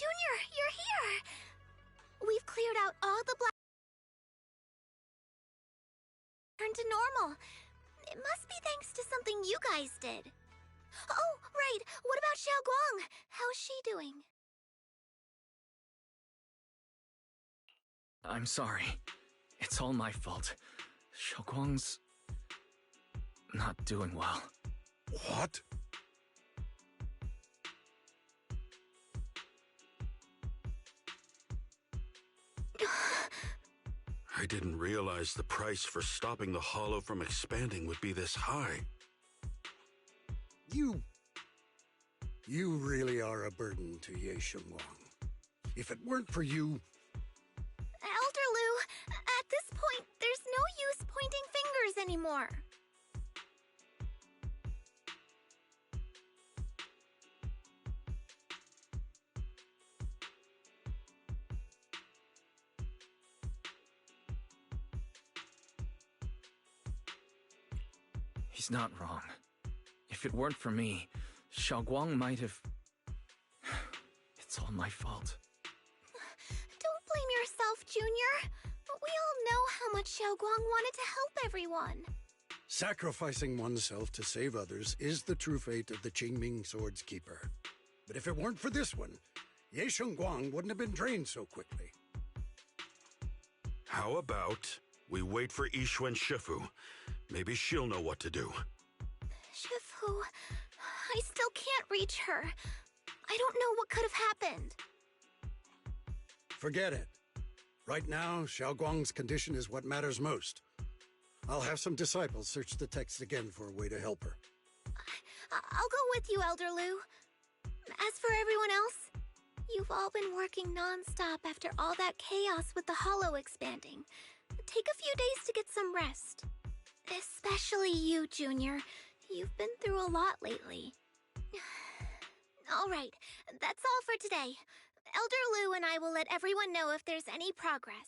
Junior, you're here! We've cleared out all the black... Turned to normal. It must be thanks to something you guys did. Oh, right. What about Xiao Guang? How's she doing? I'm sorry. It's all my fault. Xiaoguang's not doing well. What? I didn't realize the price for stopping the hollow from expanding would be this high. You really are a burden to Ye Shengwang. If it weren't for you... Elder Lu, at this point, there's no use pointing fingers anymore. He's not wrong. If it weren't for me, Xiaoguang might have... It's all my fault. Don't blame yourself, Junior. We all know how much Xiao Guang wanted to help everyone. Sacrificing oneself to save others is the true fate of the Qingming Sword's Keeper. But if it weren't for this one, Ye Shengwang wouldn't have been drained so quickly. How about we wait for Yixuan Shifu? Maybe she'll know what to do. Shifu, I still can't reach her. I don't know what could have happened. Forget it. Right now, Xiao Guang's condition is what matters most. I'll have some disciples search the text again for a way to help her. I'll go with you, Elder Lu. As for everyone else, you've all been working non-stop after all that chaos with the hollow expanding. Take a few days to get some rest. Especially you, Junior. You've been through a lot lately. All right, that's all for today. Elder Lu and I will let everyone know if there's any progress.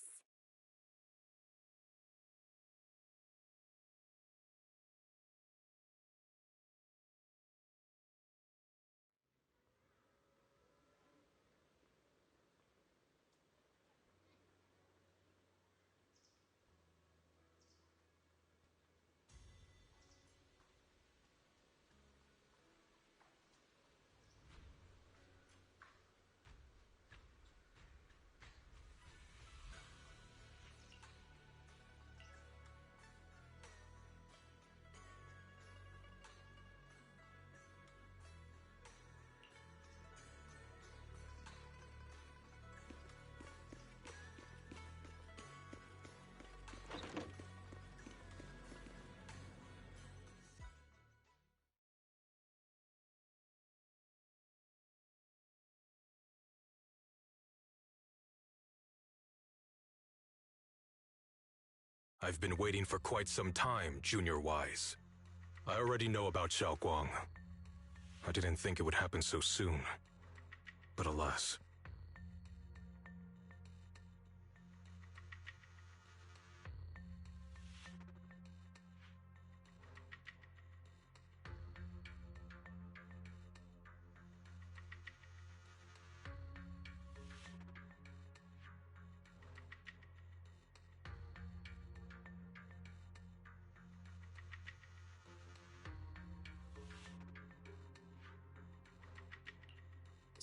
I've been waiting for quite some time, Junior Wise. I already know about Xiao Guang. I didn't think it would happen so soon. But alas.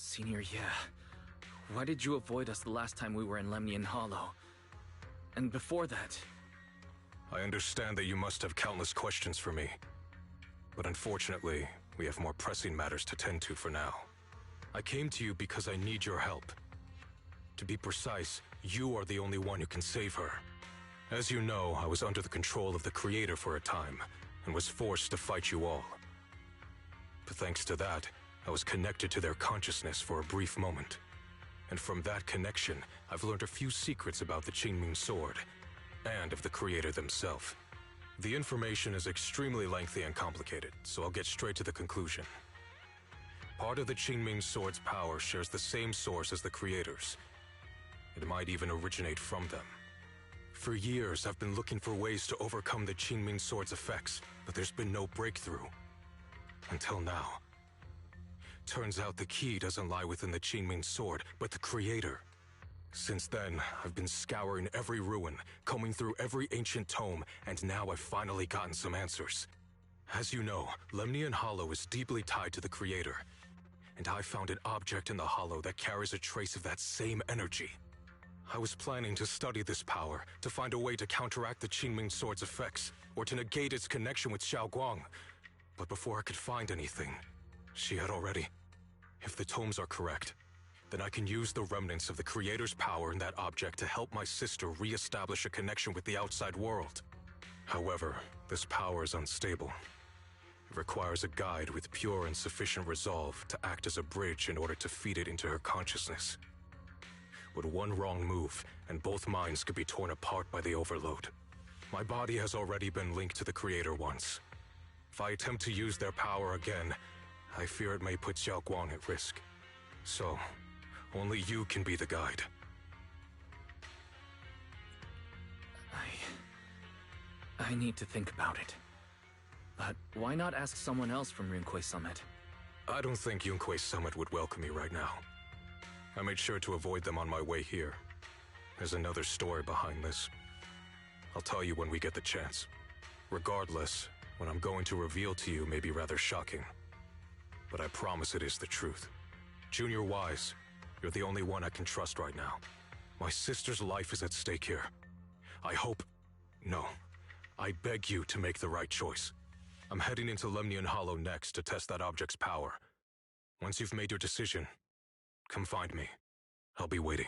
Senior, yeah. Why did you avoid us the last time we were in Lemnian Hollow? And before that... I understand that you must have countless questions for me. But unfortunately, we have more pressing matters to tend to for now. I came to you because I need your help. To be precise, you are the only one who can save her. As you know, I was under the control of the Creator for a time, and was forced to fight you all. But thanks to that, I was connected to their consciousness for a brief moment. And from that connection, I've learned a few secrets about the Qingming Sword, and of the Creator themselves. The information is extremely lengthy and complicated, so I'll get straight to the conclusion. Part of the Qingming Sword's power shares the same source as the Creator's. It might even originate from them. For years, I've been looking for ways to overcome the Qingming Sword's effects, but there's been no breakthrough. Until now. Turns out the key doesn't lie within the Qingming sword, but the creator. Since then, I've been scouring every ruin, combing through every ancient tome, and now I've finally gotten some answers. As you know, Lemnian Hollow is deeply tied to the creator, and I found an object in the hollow that carries a trace of that same energy. I was planning to study this power, to find a way to counteract the Qingming sword's effects, or to negate its connection with Xiaoguang. But before I could find anything, she had already. If the tomes are correct, then I can use the remnants of the creator's power in that object to help my sister re-establish a connection with the outside world. However, this power is unstable. It requires a guide with pure and sufficient resolve to act as a bridge in order to feed it into her consciousness. But one wrong move, and both minds could be torn apart by the overload. My body has already been linked to the creator once. If I attempt to use their power again, I fear it may put Xiaoguang at risk. So, only you can be the guide. I need to think about it. But why not ask someone else from Yunquei Summit? I don't think Yunquei Summit would welcome me right now. I made sure to avoid them on my way here. There's another story behind this. I'll tell you when we get the chance. Regardless, what I'm going to reveal to you may be rather shocking. But I promise it is the truth. Junior Wise, you're the only one I can trust right now. My sister's life is at stake here. I beg you to make the right choice. I'm heading into Lemnian Hollow next to test that object's power. Once you've made your decision, come find me. I'll be waiting.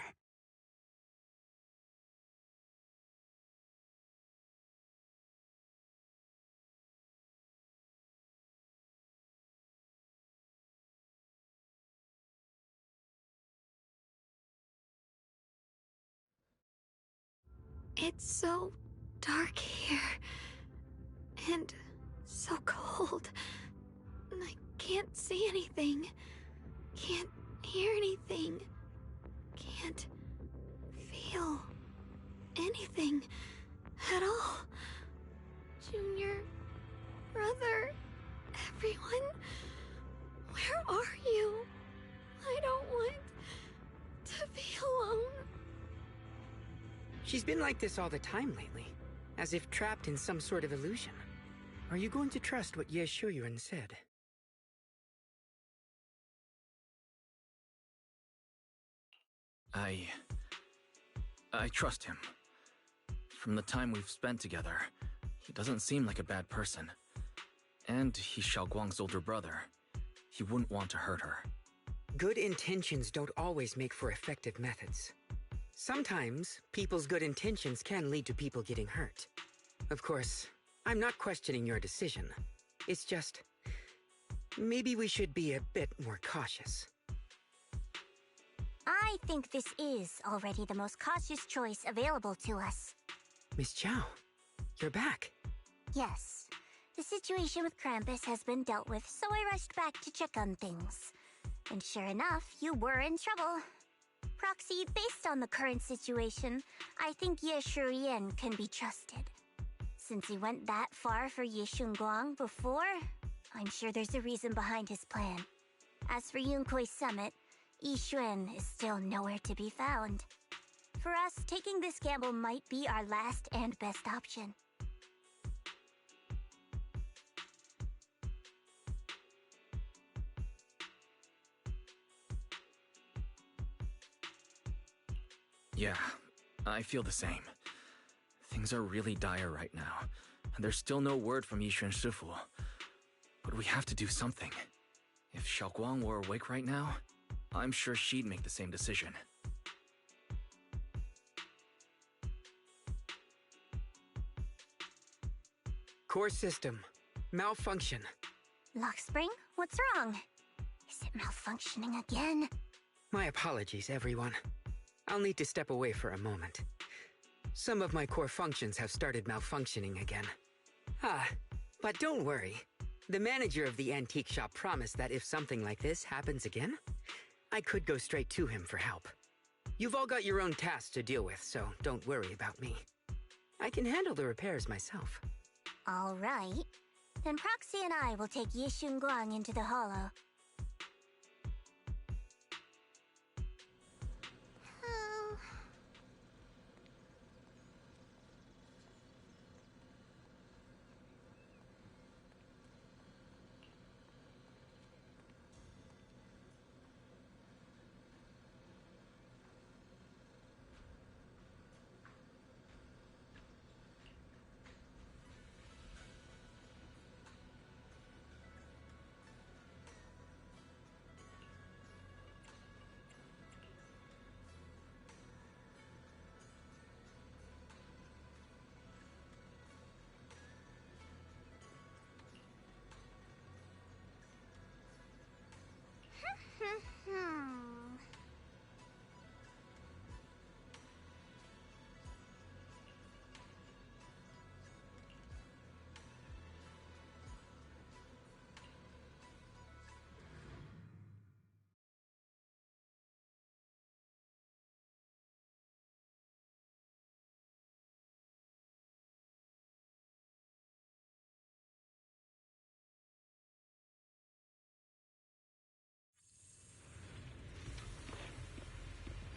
It's so dark here. And so cold. I can't see anything. Can't hear anything. Can't feel anything at all. Junior, brother, everyone, where are you? I don't want to be alone. She's been like this all the time lately, as if trapped in some sort of illusion. Are you going to trust what Ye Shuyuan said? I trust him. From the time we've spent together, he doesn't seem like a bad person. And he's Xiaoguang's older brother. He wouldn't want to hurt her. Good intentions don't always make for effective methods. Sometimes, people's good intentions can lead to people getting hurt. Of course, I'm not questioning your decision. It's just, maybe we should be a bit more cautious. I think this is already the most cautious choice available to us. Miss Chow, you're back. Yes. The situation with Krampus has been dealt with, so I rushed back to check on things. And sure enough, you were in trouble. Proxy, based on the current situation, I think Ye Shuyuan can be trusted. Since he went that far for Ye Shunguang before, I'm sure there's a reason behind his plan. As for Yunquei Summit, Yi Xuan is still nowhere to be found. For us, taking this gamble might be our last and best option. Yeah, I feel the same. Things are really dire right now, and there's still no word from Yishuan Shifu. But we have to do something. If Xiaoguang were awake right now, I'm sure she'd make the same decision. Core system. Malfunction. Lock spring, what's wrong? Is it malfunctioning again? My apologies, everyone. I'll need to step away for a moment. Some of my core functions have started malfunctioning again. But don't worry. The manager of the antique shop promised that if something like this happens again, I could go straight to him for help. You've all got your own tasks to deal with, so don't worry about me. I can handle the repairs myself. All right. Then Proxy and I will take Ye Shunguang into the hollow.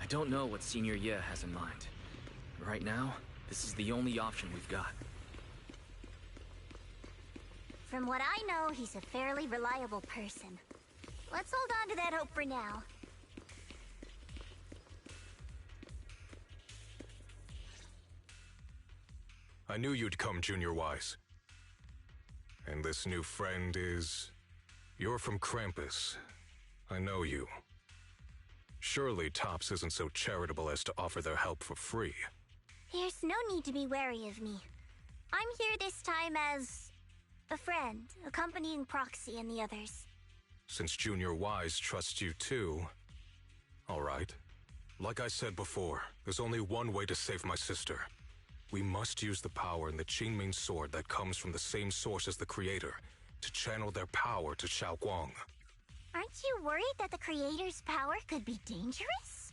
I don't know what Senior Ye has in mind. Right now, this is the only option we've got. From what I know, he's a fairly reliable person. Let's hold on to that hope for now. I knew you'd come, Junior Wise. And this new friend is... You're from Krampus. I know you. Surely Tops isn't so charitable as to offer their help for free. There's no need to be wary of me. I'm here this time as... a friend, accompanying Proxy and the others. Since Junior Wise trusts you too... All right. Like I said before, there's only one way to save my sister. We must use the power in the Qingming sword that comes from the same source as the Creator to channel their power to Xiaoguang. Aren't you worried that the Creator's power could be dangerous?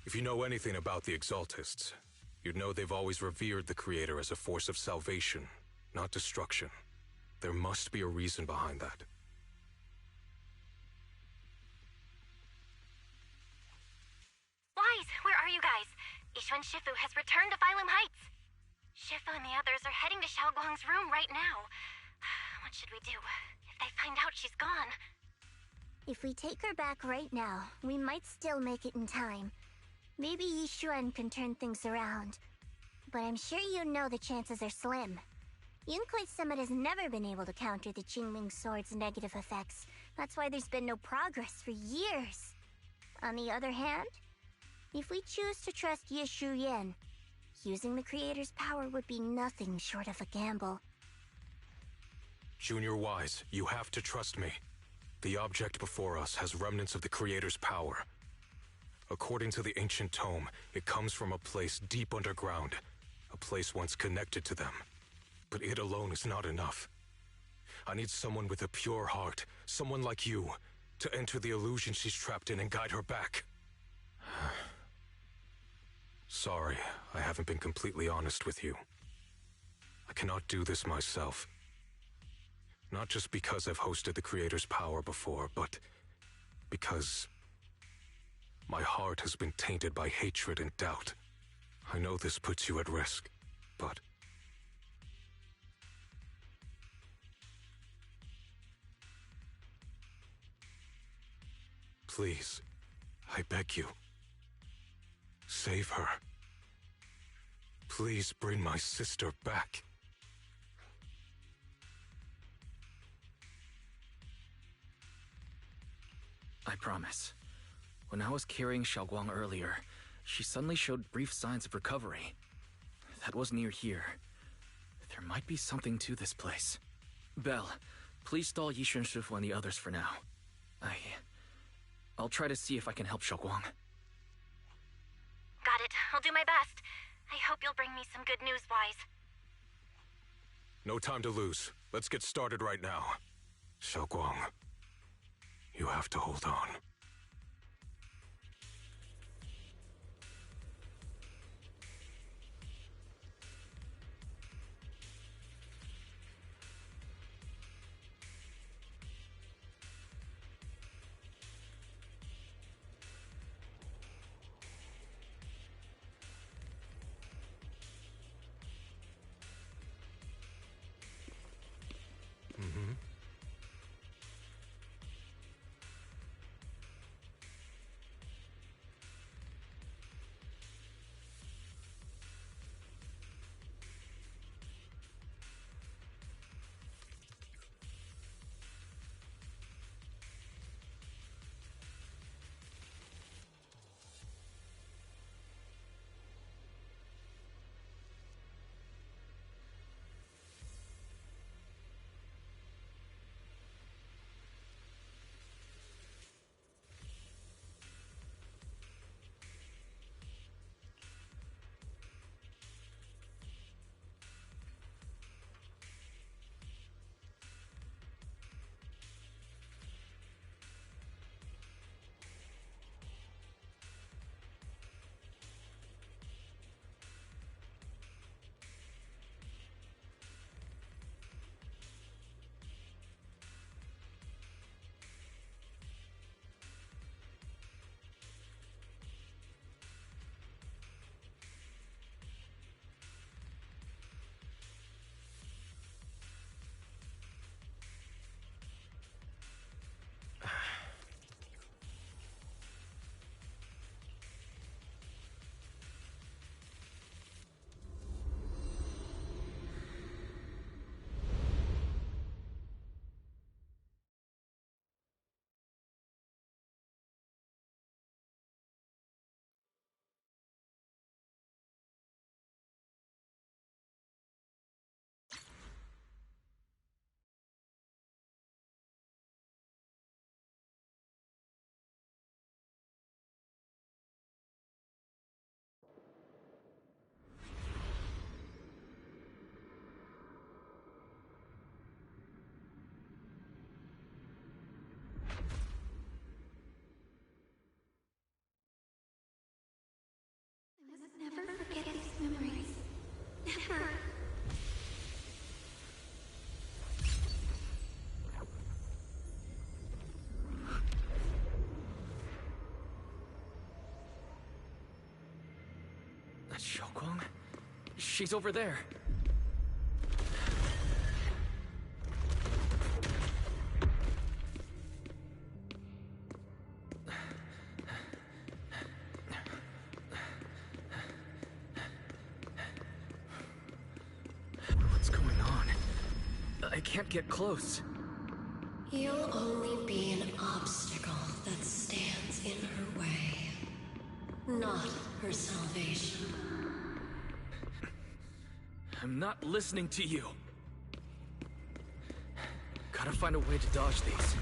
If you know anything about the Exaltists, you'd know they've always revered the Creator as a force of salvation, not destruction. There must be a reason behind that. Wise, where are you guys? Yishuan Shifu has returned to Phylum Heights. Shifu and the others are heading to Xiaoguang's room right now. What should we do? If they find out she's gone... If we take her back right now, we might still make it in time. Maybe Yishuan can turn things around. But I'm sure you know the chances are slim. Yunkai Summit has never been able to counter the Qingming Sword's negative effects. That's why there's been no progress for years. On the other hand, if we choose to trust Yishu Yen, using the Creator's power would be nothing short of a gamble. Junior Wise, you have to trust me. The object before us has remnants of the Creator's power. According to the ancient tome, it comes from a place deep underground, a place once connected to them. But it alone is not enough. I need someone with a pure heart, someone like you, to enter the illusion she's trapped in and guide her back. Sorry, I haven't been completely honest with you. I cannot do this myself. Not just because I've hosted the Creator's power before, but because my heart has been tainted by hatred and doubt. I know this puts you at risk, but... Please, I beg you. Save her. Please bring my sister back. I promise. When I was carrying Xiaoguang earlier, she suddenly showed brief signs of recovery. That was near here. There might be something to this place. Belle, please stall Yishuan Shifu and the others for now. I'll try to see if I can help Xiaoguang. Got it. I'll do my best. I hope you'll bring me some good news, Wise. No time to lose. Let's get started right now. Xiaoguang, you have to hold on. Xiaoguang? She's over there. What's going on? I can't get close. You'll only be an obstacle that stands in her way, not her salvation. I'm not listening to you. Gotta find a way to dodge these.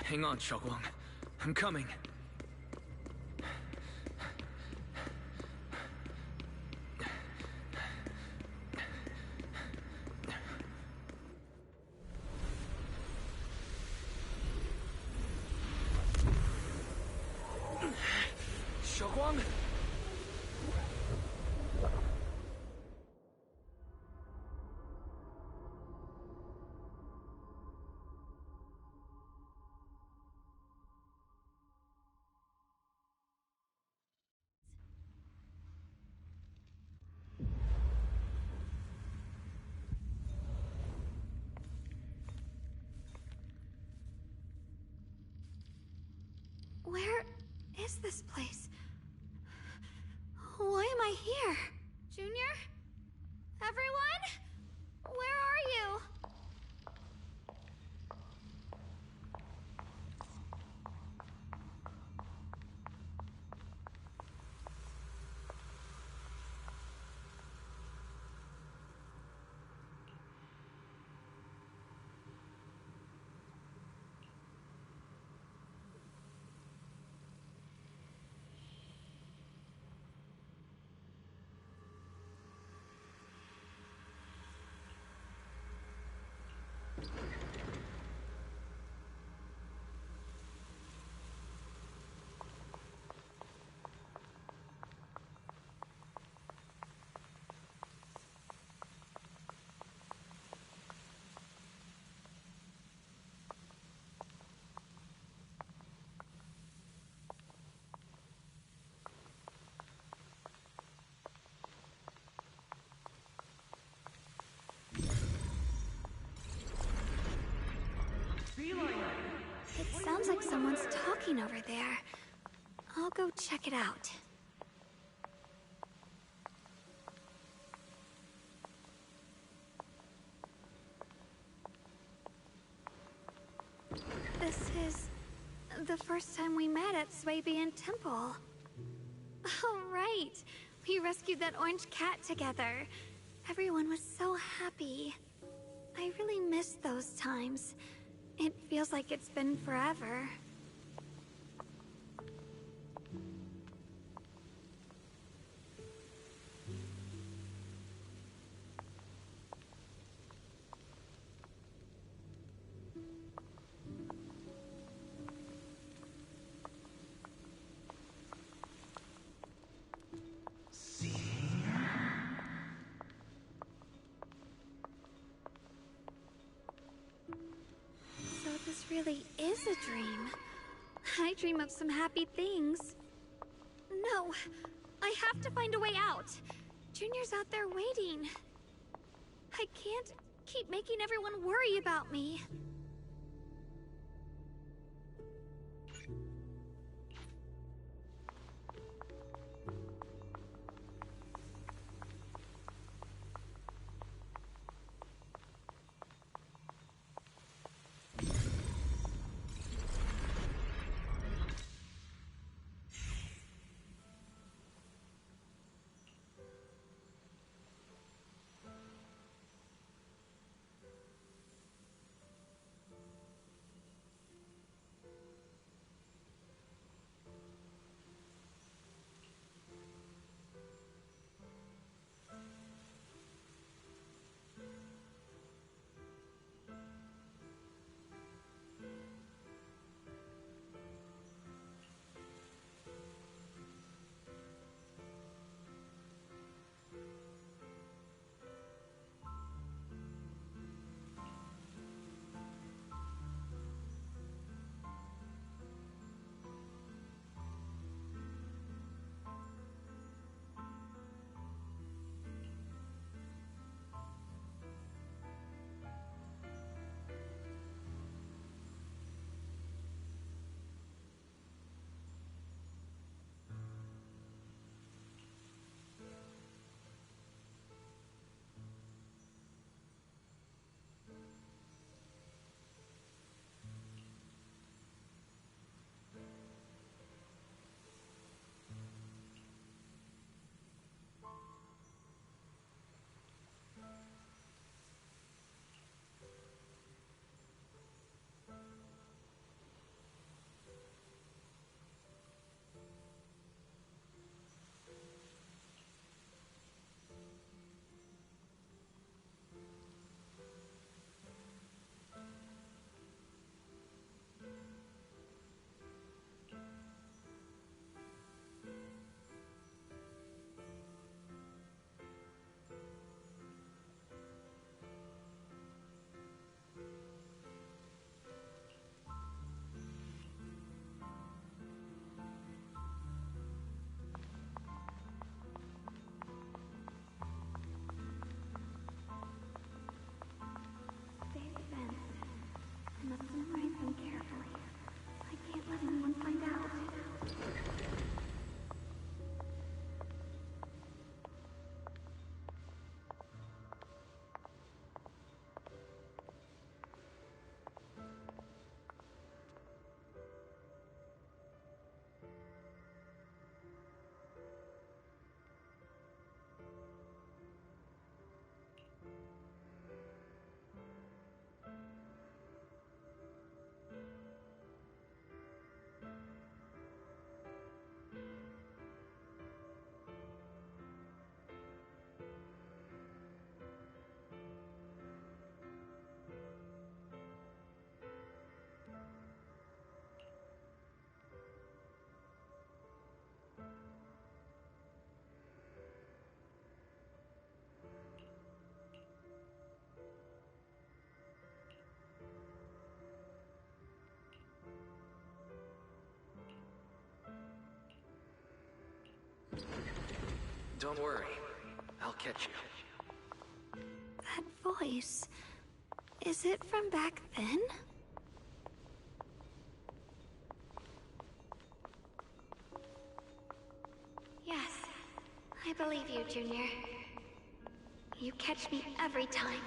Hang on, Xiaoguang. I'm coming. Xiaoguang? Where is this place? Why am I here? Junior? Everyone? Where are you? It sounds like someone's talking over there. I'll go check it out. This is the first time we met at Swabian Temple. Oh, right. We rescued that orange cat together. Everyone was so happy. I really miss those times. It feels like it's been forever. So this really is a dream. I dream of some happy things. No, I have to find a way out. Junior's out there waiting. I can't keep making everyone worry about me. Don't worry. I'll catch you. That voice... is it from back then? Yes, I believe you, Junior. You catch me every time.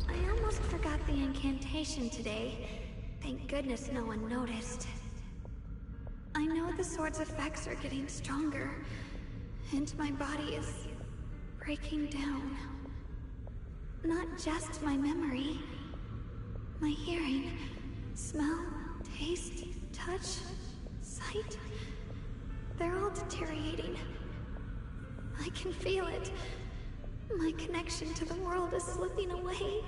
I almost forgot the incantation today. Thank goodness no one noticed. I know the sword's effects are getting stronger, and my body is breaking down. Not just my memory. My hearing, smell, taste, touch, sight. They're all deteriorating. I can feel it. My connection to the world is slipping away.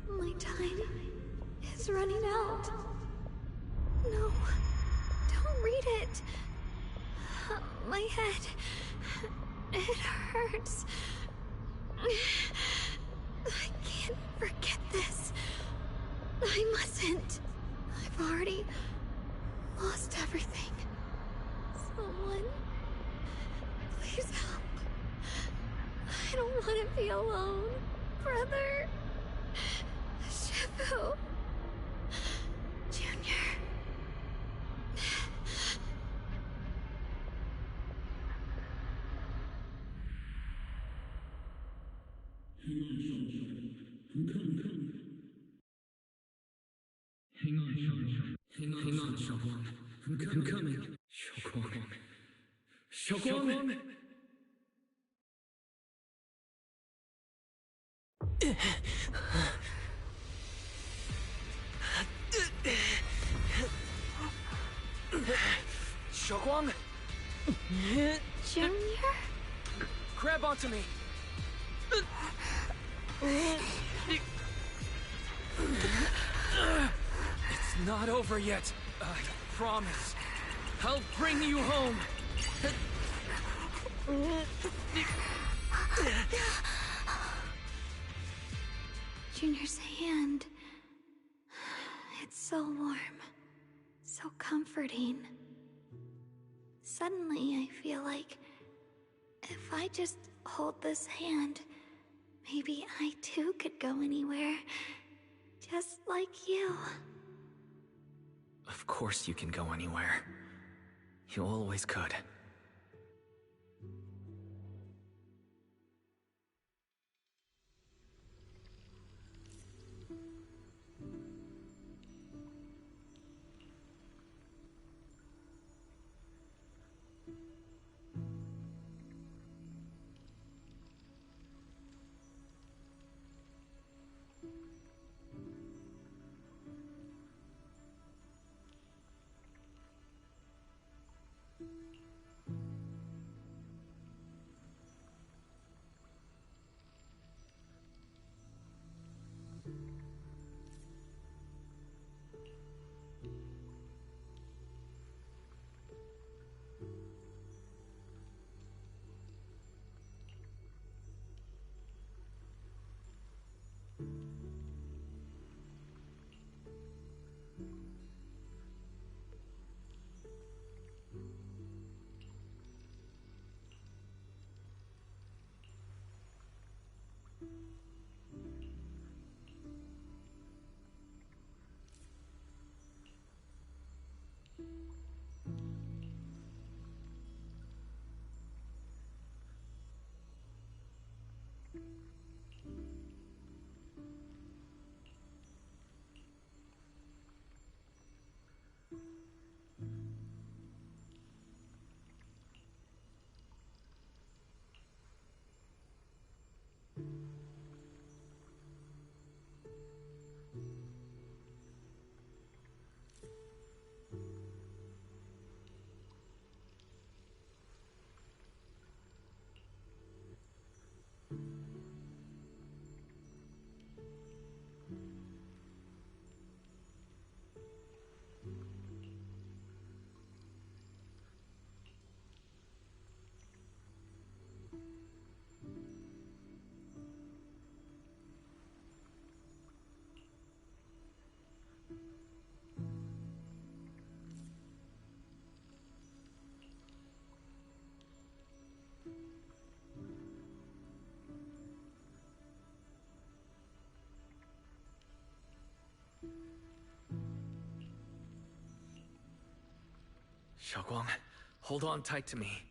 My time is running out. No, don't read it. My head, it hurts. I can't forget this. I mustn't. I've already lost everything. Someone, please help. I don't want to be alone, brother. Shifu. Junior. Hang on, Xiaoguang. I'm coming. Xiaoguang! Xiaoguang! Junior? Grab onto me! It's not over yet. I promise. I'll bring you home. Junior's hand. It's so warm. So comforting. Suddenly, I feel like if I just hold this hand, maybe I too could go anywhere. Just like you. Of course you can go anywhere. You always could. Xiaoguang, hold on tight to me.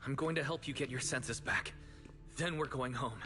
I'm going to help you get your senses back. Then we're going home.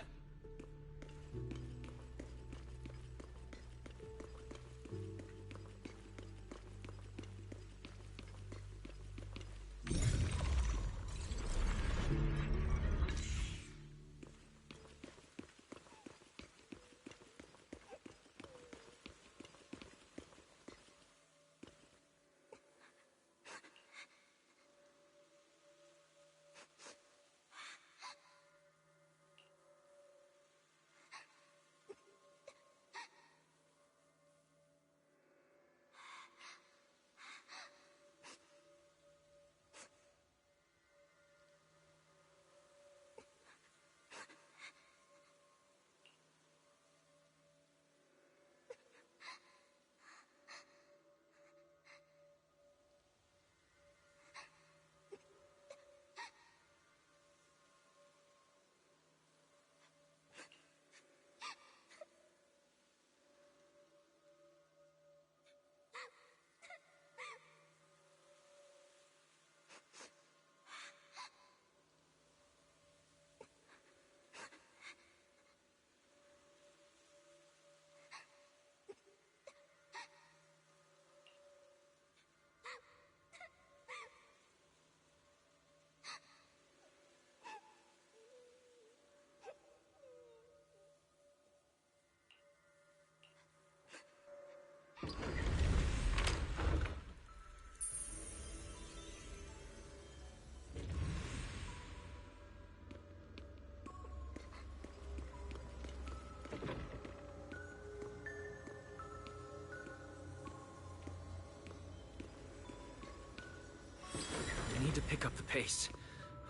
We need to pick up the pace.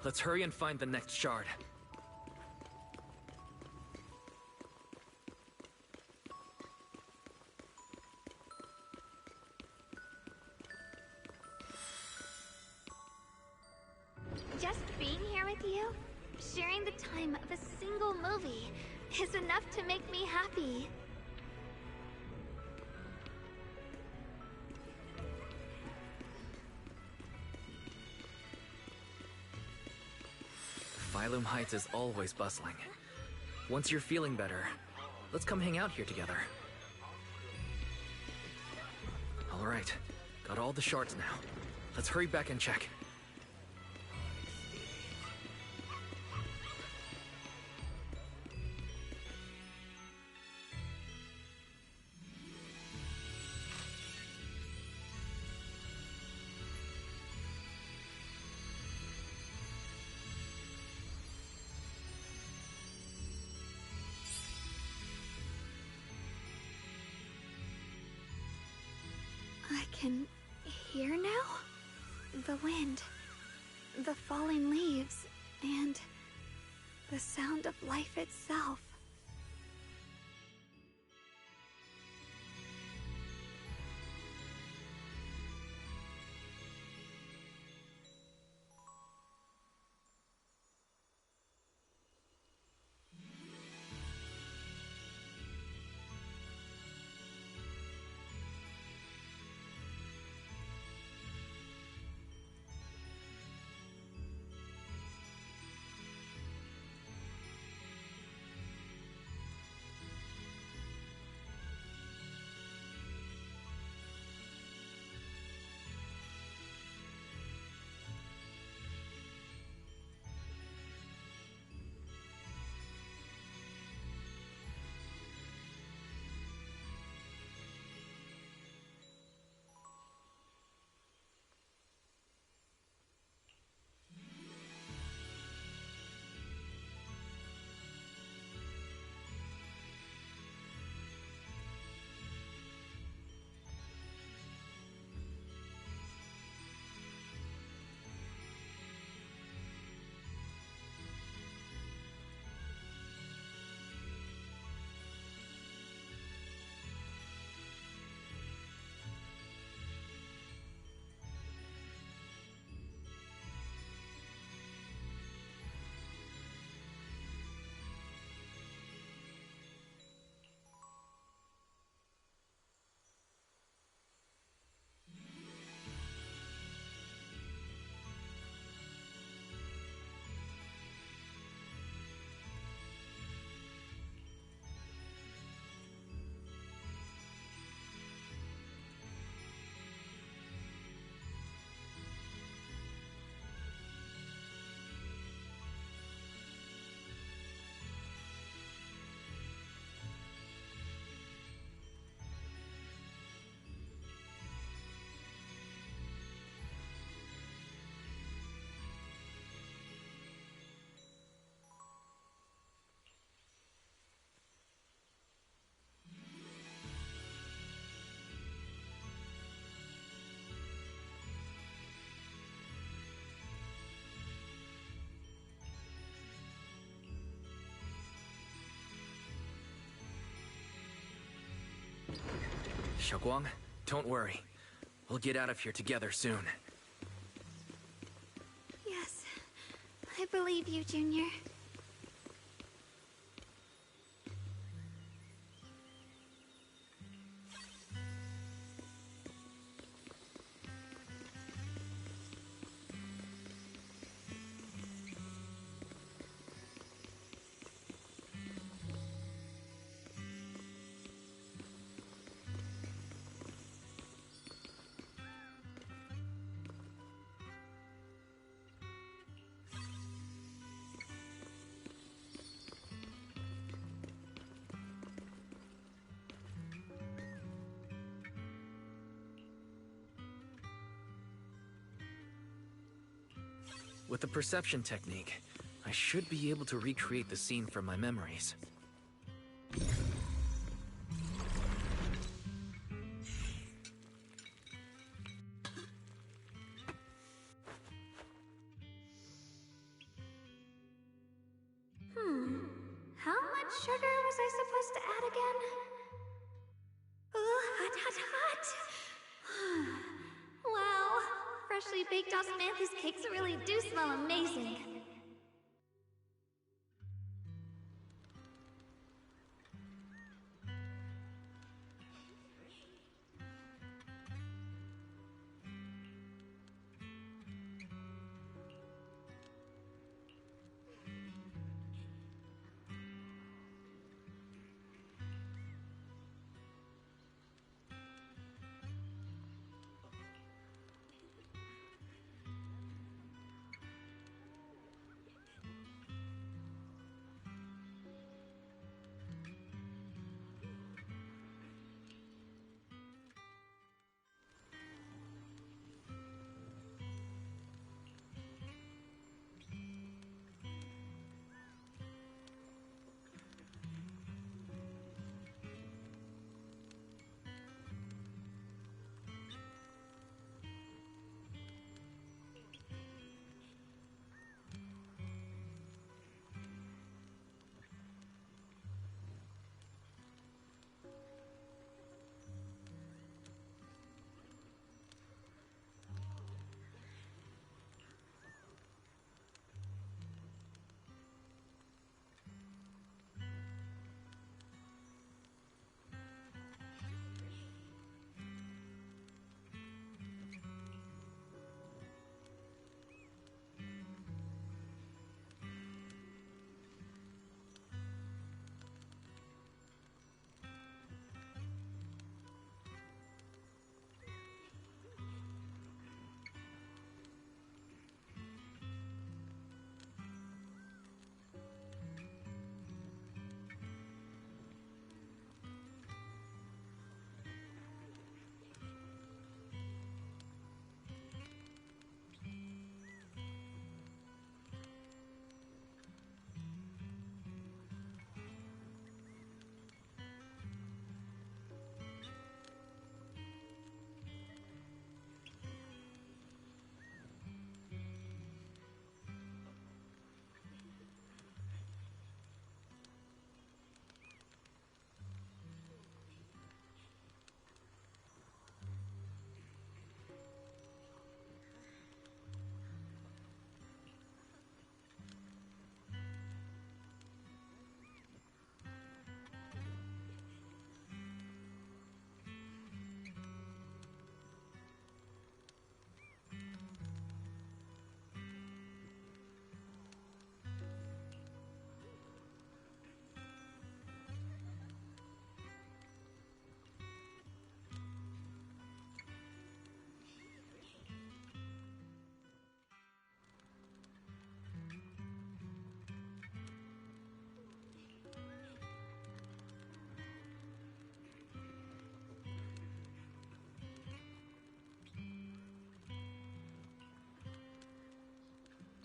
Let's hurry and find the next shard. Just being here with you, sharing the time of a single movie, is enough to make me happy. Phylum Heights is always bustling. Once you're feeling better, let's come hang out here together. Alright, got all the shards now. Let's hurry back and check. I can hear now? The wind, the falling leaves, and the sound of life itself. Xiaoguang, don't worry. We'll get out of here together soon. Yes, I believe you, Junior. With the perception technique, I should be able to recreate the scene from my memories. How much sugar was I supposed to add again? Ooh, hot, hot, hot! Wow, freshly baked osmanthus cakes really do smell amazing.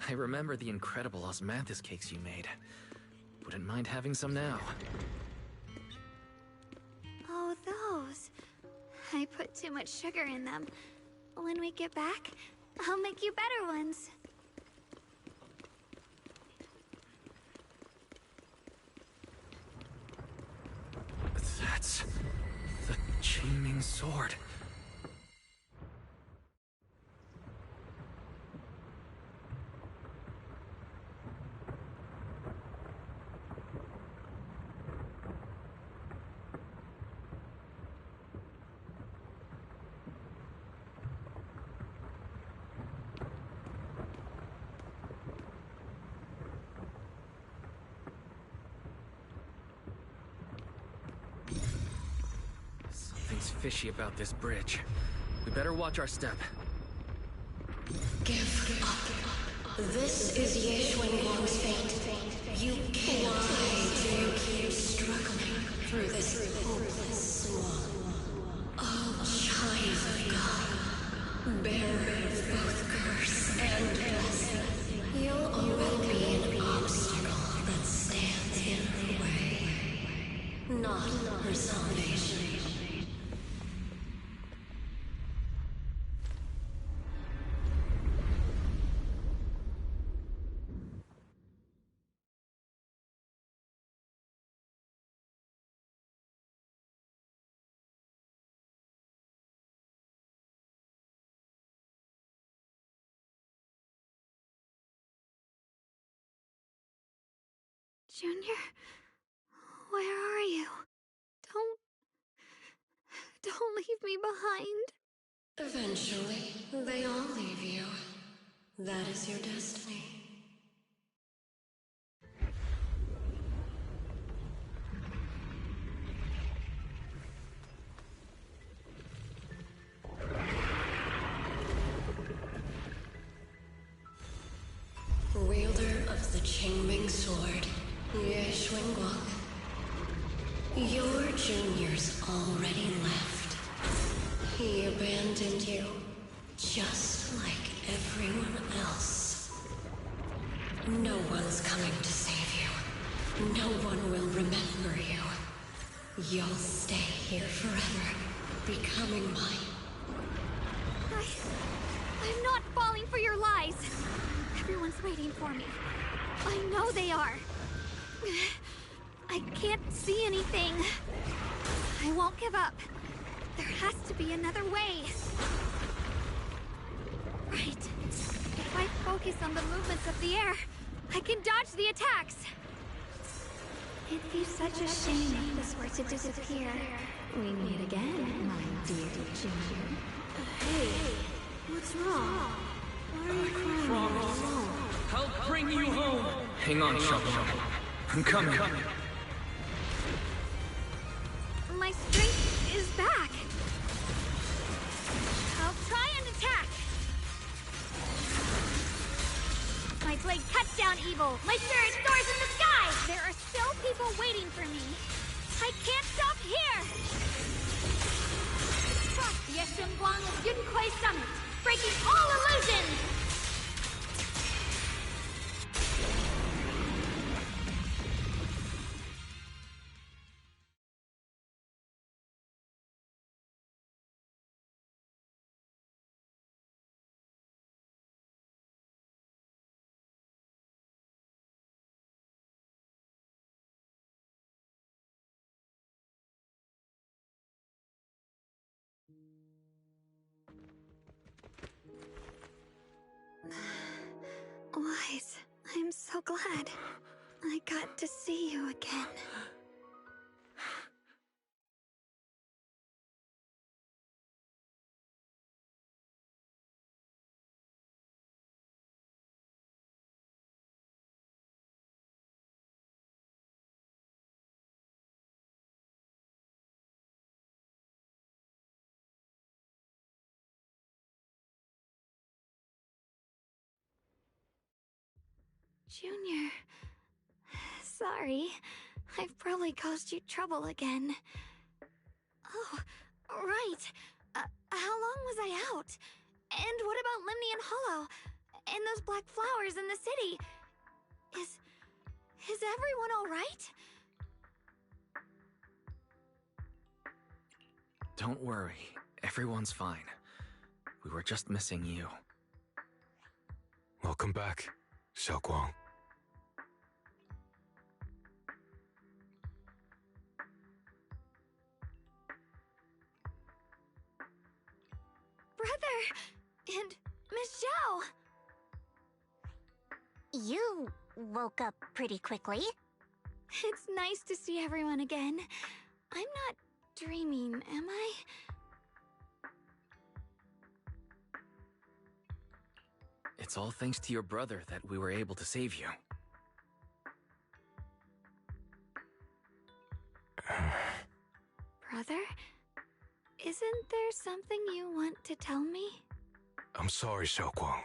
I remember the incredible osmanthus cakes you made. Wouldn't mind having some now. Oh, those. I put too much sugar in them. When we get back, I'll make you better ones. That's the Qingming sword. Something's fishy about this bridge. We better watch our step. Give up. This is Ye Xuanguang's fate. You can't. Why do you keep struggling through this hopeless swamp? Oh, child of God, bearer of both curse and blessing, you'll always be an obstacle that stands in her way, not her salvation. Junior, where are you? Don't leave me behind. Eventually, they all leave you. That is your destiny. Wielder of the Qingming Sword, Ye Xuanguang. Your junior's already left. He abandoned you, just like everyone else. No one's coming to save you. No one will remember you. You'll stay here forever, becoming mine. I'm not falling for your lies. Everyone's waiting for me. I know they are. I can't see anything. I won't give up. There has to be another way. Right. If I focus on the movements of the air, I can dodge the attacks. It'd be such a shame if this were to disappear. We meet again, my dear Junior. Hey, what's wrong? Why are you crying alone? I'll bring you home! Hang on, Xiaoguang. I'm coming. My strength is back. I'll try and attack. My blade cuts down evil. My spirit soars in the sky. There are still people waiting for me. I can't stop here. Cross the Ye Xuanguang of Yunkuei Summit, breaking all illusions. Wise, I'm so glad. I got to see you again. Junior, sorry. I've probably caused you trouble again. Oh, right. How long was I out? And what about Limnian Hollow? And those black flowers in the city? Is everyone all right? Don't worry. Everyone's fine. We were just missing you. Welcome back, Xiaoguang. Brother! And Miss Zhao! You woke up pretty quickly. It's nice to see everyone again. I'm not dreaming, am I? It's all thanks to your brother that we were able to save you. Brother? Isn't there something you want to tell me? I'm sorry, Xiaoguang.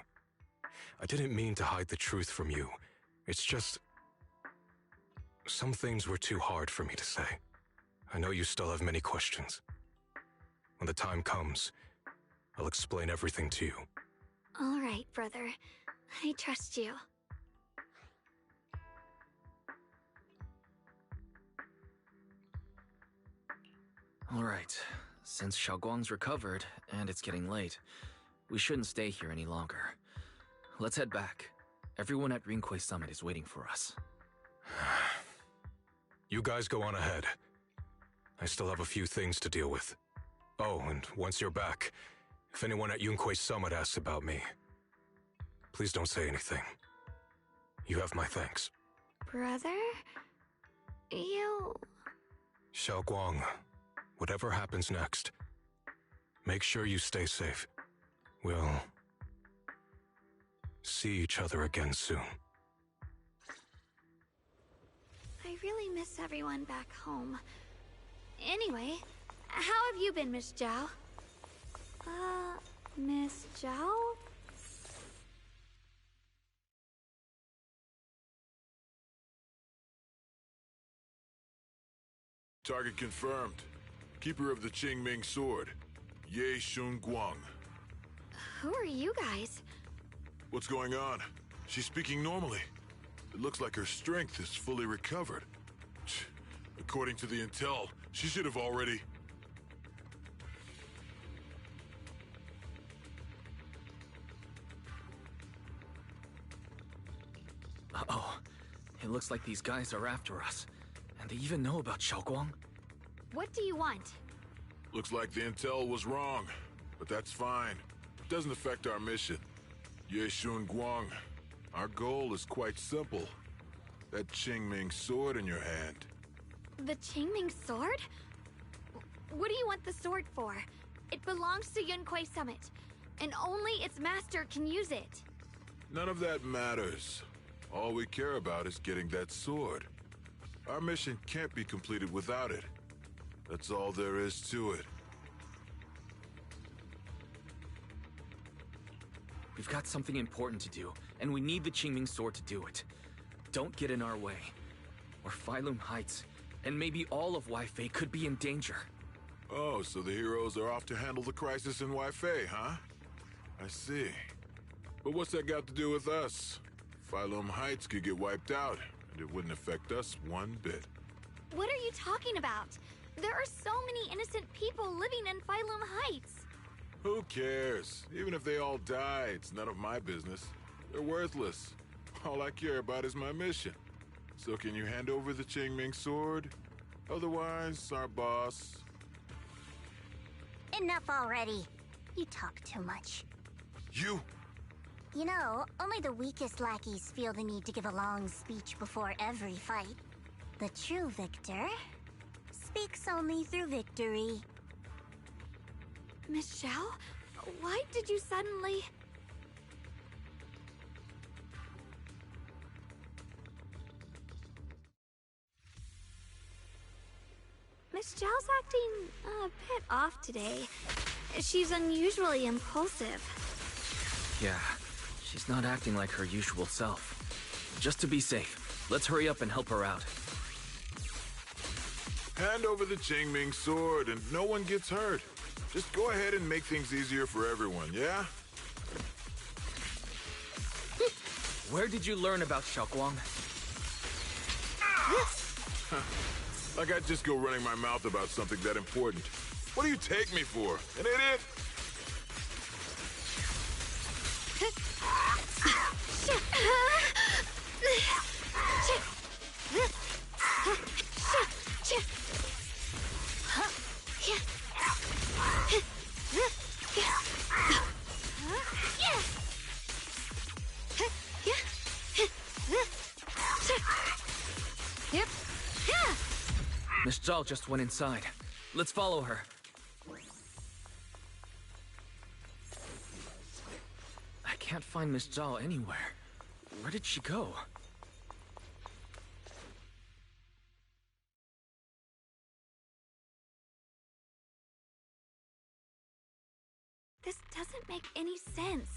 I didn't mean to hide the truth from you. It's just... some things were too hard for me to say. I know you still have many questions. When the time comes, I'll explain everything to you. All right, brother. I trust you. All right. Since Xiaoguang's recovered, and it's getting late, we shouldn't stay here any longer. Let's head back. Everyone at Rinkwei Summit is waiting for us. You guys go on ahead. I still have a few things to deal with. Oh, and once you're back, if anyone at Yunkwei Summit asks about me, please don't say anything. You have my thanks. Brother? You... Xiaoguang, whatever happens next, make sure you stay safe. We'll see each other again soon. I really miss everyone back home. Anyway, how have you been, Miss Zhao? Miss Zhao? Target confirmed. Keeper of the Qingming Sword, Ye Shunguang. Who are you guys? What's going on? She's speaking normally. It looks like her strength is fully recovered. According to the intel, she should have already... Uh-oh. It looks like these guys are after us. And they even know about Xiaoguang? What do you want? Looks like the intel was wrong, but that's fine. It doesn't affect our mission. Ye Shunguang, our goal is quite simple. That Qingming sword in your hand. The Qingming sword? What do you want the sword for? It belongs to Yunkwei Summit, and only its master can use it. None of that matters. All we care about is getting that sword. Our mission can't be completed without it. That's all there is to it. We've got something important to do, and we need the Qingming sword to do it. Don't get in our way, or Phylum Heights, and maybe all of Waifei could be in danger. Oh, so the heroes are off to handle the crisis in Waifei, huh? I see. But what's that got to do with us? Phylum Heights could get wiped out, and it wouldn't affect us one bit. What are you talking about? There are so many innocent people living in Phylum Heights. Who cares? Even if they all die, it's none of my business. They're worthless. All I care about is my mission. So can you hand over the Qingming sword? Otherwise, our boss... Enough already. You talk too much. You! You know, only the weakest lackeys feel the need to give a long speech before every fight. The true victor speaks only through victory. Miss Zhao? Why did you suddenly... Miss Zhao's acting a bit off today. She's unusually impulsive. Yeah, she's not acting like her usual self. Just to be safe, let's hurry up and help her out. Hand over the Qingming sword and no one gets hurt. Just go ahead and make things easier for everyone, yeah? Where did you learn about Xiaoguang? Like I'd just go running my mouth about something that important. What do you take me for? An idiot? Miss Zhao just went inside. Let's follow her. I can't find Miss Zhao anywhere. Where did she go? This doesn't make any sense.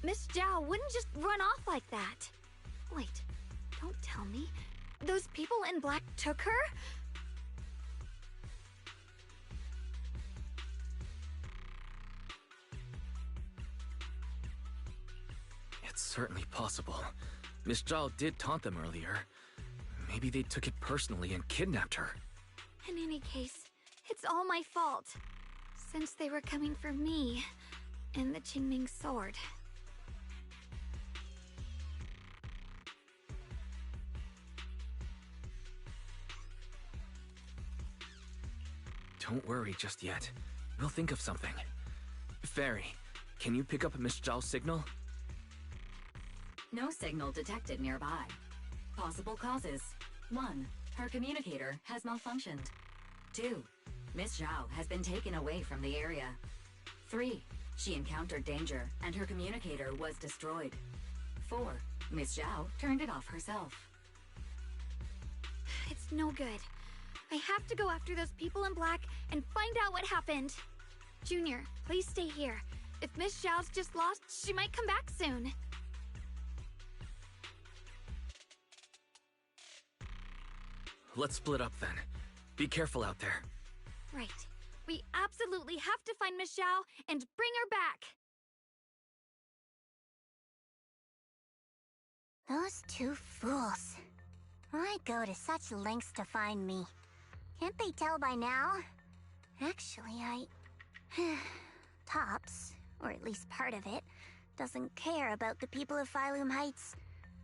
Miss Zhao wouldn't just run off like that. Wait, don't tell me. Those people in black took her? It's certainly possible. Miss Zhao did taunt them earlier. Maybe they took it personally and kidnapped her. In any case, it's all my fault. Since they were coming for me and the Qingming sword. Don't worry just yet. We'll think of something. Fairy, can you pick up Miss Zhao's signal? No signal detected nearby. Possible causes. 1. Her communicator has malfunctioned. 2. Miss Zhao has been taken away from the area. 3. She encountered danger and her communicator was destroyed. 4. Miss Zhao turned it off herself. It's no good. I have to go after those people in black and find out what happened. Junior, please stay here. If Miss Zhao's just lost, she might come back soon. Let's split up then. Be careful out there. Right. We absolutely have to find Miss Zhao and bring her back. Those two fools. Why go to such lengths to find me? Can't they tell by now? Actually, Tops, or at least part of it, doesn't care about the people of Phylum Heights.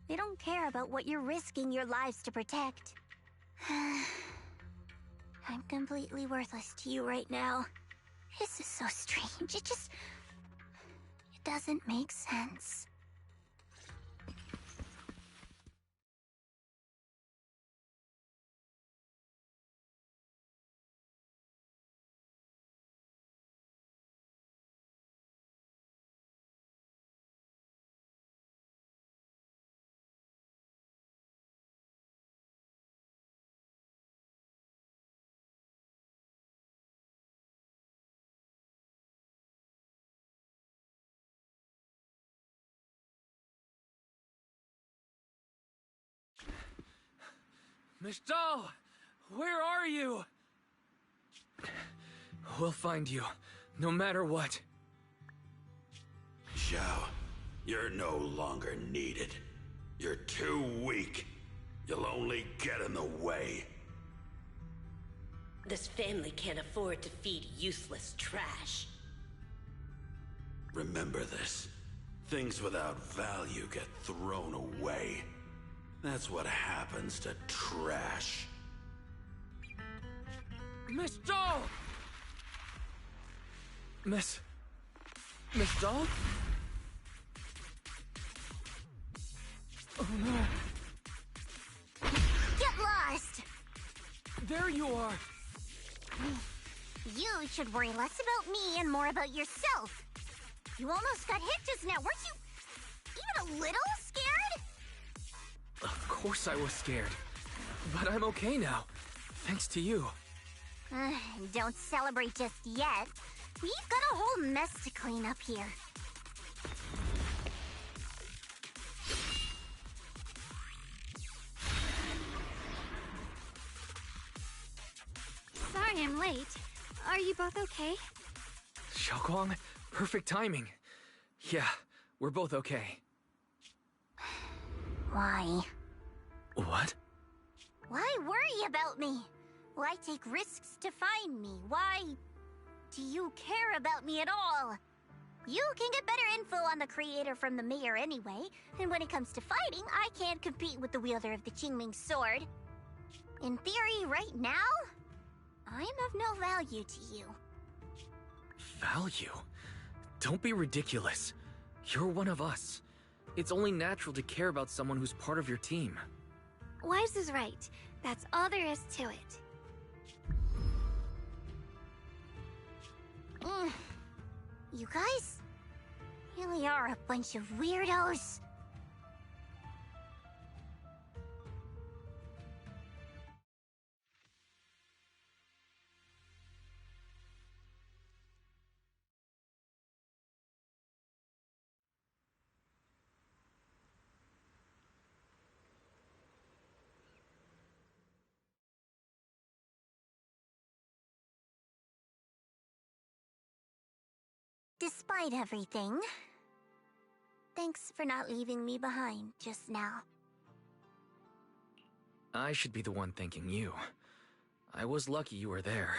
They don't care about what you're risking your lives to protect. I'm completely worthless to you right now. This is so strange. It doesn't make sense. Miss Zhao! Where are you? We'll find you, no matter what. Zhao, you're no longer needed. You're too weak. You'll only get in the way. This family can't afford to feed useless trash. Remember this. Things without value get thrown away. That's what happens to trash. Miss Zhao! Miss Zhao? Oh no. Get lost! There you are! You should worry less about me and more about yourself. You almost got hit just now. Weren't you even a little scared? Of course I was scared. But I'm okay now. Thanks to you. Don't celebrate just yet. We've got a whole mess to clean up here. Sorry I'm late. Are you both okay? Xiaoguang, perfect timing. Yeah, we're both okay. Why? What? Why worry about me? Why take risks to find me? Why do you care about me at all? You can get better info on the creator from the mayor anyway, and when it comes to fighting, I can't compete with the wielder of the Qingming sword. In theory, right now, I'm of no value to you. Value? Don't be ridiculous. You're one of us. It's only natural to care about someone who's part of your team. Wise is right. That's all there is to it. Mm. You guys really are a bunch of weirdos. Despite everything, thanks for not leaving me behind just now. I should be the one thanking you. I was lucky you were there.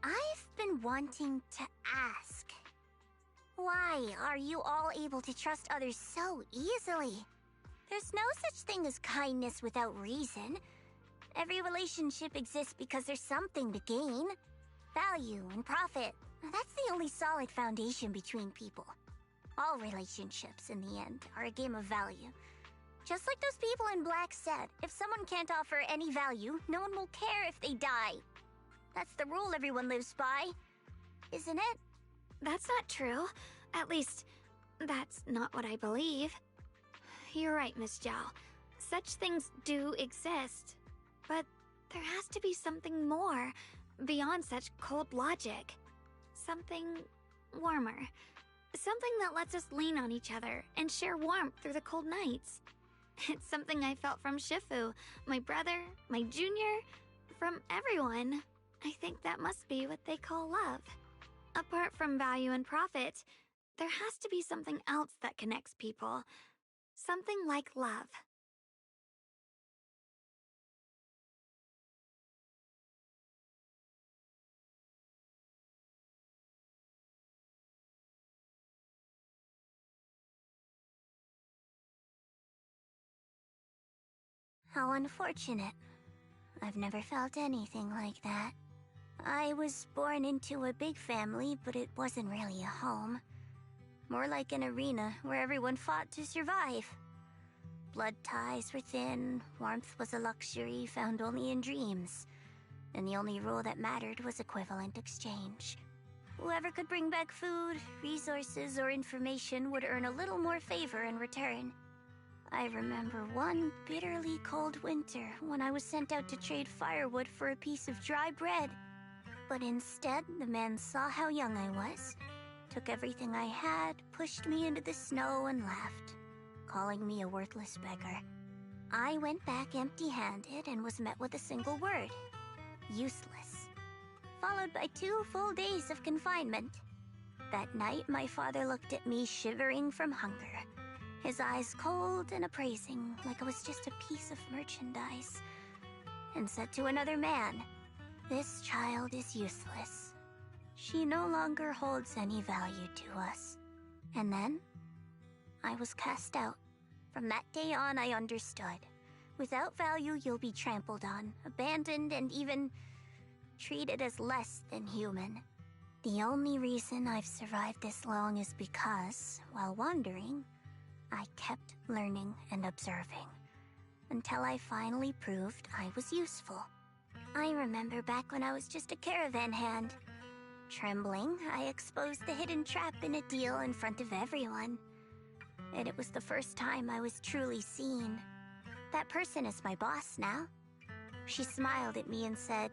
I've been wanting to ask. Why are you all able to trust others so easily? There's no such thing as kindness without reason. Every relationship exists because there's something to gain. Value and profit. That's the only solid foundation between people. All relationships, in the end, are a game of value. Just like those people in Black said, if someone can't offer any value, no one will care if they die. That's the rule everyone lives by, isn't it? That's not true. At least, that's not what I believe. You're right, Miss Zhao. Such things do exist. But there has to be something more, beyond such cold logic. Something warmer. Something that lets us lean on each other and share warmth through the cold nights. It's something I felt from Shifu, my brother, my junior, from everyone. I think that must be what they call love. Apart from value and profit, there has to be something else that connects people. Something like love. How unfortunate. I've never felt anything like that. I was born into a big family, but it wasn't really a home. More like an arena where everyone fought to survive. Blood ties were thin, warmth was a luxury found only in dreams, and the only rule that mattered was equivalent exchange. Whoever could bring back food, resources, or information would earn a little more favor in return. I remember one bitterly cold winter when I was sent out to trade firewood for a piece of dry bread. But instead, the man saw how young I was, took everything I had, pushed me into the snow, and left, calling me a worthless beggar. I went back empty-handed and was met with a single word: useless. Followed by 2 full days of confinement. That night, my father looked at me shivering from hunger, his eyes cold and appraising, like I was just a piece of merchandise, and said to another man, "This child is useless. She no longer holds any value to us." And then, I was cast out. From that day on, I understood. Without value, you'll be trampled on, abandoned, and even treated as less than human. The only reason I've survived this long is because, while wandering, I kept learning and observing, until I finally proved I was useful. I remember back when I was just a caravan hand. Trembling, I exposed the hidden trap in a deal in front of everyone. And it was the first time I was truly seen. That person is my boss now. She smiled at me and said,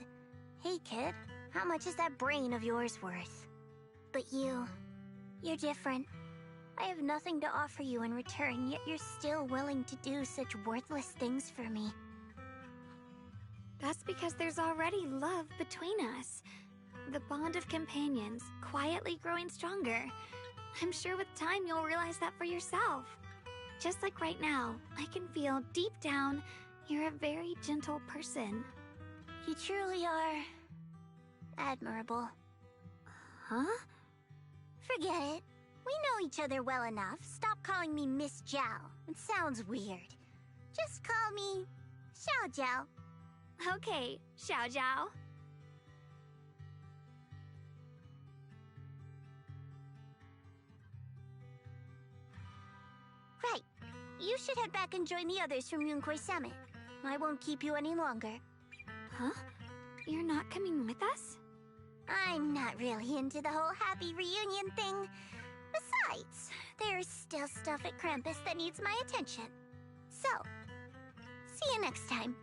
"Hey kid, how much is that brain of yours worth?" But you're different. I have nothing to offer you in return, yet you're still willing to do such worthless things for me. That's because there's already love between us. The bond of companions, quietly growing stronger. I'm sure with time you'll realize that for yourself. Just like right now, I can feel deep down you're a very gentle person. You truly are admirable. Huh? Forget it. We know each other well enough. Stop calling me Miss Zhao. It sounds weird. Just call me Xiao Zhao. Okay, Xiao Zhao. You should head back and join the others from Yunkoi Summit. I won't keep you any longer. Huh? You're not coming with us? I'm not really into the whole happy reunion thing. Besides, there's still stuff at Krampus that needs my attention. So, see you next time.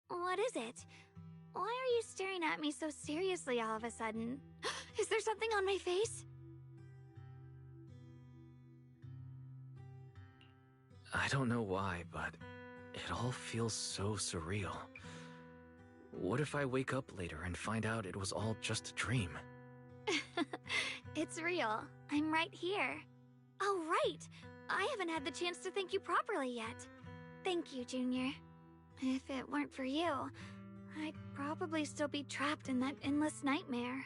What is it? Why are you staring at me so seriously all of a sudden? Is there something on my face? I don't know why, but it all feels so surreal. What if I wake up later and find out it was all just a dream? It's real. I'm right here. Oh, right! I haven't had the chance to thank you properly yet. Thank you, Junior. If it weren't for you, I'd probably still be trapped in that endless nightmare.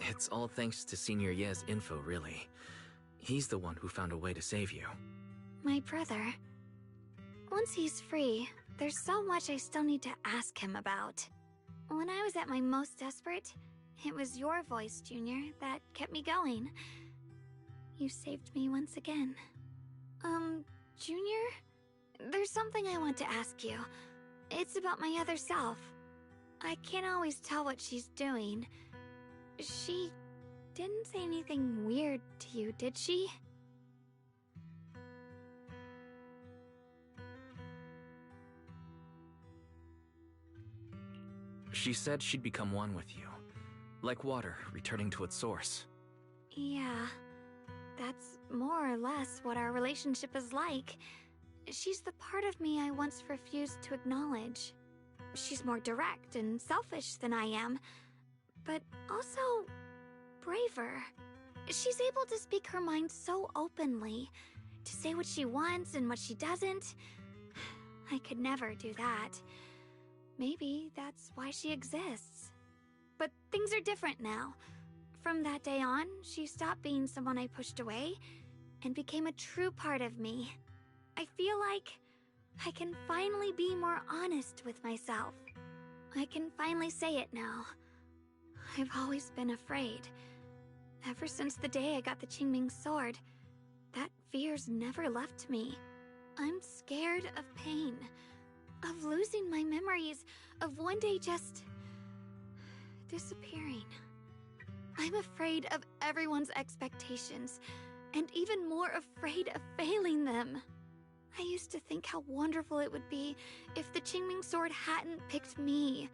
It's all thanks to Senior Ye's info, really. He's the one who found a way to save you. My brother. Once he's free, there's so much I still need to ask him about. When I was at my most desperate, it was your voice, Junior, that kept me going. You saved me once again. Junior? There's something I want to ask you. It's about my other self. I can't always tell what she's doing. She didn't say anything weird to you, did she? She said she'd become one with you. Like water returning to its source. Yeah. That's more or less what our relationship is like. She's the part of me I once refused to acknowledge. She's more direct and selfish than I am, but also braver. She's able to speak her mind so openly, to say what she wants and what she doesn't. I could never do that. Maybe that's why she exists. But things are different now. From that day on, she stopped being someone I pushed away and became a true part of me. I feel like I can finally be more honest with myself. I can finally say it now. I've always been afraid. Ever since the day I got the Qingming sword, that fear's never left me. I'm scared of pain, of losing my memories, of one day just disappearing. I'm afraid of everyone's expectations, and even more afraid of failing them. I used to think how wonderful it would be if the Qingming sword hadn't picked me.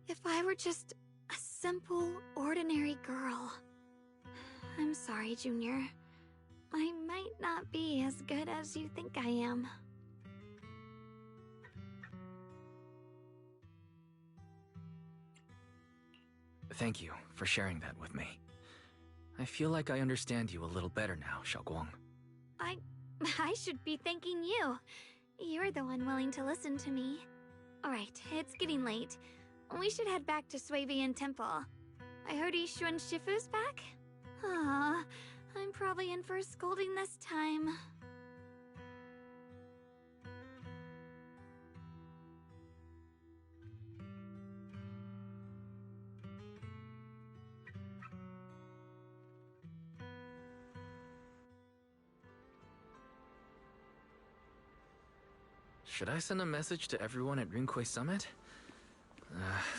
If I were just a simple, ordinary girl. I'm sorry, Junior. I might not be as good as you think I am. Thank you for sharing that with me. I feel like I understand you a little better now, Xiaoguang. I should be thanking you. You're the one willing to listen to me. Alright, it's getting late. We should head back to Suavian Temple. I heard Yishuan Shifu's back? Aw, I'm probably in for a scolding this time. Should I send a message to everyone at Rinkway Summit?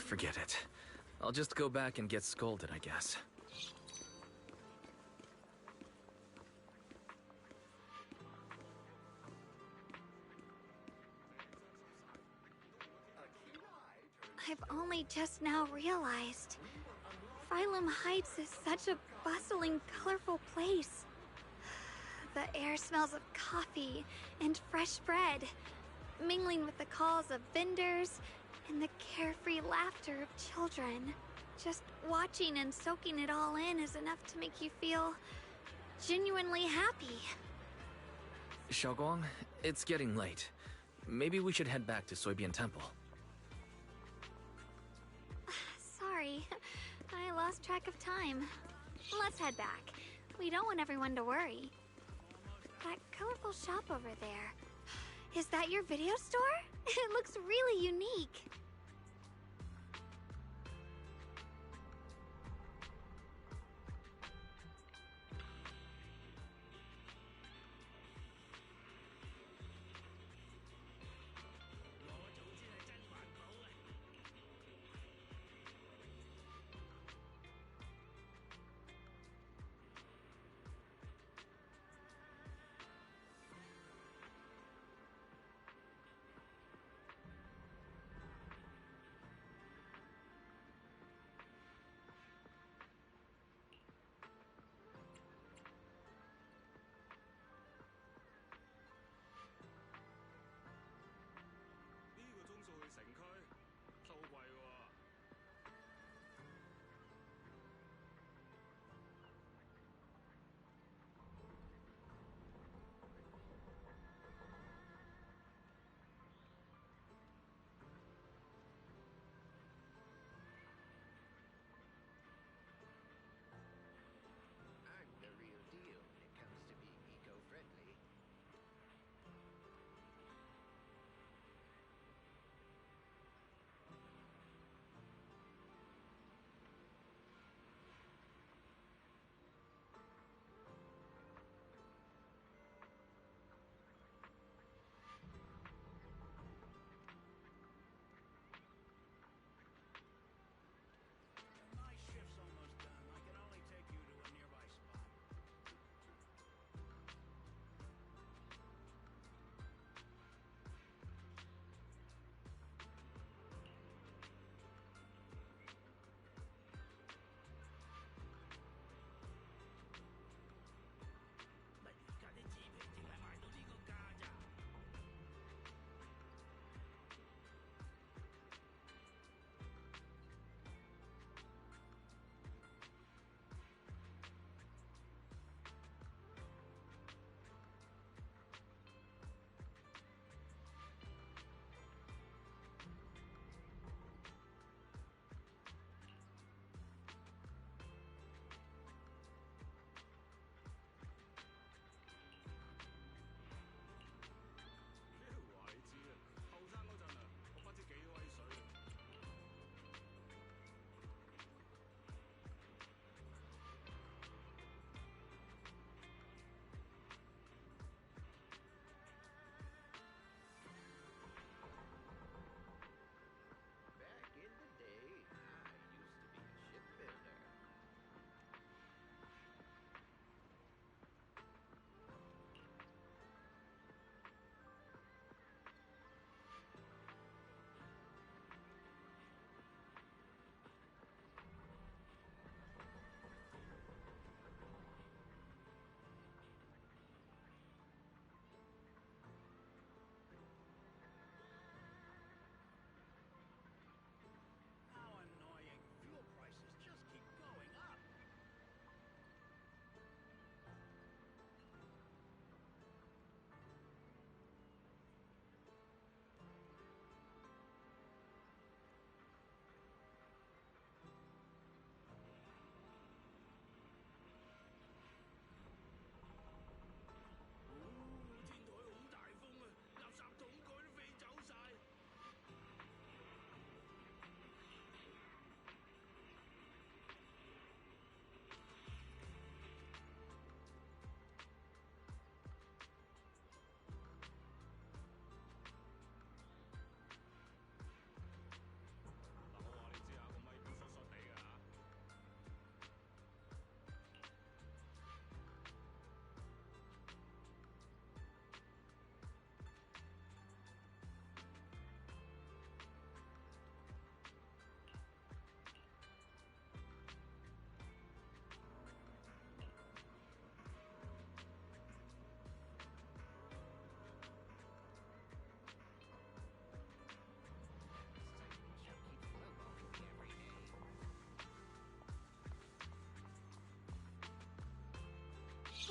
Forget it. I'll just go back and get scolded, I guess. I've only just now realized. Phylum Heights is such a bustling, colorful place. The air smells of coffee and fresh bread, mingling with the calls of vendors and the carefree laughter of children. Just watching and soaking it all in is enough to make you feel genuinely happy. Xiaoguang, it's getting late. Maybe we should head back to Soybian Temple. Sorry, I lost track of time. Let's head back. We don't want everyone to worry. That colorful shop over there. Is that your video store? It looks really unique.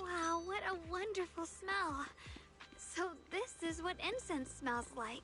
Wow, what a wonderful smell. So this is what incense smells like.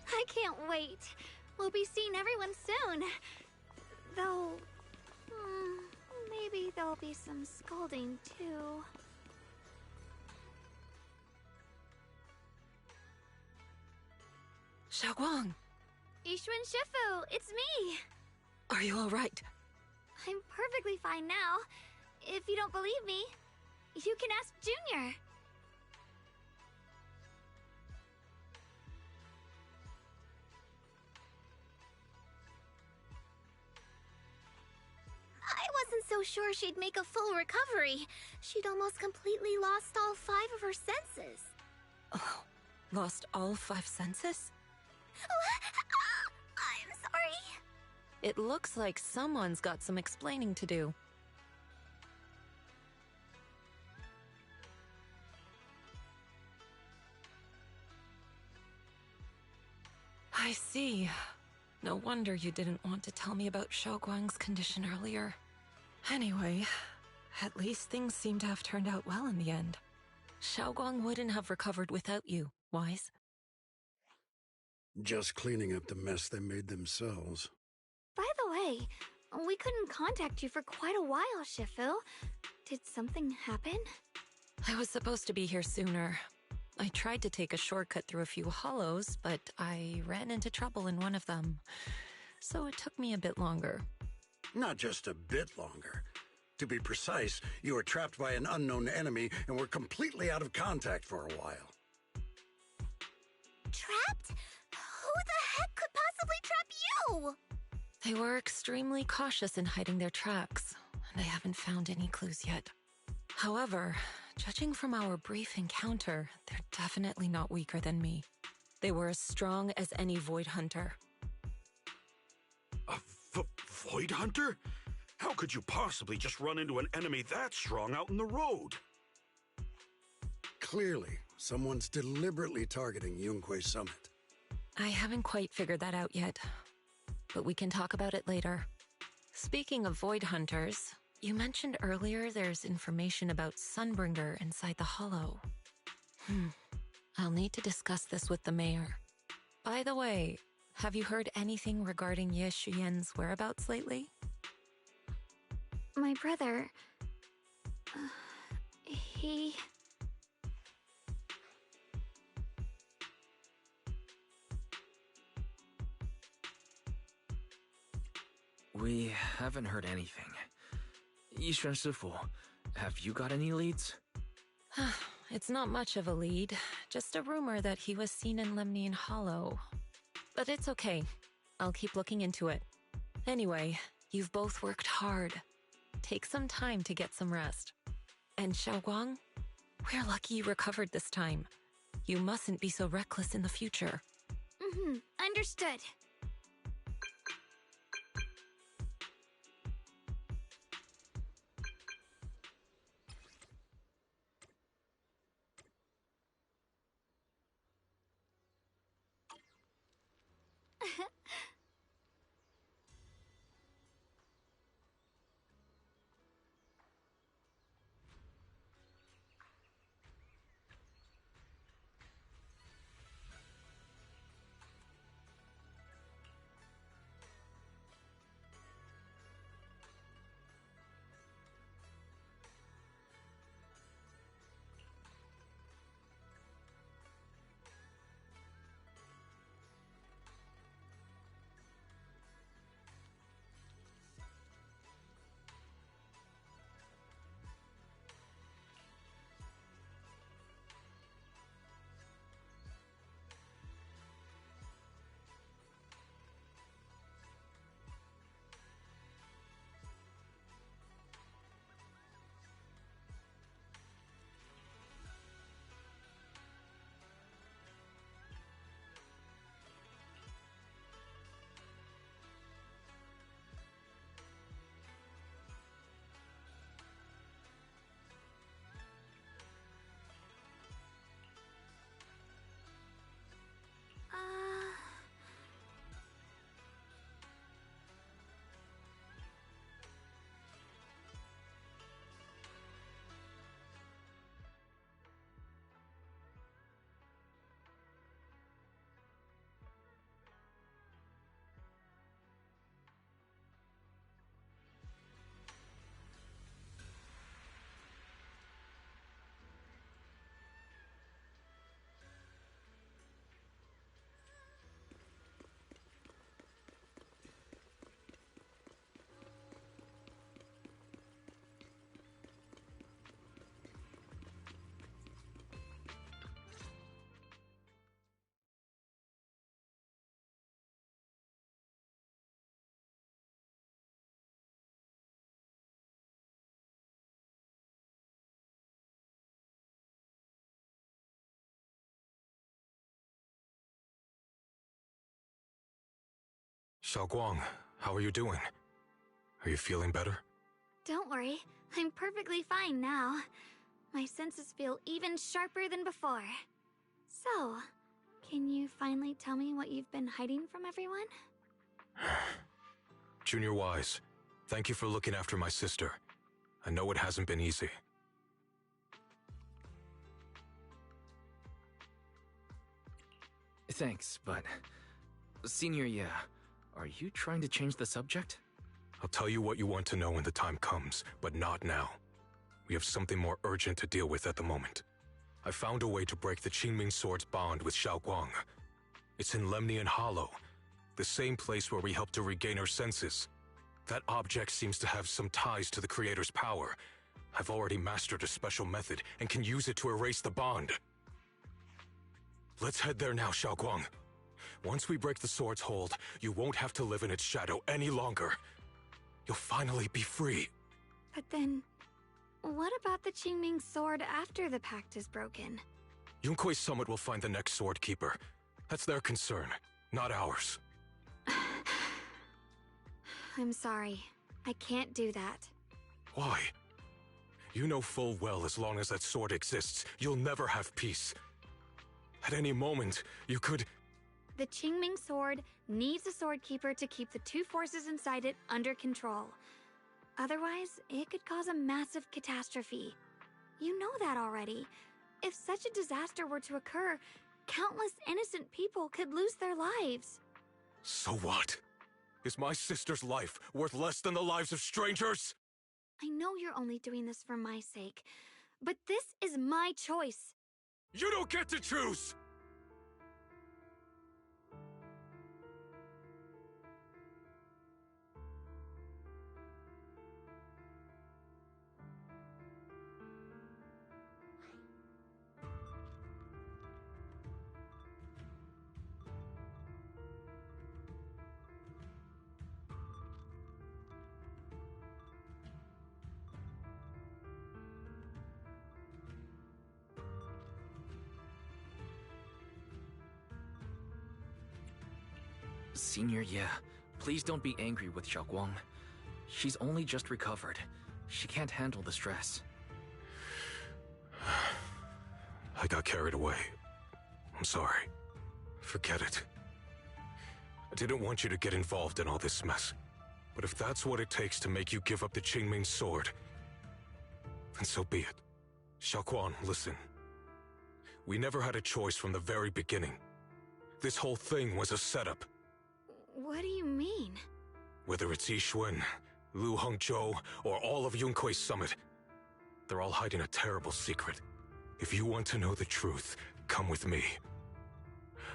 I can't wait. We'll be seeing everyone soon. Though, maybe there'll be some scolding too. Xiaoguang, Ishun Shifu, it's me. are you all right? I'm perfectly fine now. If you don't believe me, you can ask Junior. I wasn't so sure she'd make a full recovery. She'd almost completely lost all 5 of her senses. Oh, lost all 5 senses? I'm sorry. It looks like someone's got some explaining to do. I see. No wonder you didn't want to tell me about Xiaoguang's condition earlier. Anyway, at least things seem to have turned out well in the end. Xiaoguang wouldn't have recovered without you, Wise. Just cleaning up the mess they made themselves. By the way, we couldn't contact you for quite a while, Shifu. Did something happen? I was supposed to be here sooner. I tried to take a shortcut through a few hollows, but I ran into trouble in one of them. So it took me a bit longer. Not just a bit longer. To be precise, you were trapped by an unknown enemy and were completely out of contact for a while. Trapped? Who the heck could possibly trap you? They were extremely cautious in hiding their tracks, and I haven't found any clues yet. However, judging from our brief encounter, they're definitely not weaker than me. They were as strong as any Void Hunter. A Void Hunter? How could you possibly just run into an enemy that strong out in the road? Clearly, someone's deliberately targeting Yunque Summit. I haven't quite figured that out yet, but we can talk about it later. Speaking of Void Hunters, you mentioned earlier there's information about Sunbringer inside the Hollow. I'll need to discuss this with the mayor. By the way, have you heard anything regarding Ye Shuyen's whereabouts lately? My brother... he... We haven't heard anything. Yishuan Shifu, have you got any leads? It's not much of a lead, just a rumor that he was seen in Lemnian Hollow. But it's okay. I'll keep looking into it. Anyway, you've both worked hard. Take some time to get some rest. And Xiaoguang, we're lucky you recovered this time. You mustn't be so reckless in the future. Understood. Xiaoguang, how are you doing? Are you feeling better? Don't worry, I'm perfectly fine now. My senses feel even sharper than before. So, can you finally tell me what you've been hiding from everyone? Junior Wise, thank you for looking after my sister. I know it hasn't been easy. Thanks, but... Senior, yeah. Are you trying to change the subject? I'll tell you what you want to know when the time comes, but not now. We have something more urgent to deal with at the moment. I found a way to break the Qingming Sword's bond with Xiaoguang. It's in Lemnian Hollow, the same place where we helped to regain our senses. That object seems to have some ties to the Creator's power. I've already mastered a special method and can use it to erase the bond. Let's head there now, Xiaoguang. Once we break the sword's hold, you won't have to live in its shadow any longer. You'll finally be free. But then, what about the Qingming Sword after the pact is broken? Yunkui's summit will find the next sword keeper. That's their concern, not ours. I'm sorry. I can't do that. Why? You know full well as long as that sword exists, you'll never have peace. At any moment, you could... The Qingming Sword needs a sword keeper to keep the two forces inside it under control. Otherwise, it could cause a massive catastrophe. You know that already. If such a disaster were to occur, countless innocent people could lose their lives. So what? Is my sister's life worth less than the lives of strangers? I know you're only doing this for my sake, but this is my choice. You don't get to choose! Senior, yeah. Please don't be angry with Xiaoguang. She's only just recovered. She can't handle the stress. I got carried away. I'm sorry. Forget it. I didn't want you to get involved in all this mess. But if that's what it takes to make you give up the Qingming Sword, then so be it. Xiaoguang, listen. We never had a choice from the very beginning. This whole thing was a setup. What do you mean? Whether it's Yixuan, Lu Hongzhou, or all of Yunkui's summit, they're all hiding a terrible secret. If you want to know the truth, come with me.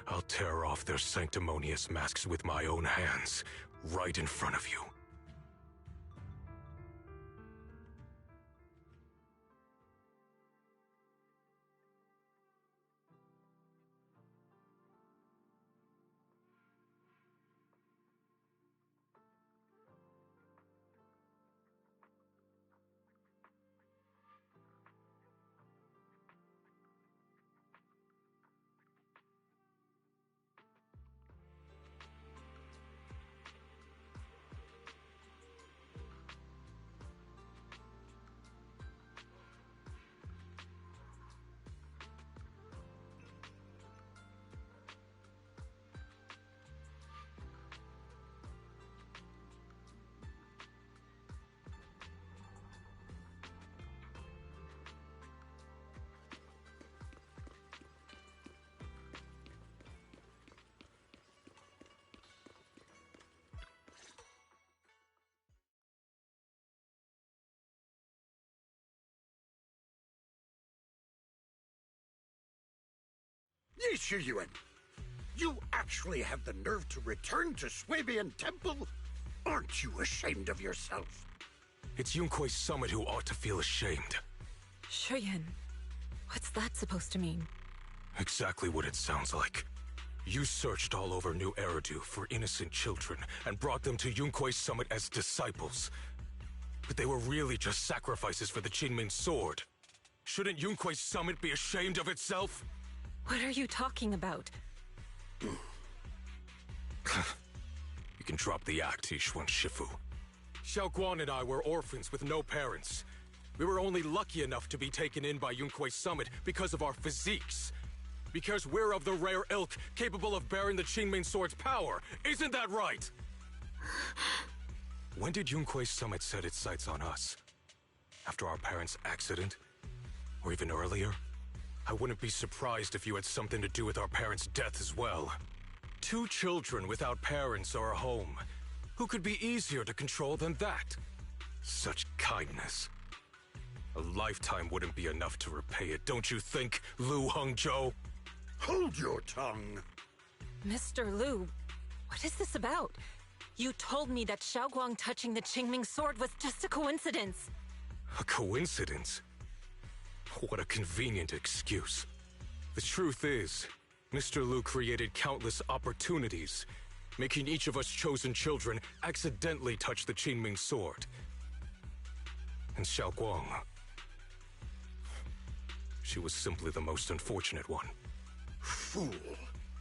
I'll tear off their sanctimonious masks with my own hands, right in front of you. Yuan, you actually have the nerve to return to Swabian Temple? Aren't you ashamed of yourself? It's Yunkui's summit who ought to feel ashamed. Shuyan, what's that supposed to mean? Exactly what it sounds like. You searched all over New Eridu for innocent children and brought them to Yunkui's summit as disciples. But they were really just sacrifices for the Qingming Sword. Shouldn't Yunkui's summit be ashamed of itself? What are you talking about? You can drop the act, Yishuan Shifu. Xiaoguang and I were orphans with no parents. We were only lucky enough to be taken in by Yunkuei Summit because of our physiques. Because we're of the rare ilk capable of bearing the Qingming Sword's power. Isn't that right? When did Yunkuei Summit set its sights on us? After our parents' accident? Or even earlier? I wouldn't be surprised if you had something to do with our parents' death as well. 2 children without parents or a home. Who could be easier to control than that? Such kindness. A lifetime wouldn't be enough to repay it, don't you think, Lu Hongzhou? Hold your tongue. Mr. Lu, what is this about? You told me that Xiaoguang touching the Qingming Sword was just a coincidence. A coincidence? What a convenient excuse. The truth is, Mr. Lu created countless opportunities, making each of us chosen children accidentally touch the Qingming Sword. And Xiaoguang, she was simply the most unfortunate one. Fool.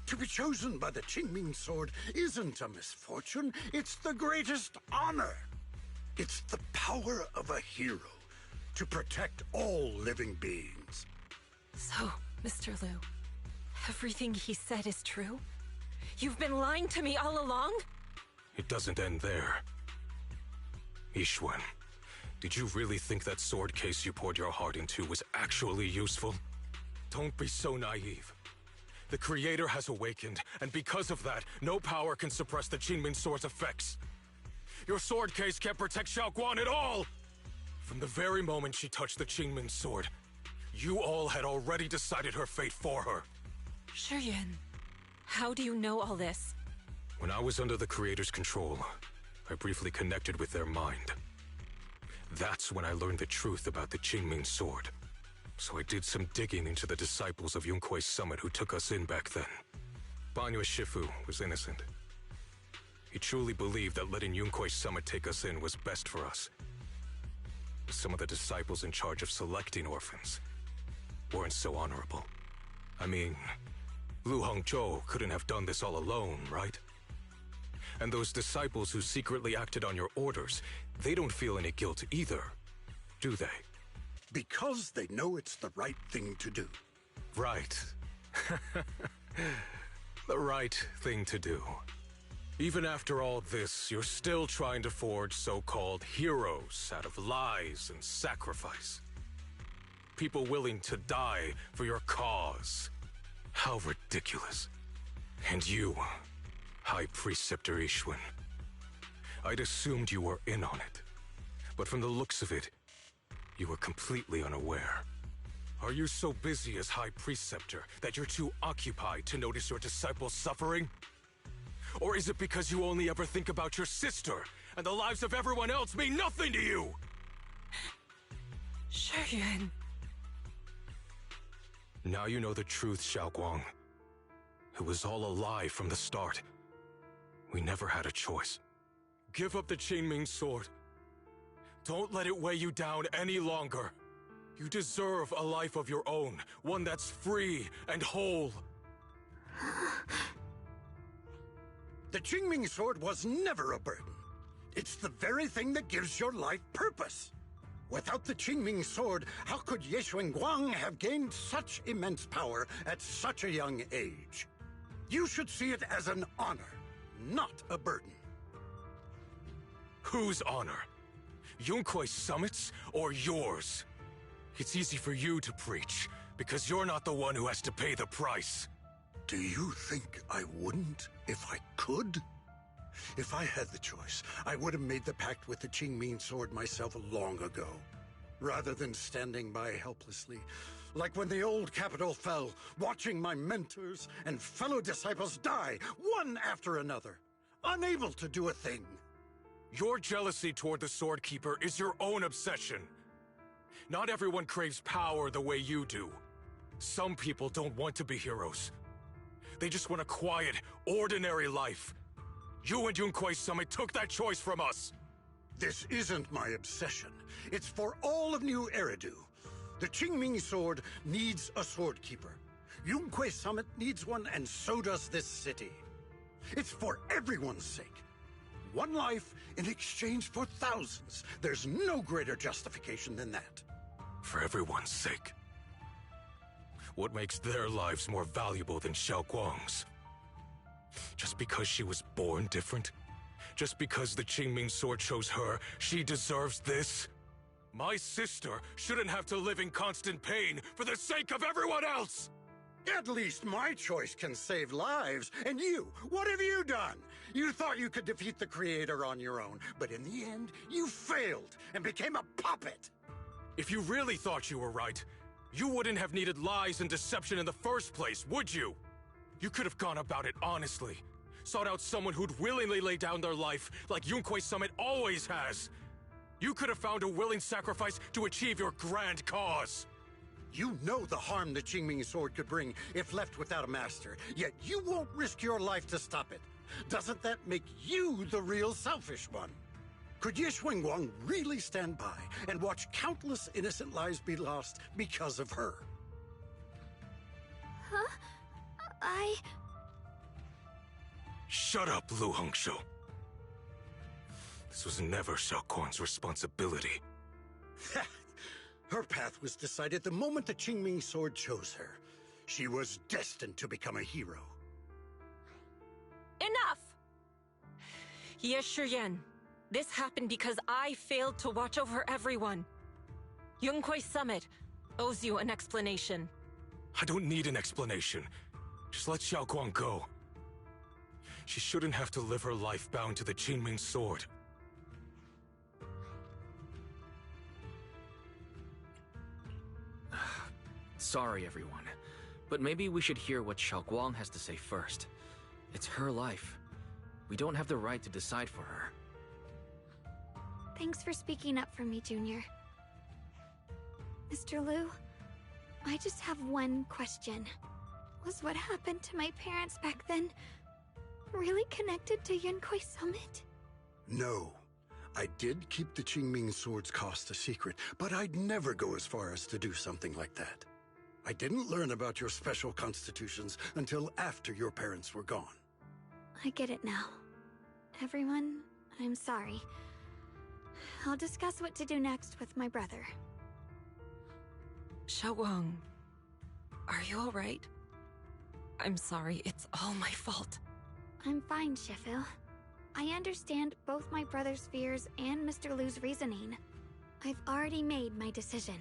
To be chosen by the Qingming Sword isn't a misfortune, it's the greatest honor. It's the power of a hero to protect all living beings. So, Mr. Lu, everything he said is true? You've been lying to me all along? It doesn't end there. Yishuan, did you really think that sword case you poured your heart into was actually useful? Don't be so naive. The Creator has awakened, and because of that, no power can suppress the Qingming Sword's effects. Your sword case can't protect Xiaoguang at all! From the very moment she touched the Qingming Sword, you all had already decided her fate for her. Shiyuan, how do you know all this? When I was under the Creator's control, I briefly connected with their mind. That's when I learned the truth about the Qingming Sword. So I did some digging into the disciples of Yunkuei Summit who took us in back then. Banyue Shifu was innocent. He truly believed that letting Yunkuei Summit take us in was best for us. Some of the disciples in charge of selecting orphans weren't so honorable. I mean, Lu Hongzhou couldn't have done this all alone, right? And those disciples who secretly acted on your orders, they don't feel any guilt either, do they? Because they know it's the right thing to do. Right. The right thing to do. Even after all this, you're still trying to forge so-called heroes out of lies and sacrifice. People willing to die for your cause. How ridiculous. And you, High Preceptor Yishuan. I'd assumed you were in on it. But from the looks of it, you were completely unaware. Are you so busy as High Preceptor that you're too occupied to notice your disciples suffering? Or is it because you only ever think about your sister, and the lives of everyone else mean nothing to you? Shiyuan. Now you know the truth, Xiaoguang. It was all a lie from the start. We never had a choice. Give up the Qingming Sword. Don't let it weigh you down any longer. You deserve a life of your own, one that's free and whole. The Qingming Sword was never a burden. It's the very thing that gives your life purpose. Without the Qingming Sword, how could Ye Guang have gained such immense power at such a young age? You should see it as an honor, not a burden. Whose honor? Yunkuei Summit's or yours? It's easy for you to preach, because you're not the one who has to pay the price. Do you think I wouldn't if I could? If I had the choice, I would have made the pact with the Qingming Sword myself long ago, rather than standing by helplessly, like when the old capital fell, watching my mentors and fellow disciples die, one after another, unable to do a thing. Your jealousy toward the Sword Keeper is your own obsession. Not everyone craves power the way you do. Some people don't want to be heroes. They just want a quiet, ordinary life. You and Yunkuei Summit took that choice from us. This isn't my obsession. It's for all of New Eridu. The Qingming Sword needs a Sword Keeper. Yunkuei Summit needs one, and so does this city. It's for everyone's sake. one life in exchange for thousands. There's no greater justification than that. For everyone's sake. What makes their lives more valuable than Xiao Guang's? Just because she was born different? Just because the Qingming sword chose her, she deserves this? My sister shouldn't have to live in constant pain for the sake of everyone else! At least my choice can save lives. And you, what have you done? You thought you could defeat the Creator on your own, but in the end, you failed and became a puppet. If you really thought you were right, you wouldn't have needed lies and deception in the first place, would you? You could have gone about it honestly. Sought out someone who'd willingly lay down their life like Yunquei Summit always has. You could have found a willing sacrifice to achieve your grand cause. You know the harm the Qingming sword could bring if left without a master, yet you won't risk your life to stop it. Doesn't that make you the real selfish one? Could Ye Xuanguang really stand by and watch countless innocent lives be lost because of her? Huh? Shut up, Lu Hongshou. This was never Xiao Guang's responsibility. Her path was decided the moment the Qingming sword chose her. She was destined to become a hero. Enough! Ye Shiyan, this happened because I failed to watch over everyone. Yunquei Summit owes you an explanation. I don't need an explanation. Just let Xiao Guang go. She shouldn't have to live her life bound to the Qingming sword. Sorry, everyone. But maybe we should hear what Xiao Guang has to say first. It's her life. We don't have the right to decide for her. Thanks for speaking up for me, Junior. Mr. Liu, I just have one question. Was what happened to my parents back then really connected to Yunquei Summit? No. I did keep the Qingming sword's cost a secret, but I'd never go as far as to do something like that. I didn't learn about your special constitutions until after your parents were gone. I get it now. Everyone, I'm sorry. I'll discuss what to do next with my brother. Xiao Guang, are you alright? I'm sorry, it's all my fault. I'm fine, Shifu. I understand both my brother's fears and Mr. Liu's reasoning. I've already made my decision.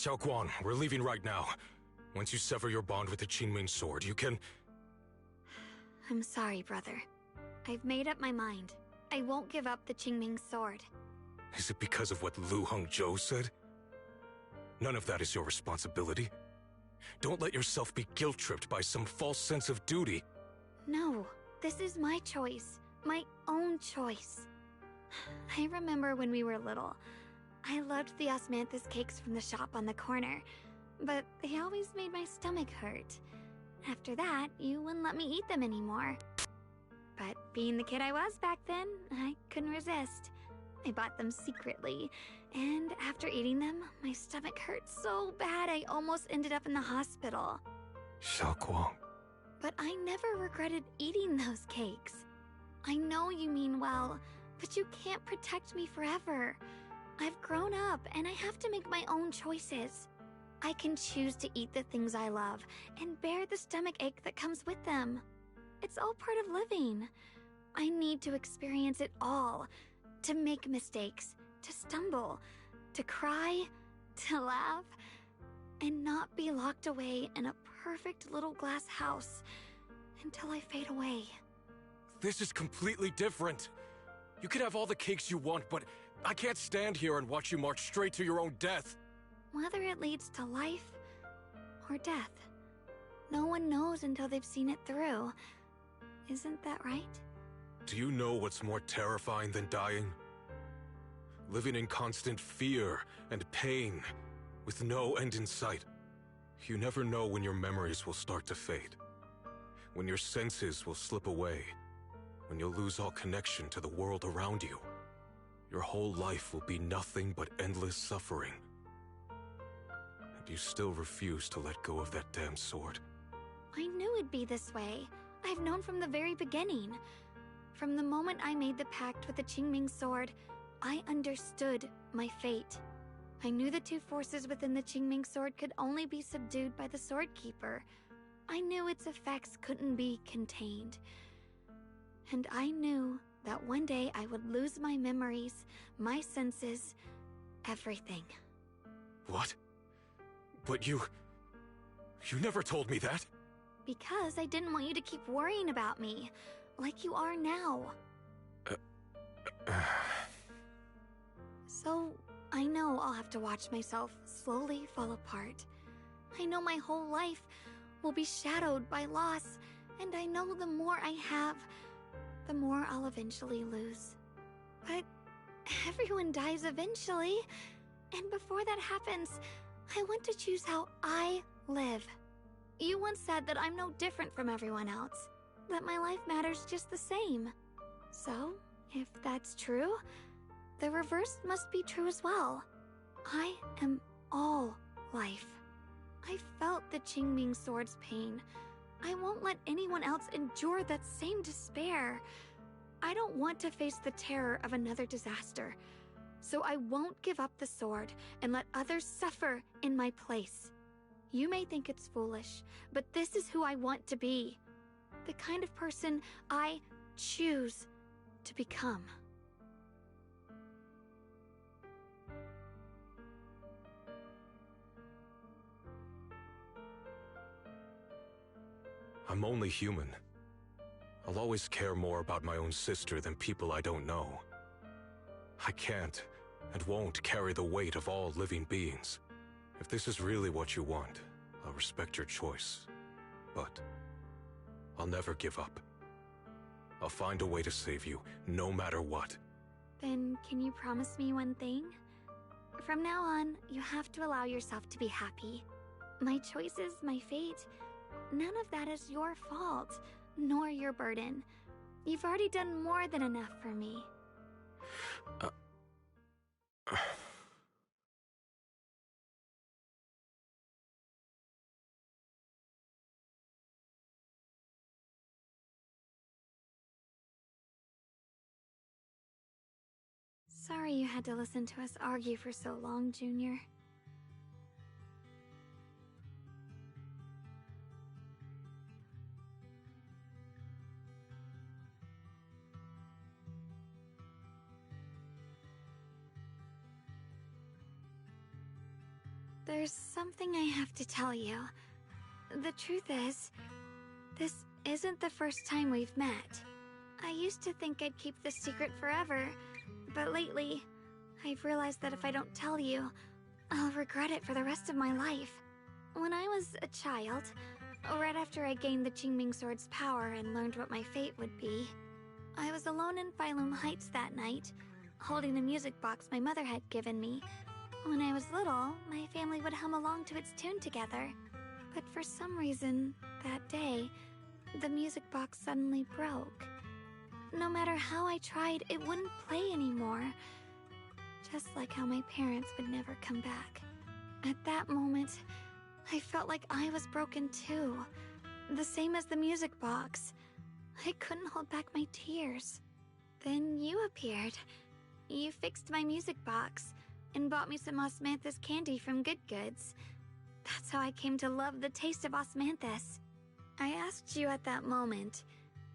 Xiaoguang, we're leaving right now. Once you sever your bond with the Qingming sword, you can... I'm sorry, brother. I've made up my mind. I won't give up the Qingming sword. Is it because of what Lu Hongzhou said? None of that is your responsibility. Don't let yourself be guilt-tripped by some false sense of duty. No, this is my choice. My own choice. I remember when we were little. I loved the osmanthus cakes from the shop on the corner, but they always made my stomach hurt. After that, you wouldn't let me eat them anymore. But being the kid I was back then, I couldn't resist. I bought them secretly, and after eating them, my stomach hurt so bad I almost ended up in the hospital. Xiaoguang. But I never regretted eating those cakes. I know you mean well, but you can't protect me forever. I've grown up, and I have to make my own choices. I can choose to eat the things I love, and bear the stomach ache that comes with them. It's all part of living. I need to experience it all. To make mistakes, to stumble, to cry, to laugh, and not be locked away in a perfect little glass house until I fade away. This is completely different. You can have all the cakes you want, but I can't stand here and watch you march straight to your own death. Whether it leads to life or death, no one knows until they've seen it through. Isn't that right? Do you know what's more terrifying than dying? Living in constant fear and pain, with no end in sight. You never know when your memories will start to fade. When your senses will slip away. When you'll lose all connection to the world around you. Your whole life will be nothing but endless suffering. And you still refuse to let go of that damn sword. I knew it'd be this way. I've known from the very beginning. From the moment I made the pact with the Qingming sword, I understood my fate. I knew the two forces within the Qingming sword could only be subdued by the Sword Keeper. I knew its effects couldn't be contained. And I knew that one day I would lose my memories, my senses, everything. What? But you never told me that. Because I didn't want you to keep worrying about me, like you are now. So, I know I'll have to watch myself slowly fall apart. I know my whole life will be shadowed by loss, and I know the more I have, the more I'll eventually lose. But everyone dies eventually, and before that happens, I want to choose how I live. You once said that I'm no different from everyone else, that my life matters just the same. So, if that's true, the reverse must be true as well. I am all life. I felt the Qingming sword's pain. I won't let anyone else endure that same despair. I don't want to face the terror of another disaster. So I won't give up the sword and let others suffer in my place. You may think it's foolish, but this is who I want to be. The kind of person I choose to become. I'm only human. I'll always care more about my own sister than people I don't know. I can't and won't carry the weight of all living beings. If this is really what you want, I'll respect your choice. But I'll never give up. I'll find a way to save you, no matter what. Then can you promise me one thing? From now on, you have to allow yourself to be happy. My choices, my fate, none of that is your fault, nor your burden. You've already done more than enough for me. Sorry you had to listen to us argue for so long, Junior. there's something I have to tell you. The truth is, this isn't the first time we've met. I used to think I'd keep this secret forever, but lately, I've realized that if I don't tell you, I'll regret it for the rest of my life. When I was a child, right after I gained the Qingming Sword's power and learned what my fate would be, I was alone in Phylum Heights that night, holding the music box my mother had given me. When I was little, my family would hum along to its tune together. But for some reason, that day, the music box suddenly broke. No matter how I tried, it wouldn't play anymore. Just like how my parents would never come back. At that moment, I felt like I was broken too. The same as the music box. I couldn't hold back my tears. Then you appeared. You fixed my music box and bought me some osmanthus candy from Good Goods. That's how I came to love the taste of osmanthus. I asked you at that moment,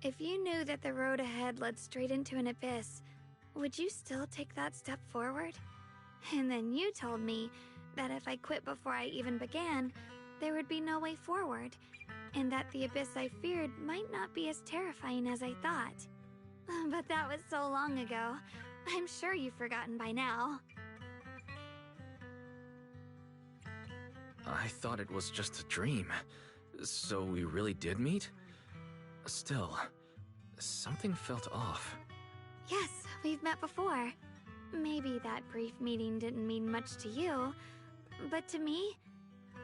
if you knew that the road ahead led straight into an abyss, would you still take that step forward? And then you told me that if I quit before I even began, there would be no way forward, and that the abyss I feared might not be as terrifying as I thought. But that was so long ago. I'm sure you've forgotten by now. I thought it was just a dream. So we really did meet? Still, something felt off. Yes, we've met before. Maybe that brief meeting didn't mean much to you, but to me,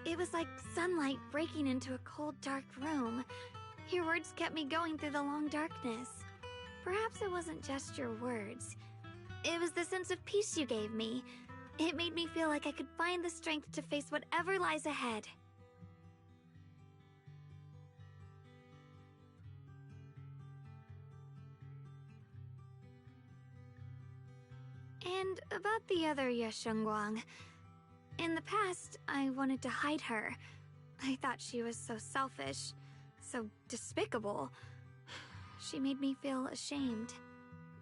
it was like sunlight breaking into a cold, dark room. Your words kept me going through the long darkness. Perhaps it wasn't just your words. It was the sense of peace you gave me. It made me feel like I could find the strength to face whatever lies ahead. And about the other Yeshengguang. In the past, I wanted to hide her. I thought she was so selfish, so despicable. She made me feel ashamed.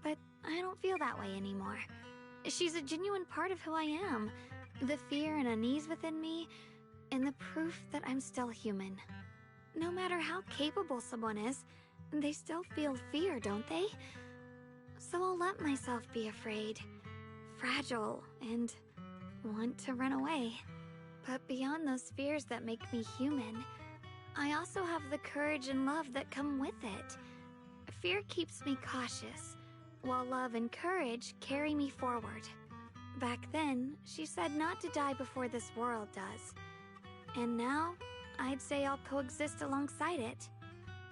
But I don't feel that way anymore. She's a genuine part of who I am. The fear and unease within me, and the proof that I'm still human. No matter how capable someone is, they still feel fear, don't they? So I'll let myself be afraid, fragile, and want to run away. But beyond those fears that make me human, I also have the courage and love that come with it. Fear keeps me cautious, while love and courage carry me forward. Back then, she said not to die before this world does. And now, I'd say I'll coexist alongside it.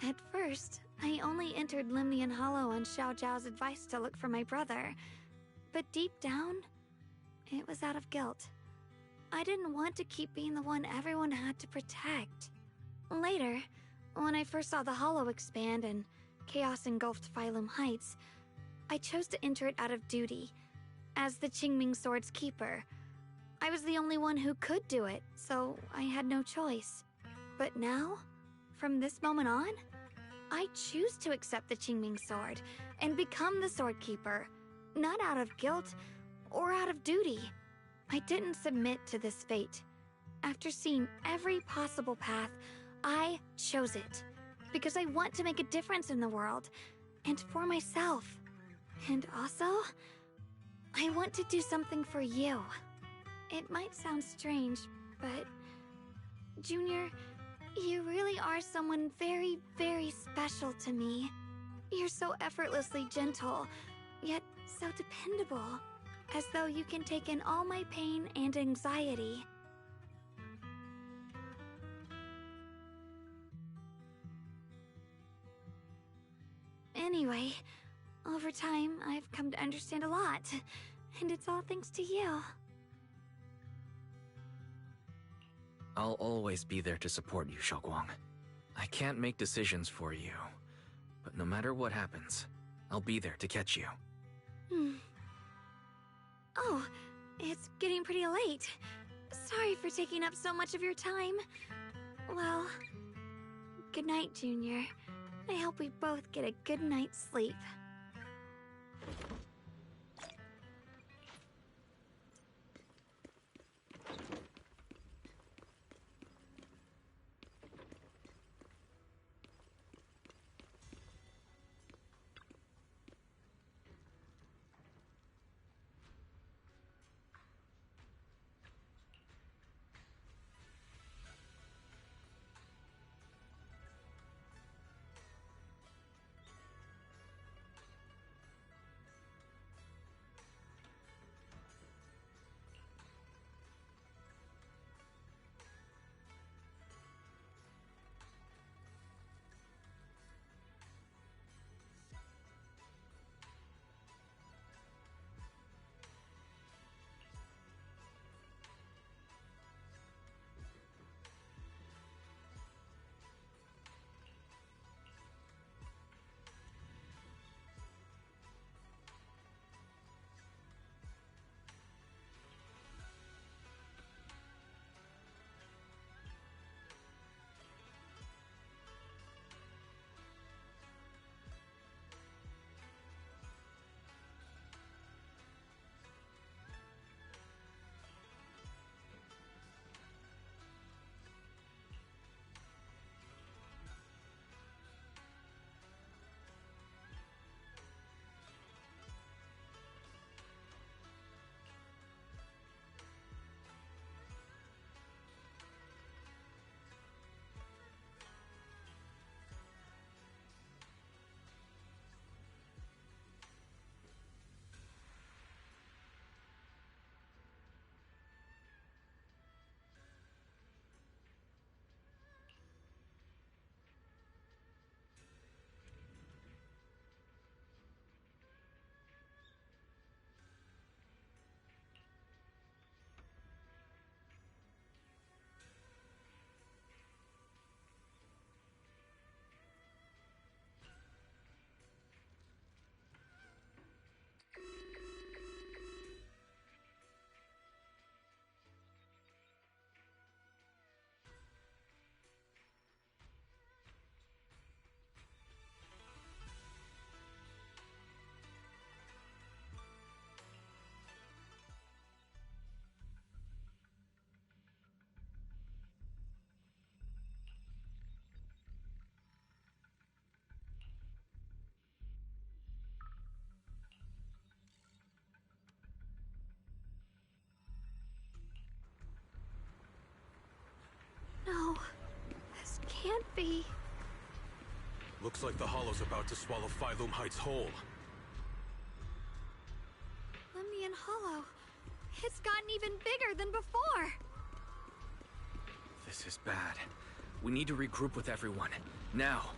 At first, I only entered Limnian Hollow on Xiao Zhao's advice to look for my brother. But deep down, it was out of guilt. I didn't want to keep being the one everyone had to protect. Later, when I first saw the Hollow expand and chaos engulfed Phylum Heights, I chose to enter it out of duty, as the Qingming Sword's keeper. I was the only one who could do it, so I had no choice. But now, from this moment on, I choose to accept the Qingming Sword and become the Sword Keeper, not out of guilt or out of duty. I didn't submit to this fate. After seeing every possible path, I chose it, because I want to make a difference in the world, and for myself. And also, I want to do something for you. It might sound strange, but Junior, you really are someone very, very special to me. You're so effortlessly gentle, yet so dependable, as though you can take in all my pain and anxiety. Anyway, over time, I've come to understand a lot, and it's all thanks to you. I'll always be there to support you, Xiaoguang. I can't make decisions for you, but no matter what happens, I'll be there to catch you. Oh, it's getting pretty late. Sorry for taking up so much of your time. Well, good night, Junior. I hope we both get a good night's sleep. be. Looks like the Hollow's about to swallow Phylum Heights whole. Lemnian Hollow. It's gotten even bigger than before. This is bad. We need to regroup with everyone. Now.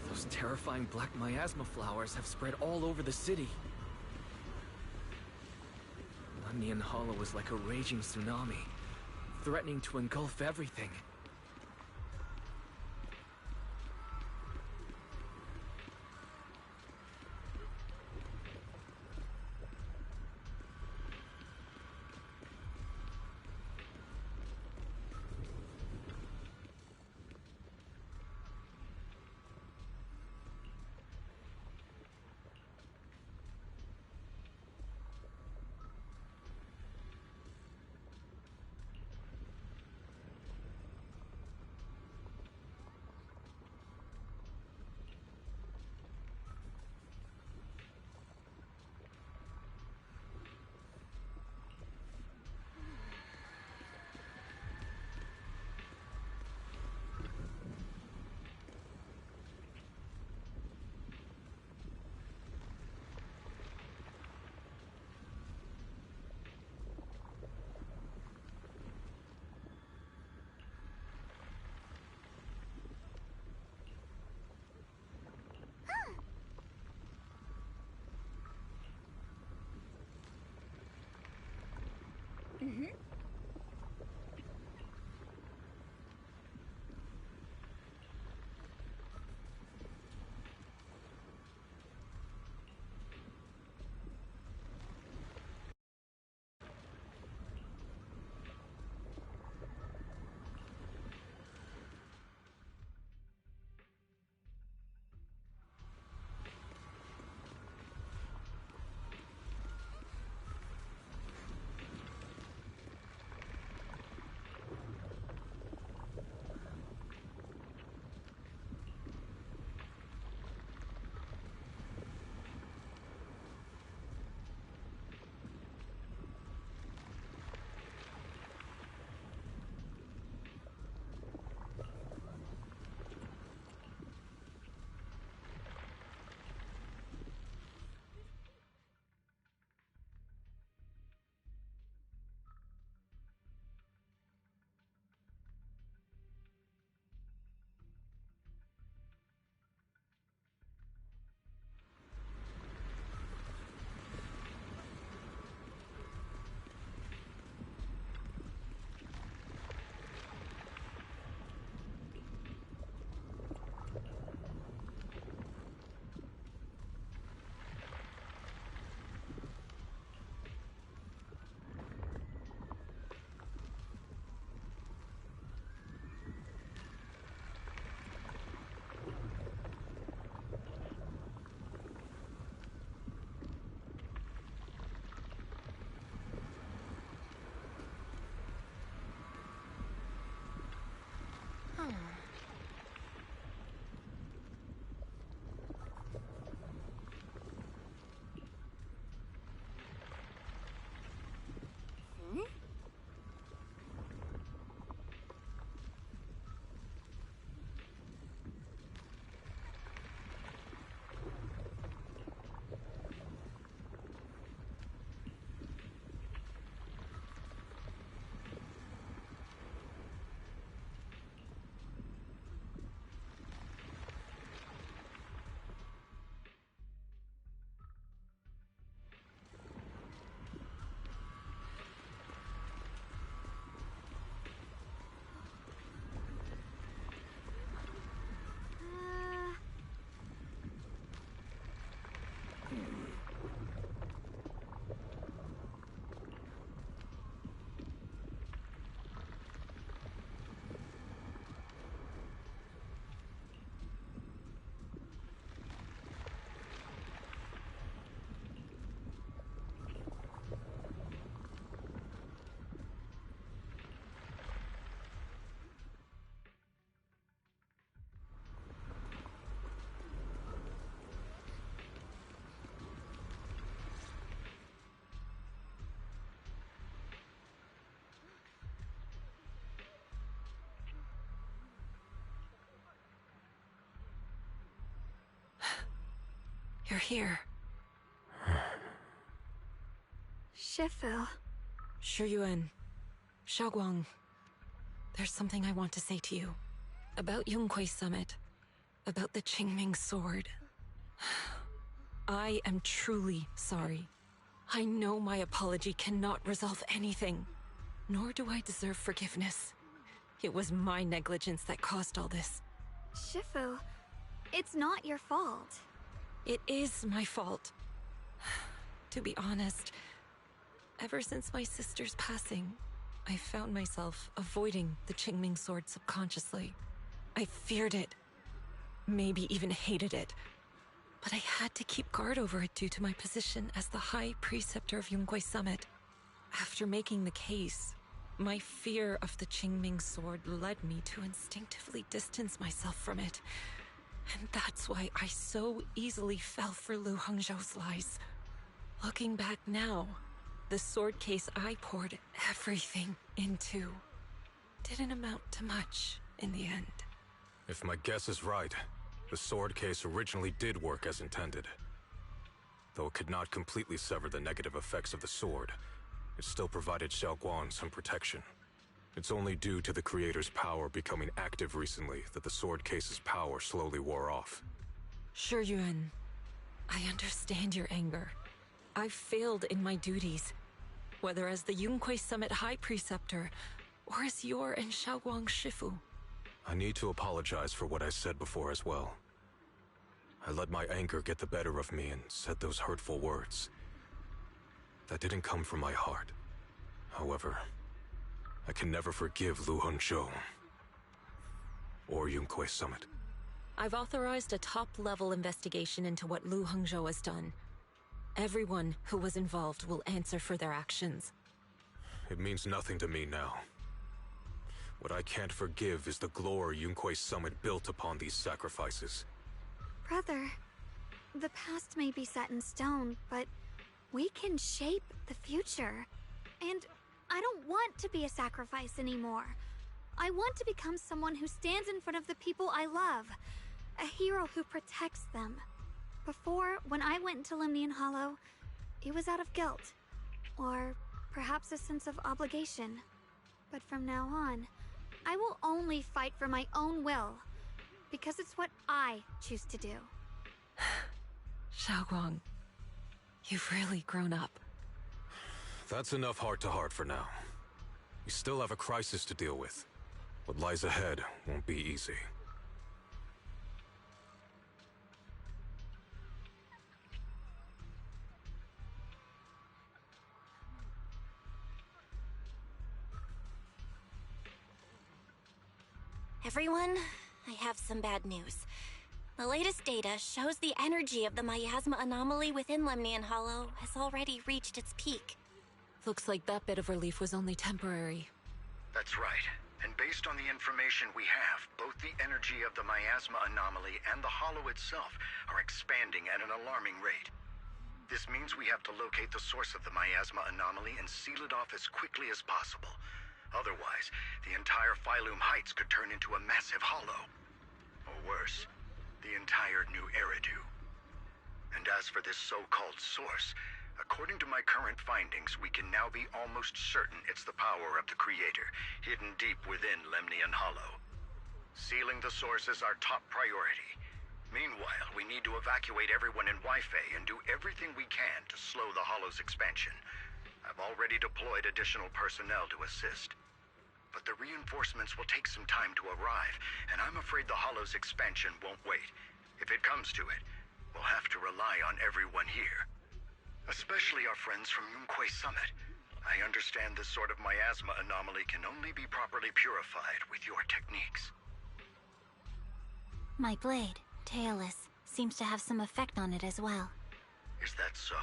Those terrifying black miasma flowers have spread all over the city. Lemnian Hollow is like a raging tsunami, threatening to engulf everything. You're here. Shifu. Shiyuan. Xiaoguang. There's something I want to say to you. About Yunquei Summit. About the Qingming Sword. I am truly sorry. I know my apology cannot resolve anything, nor do I deserve forgiveness. It was my negligence that caused all this. Shifu, it's not your fault. It is my fault. To be honest, ever since my sister's passing, I found myself avoiding the Qingming Sword subconsciously. I feared it, maybe even hated it. But I had to keep guard over it due to my position as the High Preceptor of Yunquei Summit. After making the case, my fear of the Qingming Sword led me to instinctively distance myself from it. And that's why I so easily fell for Lu Hangzhou's lies. Looking back now, the sword case I poured everything into didn't amount to much in the end. If my guess is right, the sword case originally did work as intended. Though it could not completely sever the negative effects of the sword, it still provided Xiaoguang some protection. It's only due to the creator's power becoming active recently that the sword case's power slowly wore off. Shiyuan, I understand your anger. I've failed in my duties, whether as the Yunquei Summit High Preceptor or as your and Xiaoguang's Shifu. I need to apologize for what I said before as well. I let my anger get the better of me and said those hurtful words. That didn't come from my heart. However, I can never forgive Lu Hangzhou or Yunquei Summit. I've authorized a top-level investigation into what Lu Hangzhou has done. Everyone who was involved will answer for their actions. It means nothing to me now. What I can't forgive is the glory Yunquei Summit built upon these sacrifices. Brother, the past may be set in stone, but we can shape the future. And I don't want to be a sacrifice anymore. I want to become someone who stands in front of the people I love. A hero who protects them. Before, when I went into Lemnian Hollow, it was out of guilt. Or perhaps a sense of obligation. But from now on, I will only fight for my own will. Because it's what I choose to do. Xiaoguang, you've really grown up. That's enough heart-to-heart for now. We still have a crisis to deal with. What lies ahead won't be easy. Everyone, I have some bad news. The latest data shows the energy of the miasma anomaly within Lemnian Hollow has already reached its peak. Looks like that bit of relief was only temporary. That's right. And based on the information we have, both the energy of the miasma anomaly and the hollow itself are expanding at an alarming rate. This means we have to locate the source of the miasma anomaly and seal it off as quickly as possible. Otherwise, the entire Phylum Heights could turn into a massive hollow. Or worse, the entire New Eridu. And as for this so-called source, according to my current findings, we can now be almost certain it's the power of the Creator, hidden deep within Lemnian Hollow. Sealing the source is our top priority. Meanwhile, we need to evacuate everyone in Weifei and do everything we can to slow the Hollow's expansion. I've already deployed additional personnel to assist. But the reinforcements will take some time to arrive, and I'm afraid the Hollow's expansion won't wait. If it comes to it, we'll have to rely on everyone here. Especially our friends from Yunquei Summit. I understand this sort of miasma anomaly can only be properly purified with your techniques. My blade, Tailless, seems to have some effect on it as well. Is that so?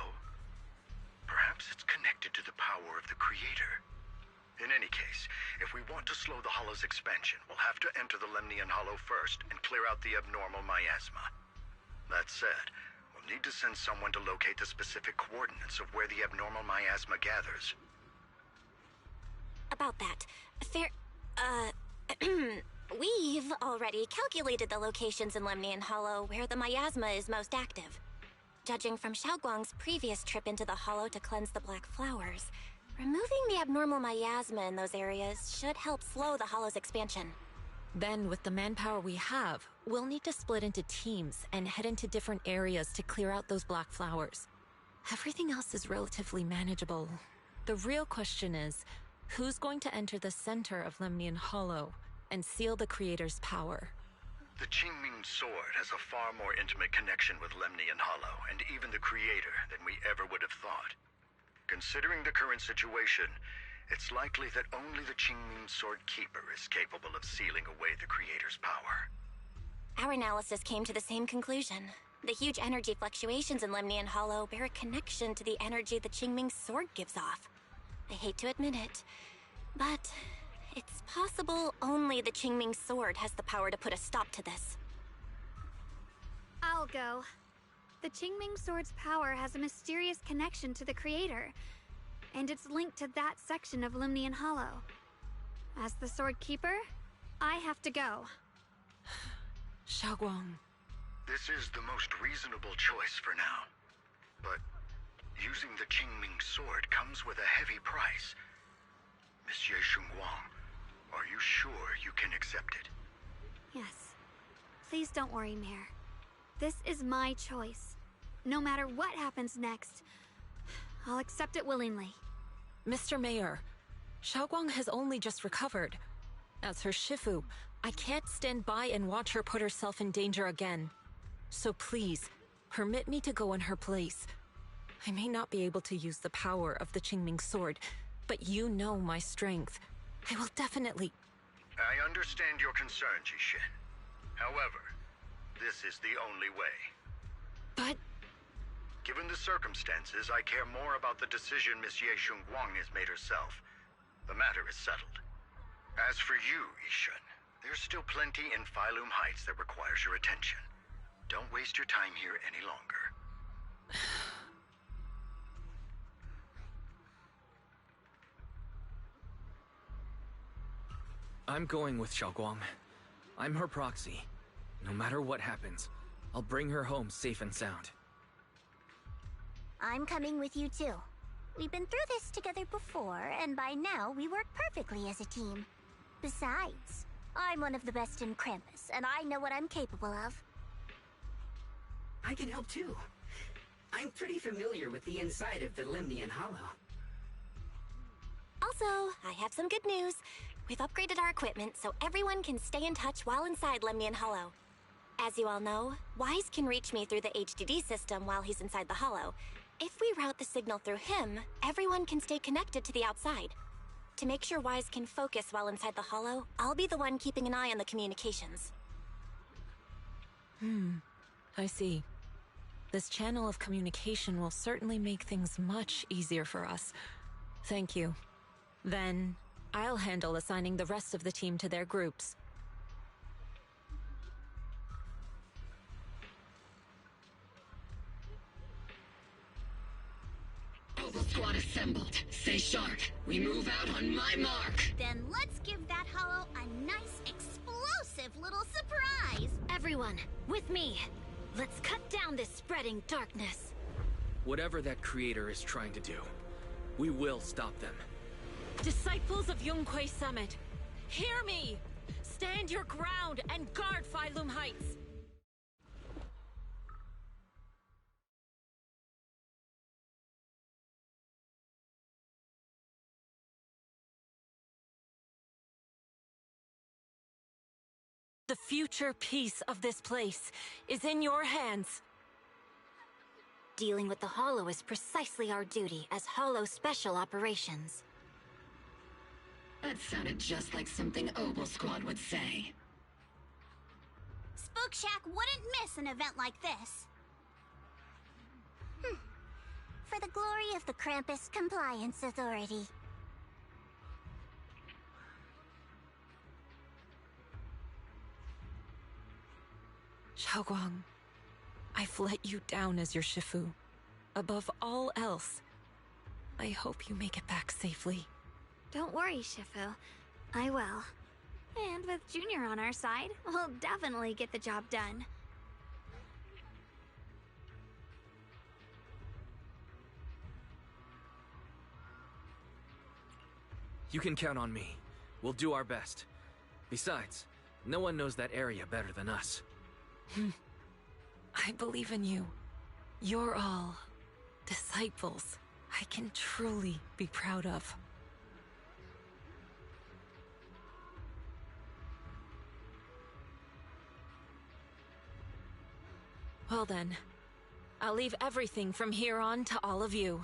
Perhaps it's connected to the power of the Creator. In any case, if we want to slow the Hollow's expansion, we'll have to enter the Lemnian Hollow first and clear out the abnormal miasma. That said, we'll need to send someone to locate the specific coordinates of where the abnormal miasma gathers. About that, we've already calculated the locations in Lemnian Hollow where the miasma is most active. Judging from Xiaoguang's previous trip into the Hollow to cleanse the Black Flowers, removing the abnormal miasma in those areas should help slow the Hollow's expansion. Then, with the manpower we have, we'll need to split into teams and head into different areas to clear out those Black Flowers. Everything else is relatively manageable. The real question is, who's going to enter the center of Lemnian Hollow and seal the Creator's power? The Qingming Sword has a far more intimate connection with Lemnian Hollow and even the Creator than we ever would have thought. Considering the current situation, it's likely that only the Qingming Sword Keeper is capable of sealing away the Creator's power. Our analysis came to the same conclusion. The huge energy fluctuations in Lemnian Hollow bear a connection to the energy the Qingming Sword gives off. I hate to admit it, but it's possible only the Qingming Sword has the power to put a stop to this. I'll go. The Qingming Sword's power has a mysterious connection to the Creator, and it's linked to that section of Lemnian Hollow. As the Sword Keeper, I have to go. Xiaoguang. This is the most reasonable choice for now. But using the Qingming Sword comes with a heavy price. Monsieur Xunguang, are you sure you can accept it? Yes. Please don't worry, Mayor. This is my choice. No matter what happens next, I'll accept it willingly. Mr. Mayor, Xiaoguang has only just recovered. As her Shifu, I can't stand by and watch her put herself in danger again. So please, permit me to go in her place. I may not be able to use the power of the Qingming Sword, but you know my strength. I will definitely... I understand your concern, Jishin. However, this is the only way. But... Given the circumstances, I care more about the decision Miss Ye Xunguang has made herself. The matter is settled. As for you, Yishun, there's still plenty in Phylum Heights that requires your attention. Don't waste your time here any longer. I'm going with Xiaoguang. I'm her proxy. No matter what happens, I'll bring her home safe and sound. I'm coming with you too. We've been through this together before, and by now we work perfectly as a team. Besides, I'm one of the best in Krampus, and I know what I'm capable of. I can help too. I'm pretty familiar with the inside of the Lemnian Hollow. Also, I have some good news. We've upgraded our equipment so everyone can stay in touch while inside Lemnian Hollow. As you all know, Wise can reach me through the HDD system while he's inside the Hollow. If we route the signal through him, everyone can stay connected to the outside. To make sure Wise can focus while inside the Hollow, I'll be the one keeping an eye on the communications. I see. This channel of communication will certainly make things much easier for us. Thank you. Then, I'll handle assigning the rest of the team to their groups. Oval squad assembled. Stay sharp. We move out on my mark. Then let's give that hollow a nice, explosive little surprise! Everyone, with me! Let's cut down this spreading darkness. Whatever that creator is trying to do, we will stop them. Disciples of Yonghui Summit, hear me! Stand your ground and guard Phylum Heights! The future peace of this place is in your hands. Dealing with the Hollow is precisely our duty as Hollow Special Operations. That sounded just like something Oval Squad would say. Spook Shack wouldn't miss an event like this. For the glory of the Krampus Compliance Authority. Xiaoguang, I've let you down as your Shifu. Above all else, I hope you make it back safely. Don't worry, Shifu. I will. And with Junior on our side, we'll definitely get the job done. You can count on me. We'll do our best. Besides, no one knows that area better than us. I believe in you. You're all disciples I can truly be proud of. Well then, I'll leave everything from here on to all of you.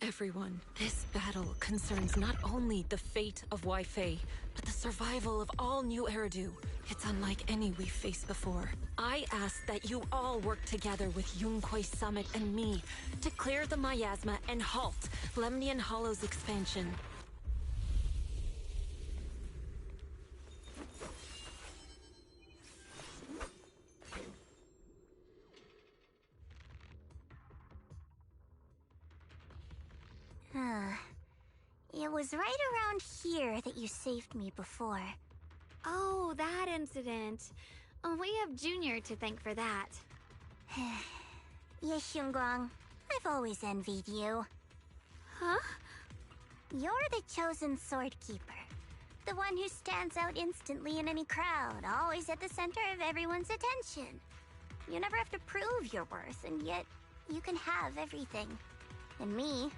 Everyone, this battle concerns not only the fate of Wai-Fei, but the survival of all New Eridu. It's unlike any we've faced before. I ask that you all work together with Yunquei Summit and me to clear the miasma and halt Lemnian Hollow's expansion. It was right around here that you saved me before. Oh, that incident. We have Junior to thank for that. Yes, Xunguang. I've always envied you. Huh? You're the chosen sword keeper. The one who stands out instantly in any crowd, always at the center of everyone's attention. You never have to prove your worth, and yet you can have everything. And me,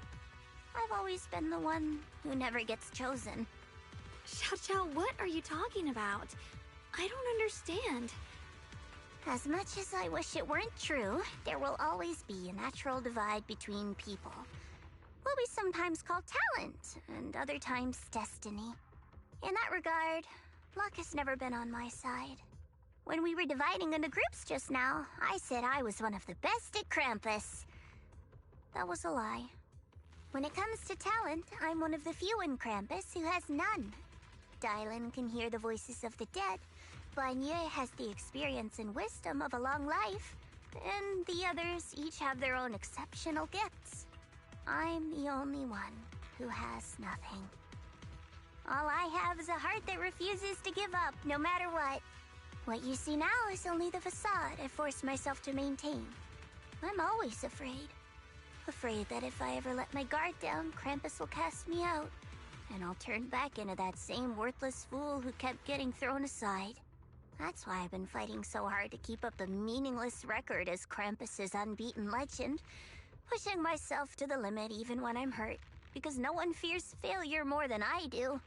I've always been the one who never gets chosen. Xiao, what are you talking about? I don't understand. As much as I wish it weren't true, there will always be a natural divide between people. What we sometimes call talent, and other times destiny. In that regard, luck has never been on my side. When we were dividing into groups just now, I said I was one of the best at Krampus. That was a lie. When it comes to talent, I'm one of the few in Krampus who has none. Dylan can hear the voices of the dead. Banye has the experience and wisdom of a long life. And the others each have their own exceptional gifts. I'm the only one who has nothing. All I have is a heart that refuses to give up, no matter what. What you see now is only the facade I forced myself to maintain. I'm always afraid. Afraid that if I ever let my guard down, Krampus will cast me out. And I'll turn back into that same worthless fool who kept getting thrown aside. That's why I've been fighting so hard to keep up a meaningless record as Krampus's unbeaten legend. Pushing myself to the limit even when I'm hurt, because no one fears failure more than I do.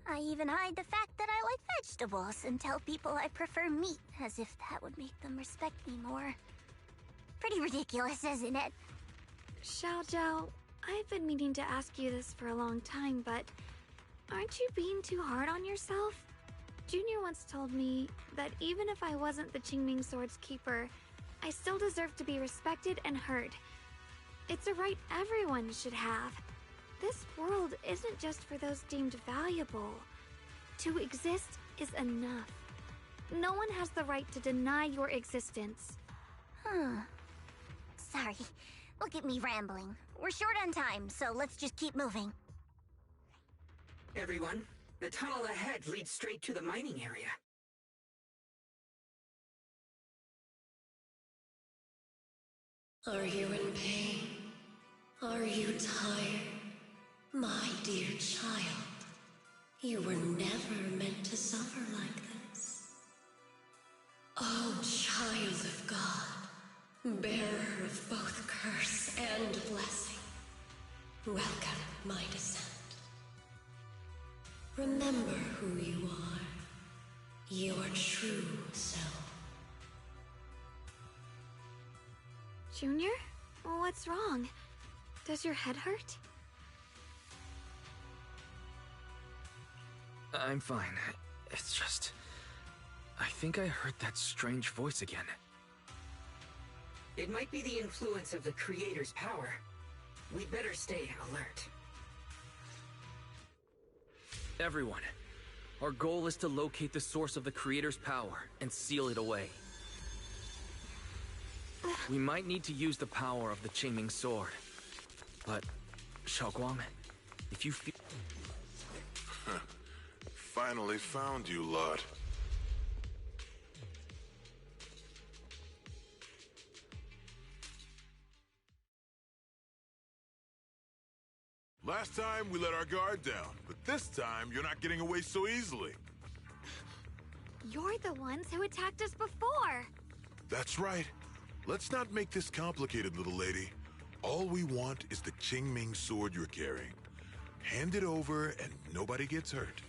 I even hide the fact that I like vegetables and tell people I prefer meat, as if that would make them respect me more. Pretty ridiculous, isn't it? Xiao, I've been meaning to ask you this for a long time, but aren't you being too hard on yourself? Junior once told me that even if I wasn't the Qingming Sword's keeper, I still deserve to be respected and heard. It's a right everyone should have. This world isn't just for those deemed valuable. To exist is enough. No one has the right to deny your existence. Sorry. Look at me rambling. We're short on time, so let's just keep moving. Everyone, the tunnel ahead leads straight to the mining area. Are you in pain? Are you tired? My dear child, you were never meant to suffer like this. Oh, child of God, bearer of both curse and blessing, welcome my descent. Remember who you are, your true self. Junior? What's wrong? Does your head hurt? I'm fine. It's just... I think I heard that strange voice again. It might be the influence of the Creator's power. We'd better stay alert. Everyone, our goal is to locate the source of the Creator's power and seal it away. We might need to use the power of the Qingming Sword. But, Xiaoguang, if you feel... Finally found you, lot. Last time we let our guard down, but this time you're not getting away so easily. You're the ones who attacked us before! That's right. Let's not make this complicated, little lady. All we want is the Qingming Sword you're carrying. Hand it over and nobody gets hurt.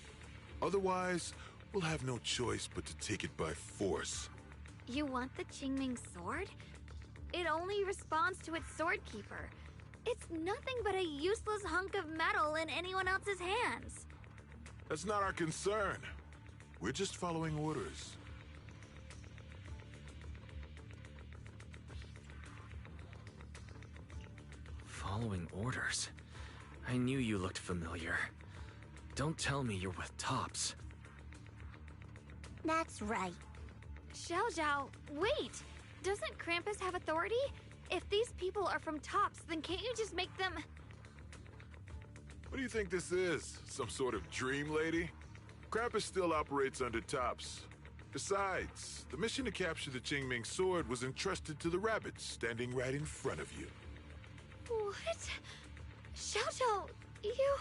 Otherwise, we'll have no choice but to take it by force. You want the Qingming Sword? It only responds to its sword keeper. It's nothing but a useless hunk of metal in anyone else's hands. That's not our concern. We're just following orders. Following orders? I knew you looked familiar. Don't tell me you're with Tops. That's right. Xiao, wait! Doesn't Krampus have authority? If these people are from Tops, then can't you just make them... What do you think this is? Some sort of dream lady? Krampus still operates under Tops. Besides, the mission to capture the Qingming Sword was entrusted to the rabbits standing right in front of you. What? Xiao, you...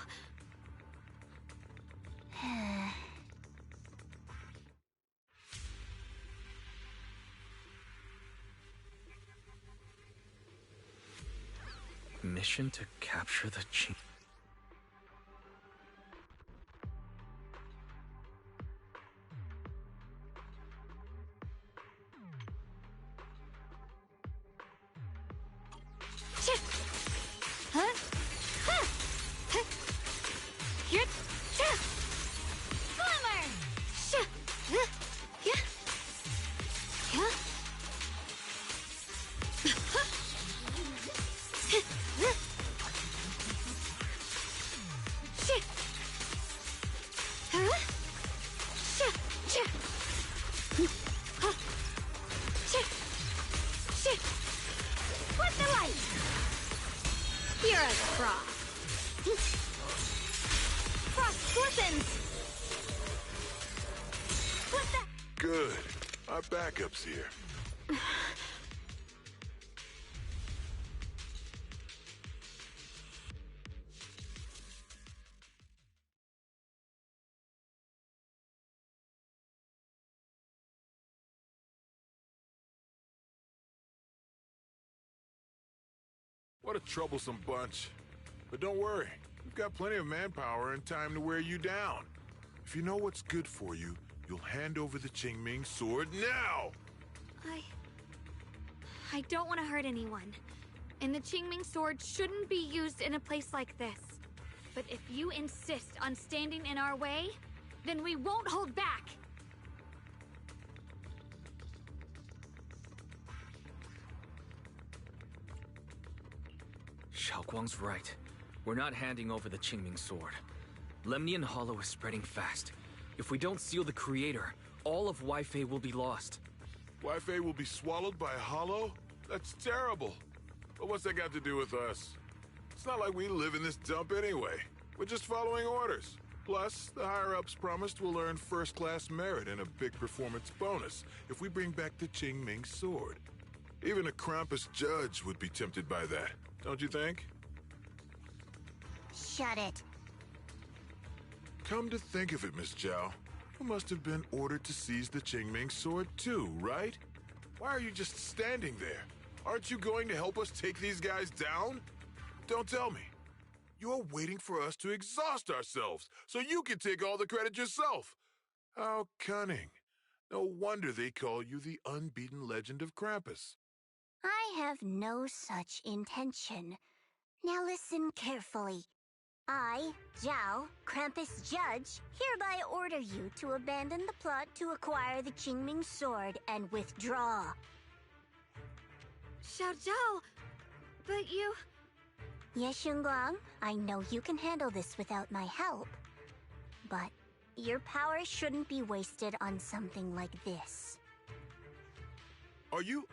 Mission mission to capture the Qing. Good. Our backup's here. What a troublesome bunch. But don't worry, we've got plenty of manpower and time to wear you down. If you know what's good for you, you'll hand over the Qingming sword now! I don't want to hurt anyone. And the Qingming sword shouldn't be used in a place like this. But if you insist on standing in our way, then we won't hold back! Xiaoguang's right. We're not handing over the Qingming sword. Lemnian Hollow is spreading fast. If we don't seal the Creator, all of Weifei will be lost. Weifei will be swallowed by a hollow? That's terrible. But what's that got to do with us? It's not like we live in this dump anyway. We're just following orders. Plus, the higher-ups promised we'll earn first-class merit and a big performance bonus if we bring back the Qingming sword. Even a Krampus judge would be tempted by that, don't you think? Shut it. Come to think of it, Miss Zhao, you must have been ordered to seize the Qingming sword too, right? Why are you just standing there? Aren't you going to help us take these guys down? Don't tell me. You're waiting for us to exhaust ourselves so you can take all the credit yourself. How cunning. No wonder they call you the unbeaten legend of Krampus. I have no such intention. Now listen carefully. I, Zhao, Krampus Judge, hereby order you to abandon the plot to acquire the Qingming sword and withdraw. Xiao Zhao, but you... Ye Xingguang, I know you can handle this without my help. But your power shouldn't be wasted on something like this. Are you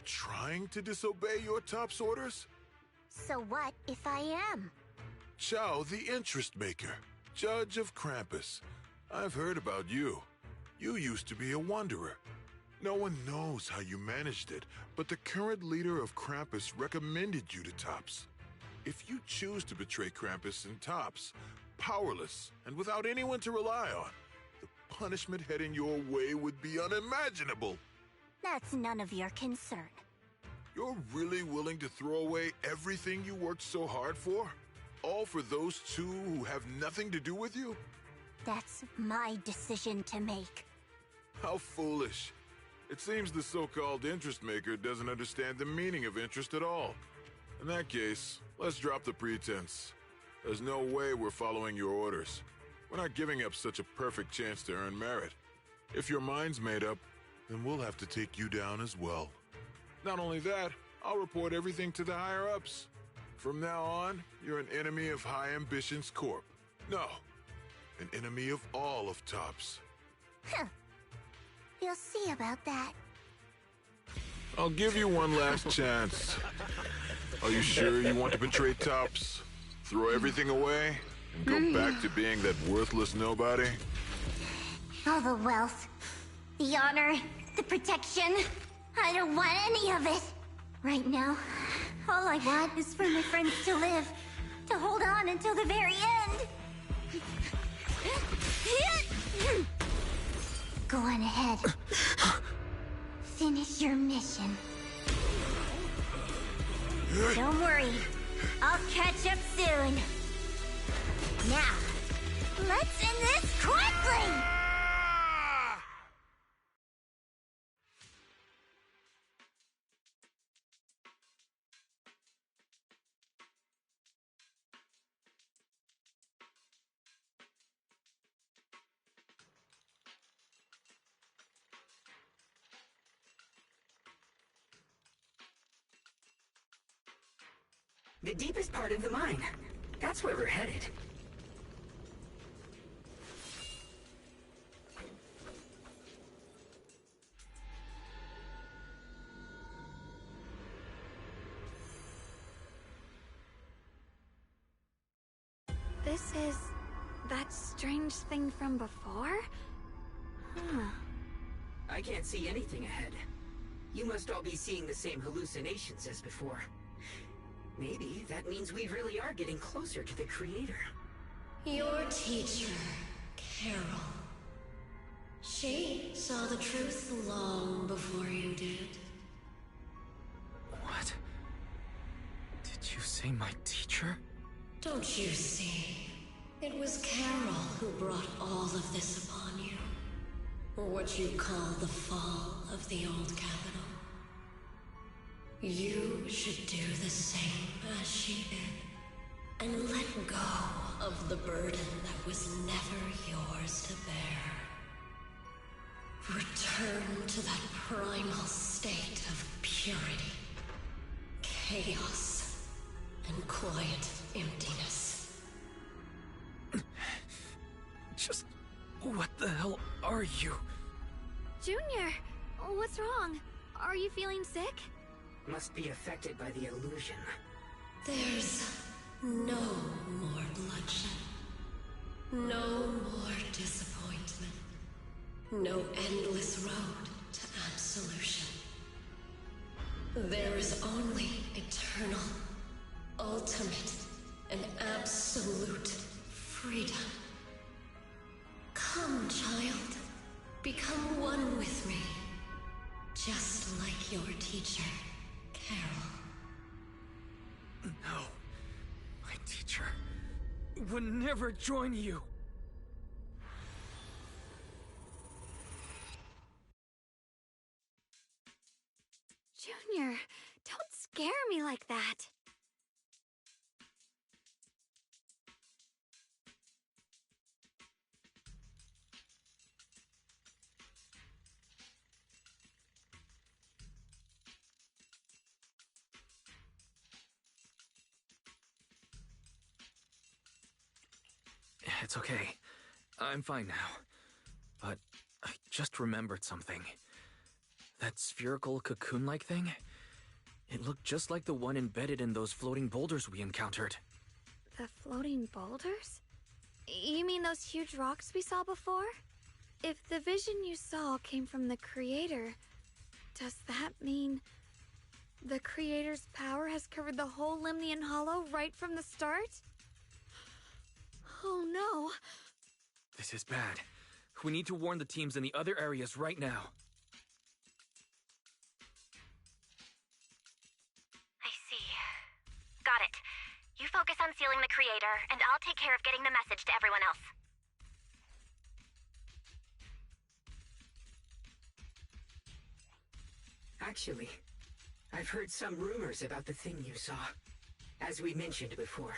trying to disobey your top's orders? So what if I am? Zhao, the interest maker, judge of Krampus. I've heard about you. You used to be a wanderer. No one knows how you managed it, but the current leader of Krampus recommended you to Tops. If you choose to betray Krampus and Tops, powerless and without anyone to rely on, the punishment heading your way would be unimaginable. That's none of your concern. You're really willing to throw away everything you worked so hard for? All for those two who have nothing to do with you? That's my decision to make. How foolish. It seems the so-called interest maker doesn't understand the meaning of interest at all. In that case, let's drop the pretense. There's no way we're following your orders. We're not giving up such a perfect chance to earn merit. If your mind's made up, then we'll have to take you down as well. Not only that, I'll report everything to the higher-ups. From now on, you're an enemy of High Ambitions Corp. No, an enemy of all of Tops. Huh. You'll see about that. I'll give you one last chance. Are you sure you want to betray Tops? Throw everything away and go back to being that worthless nobody? All the wealth, the honor, the protection. I don't want any of it. Right now, all I want is for my friends to live, to hold on until the very end. Go on ahead. Finish your mission. Don't worry, I'll catch up soon. Now, let's end this quickly! The deepest part of the mine. That's where we're headed. This is that strange thing from before? Huh. I can't see anything ahead. You must all be seeing the same hallucinations as before. Maybe that means we really are getting closer to the Creator. Your teacher, Carol. She saw the truth long before you did. What? Did you say my teacher? Don't you see? It was Carol who brought all of this upon you. Or what you call the fall of the old capital. You should do the same as she did. And let go of the burden that was never yours to bear. Return to that primal state of purity, chaos, and quiet emptiness. Just... what the hell are you? Junior, what's wrong? Are you feeling sick? Must be affected by the illusion. There's no more bloodshed. No more disappointment. No endless road to absolution. There is only eternal, ultimate, and absolute freedom. Come, child. Become one with me. Just like your teacher, Carol. No. My teacher would never join you. Junior, don't scare me like that. It's okay. I'm fine now. But I just remembered something. That spherical cocoon-like thing? It looked just like the one embedded in those floating boulders we encountered. The floating boulders? You mean those huge rocks we saw before? If the vision you saw came from the Creator, does that mean the Creator's power has covered the whole Limnian Hollow right from the start? Oh no. This is bad. We need to warn the teams in the other areas right now. I see. Got it. You focus on sealing the Creator, and I'll take care of getting the message to everyone else. Actually, I've heard some rumors about the thing you saw. As we mentioned before,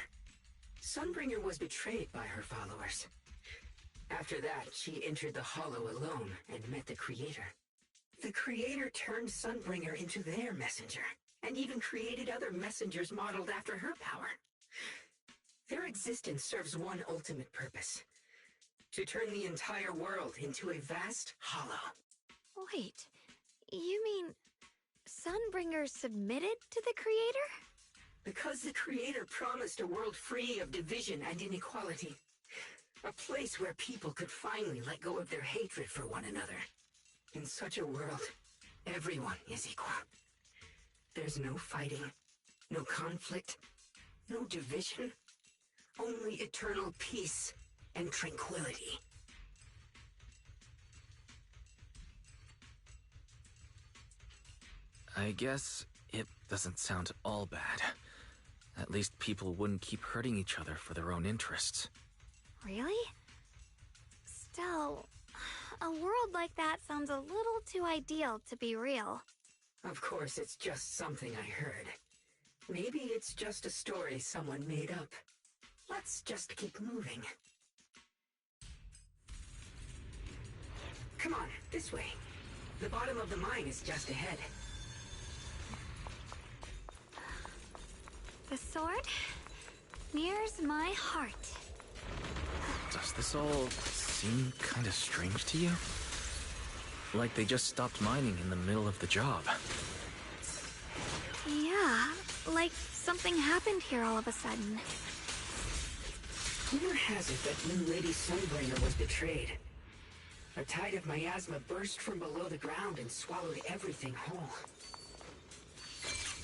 Sunbringer was betrayed by her followers. After that, she entered the Hollow alone and met the Creator. The Creator turned Sunbringer into their messenger, and even created other messengers modeled after her power. Their existence serves one ultimate purpose: to turn the entire world into a vast hollow. Wait, you mean Sunbringer submitted to the Creator? Because the Creator promised a world free of division and inequality. A place where people could finally let go of their hatred for one another. In such a world, everyone is equal. There's no fighting, no conflict, no division. Only eternal peace and tranquility. I guess it doesn't sound all bad. At least people wouldn't keep hurting each other for their own interests. Really? Still, a world like that sounds a little too ideal to be real. Of course, it's just something I heard. Maybe it's just a story someone made up. Let's just keep moving. Come on, this way. The bottom of the mine is just ahead. The sword mirrors my heart. Does this all seem kind of strange to you? Like they just stopped mining in the middle of the job. Yeah, like something happened here all of a sudden. Rumor has it that Blue Lady Sunbringer was betrayed. A tide of miasma burst from below the ground and swallowed everything whole.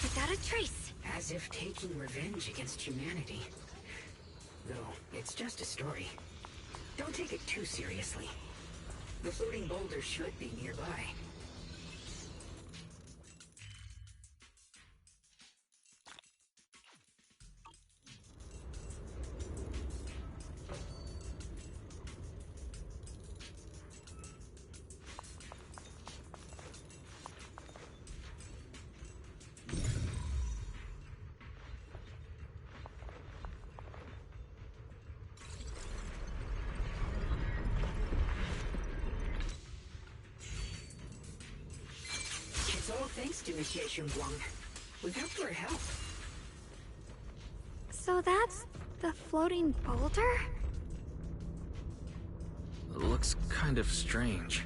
Without a trace. As if taking revenge against humanity. Though, it's just a story. Don't take it too seriously. The floating boulder should be nearby. It's all thanks to Miss Yeshunguang. Without your help. So that's the floating boulder? Looks kind of strange.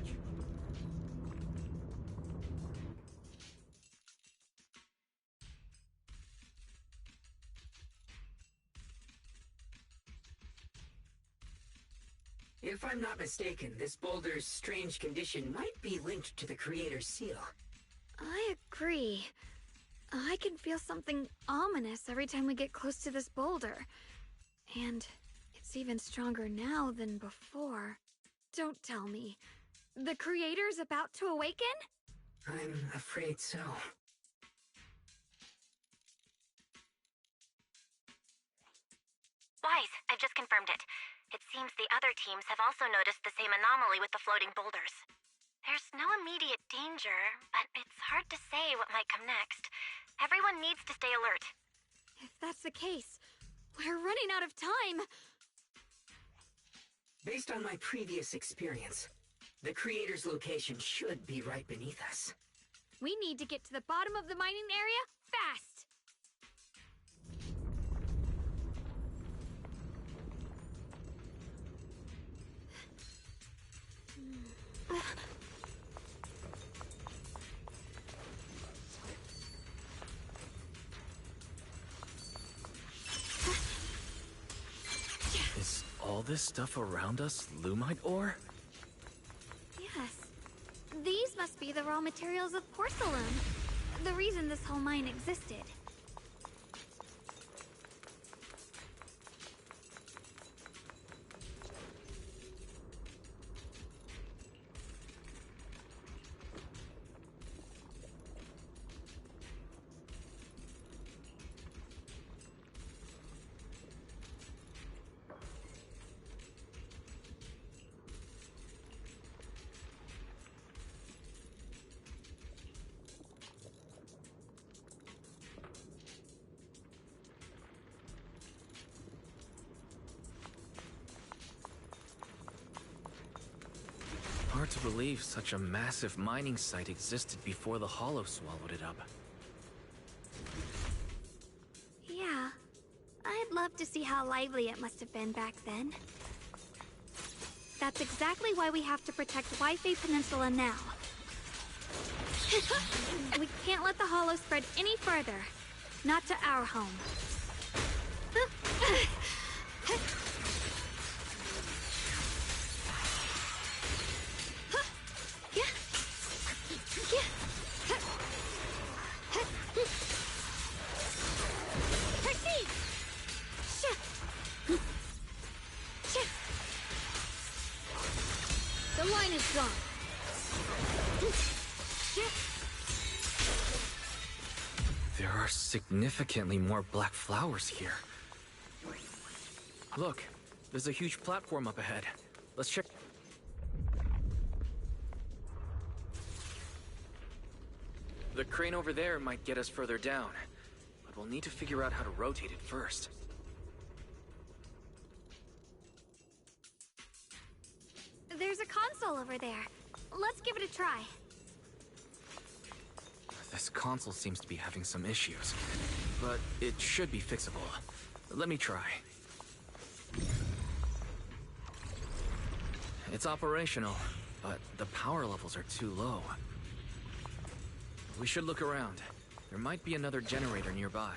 If I'm not mistaken, this boulder's strange condition might be linked to the Creator's seal. I agree. I can feel something ominous every time we get close to this boulder. And it's even stronger now than before. Don't tell me. The Creator's about to awaken? I'm afraid so. Wise, I've just confirmed it. It seems the other teams have also noticed the same anomaly with the floating boulders. There's no immediate danger, but it's hard to say what might come next. Everyone needs to stay alert. If that's the case, we're running out of time. Based on my previous experience, the Creator's location should be right beneath us. We need to get to the bottom of the mining area fast. Is all this stuff around us Lumite ore? Yes. These must be the raw materials of porcelain. The reason this whole mine existed. Hard to believe such a massive mining site existed before the Hollow swallowed it up. Yeah. I'd love to see how lively it must have been back then. That's exactly why we have to protect Wi-Fi Peninsula now. We can't let the Hollow spread any further. Not to our home. The line is gone. There are significantly more black flowers here. Look, there's a huge platform up ahead. Let's check. The crane over there might get us further down, but we'll need to figure out how to rotate it first. There's a console over there. Let's give it a try. This console seems to be having some issues, but it should be fixable. Let me try. It's operational, but the power levels are too low. We should look around. There might be another generator nearby.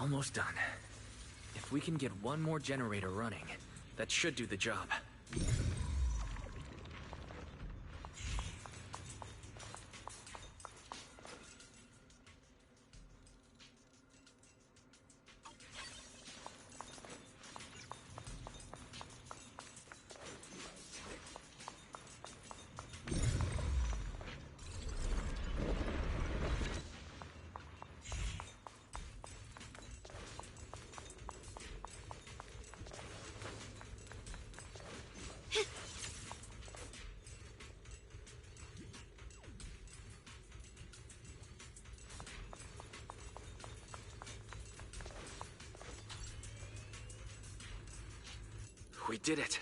Almost done. If we can get one more generator running, that should do the job. We did it.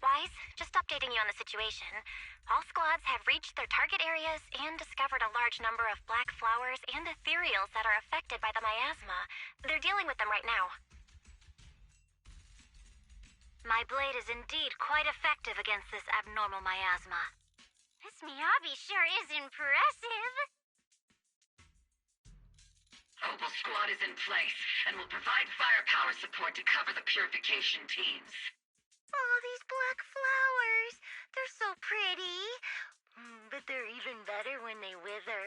Wise, just updating you on the situation. All squads have reached their target areas and discovered a large number of black flowers and ethereals that are affected by the miasma. They're dealing with them right now. My blade is indeed quite effective against this abnormal miasma. This Miyabi sure is impressive. Opal Squad is in place and will provide firepower support to cover the purification teams. Oh, these black flowers. They're so pretty. But they're even better when they wither.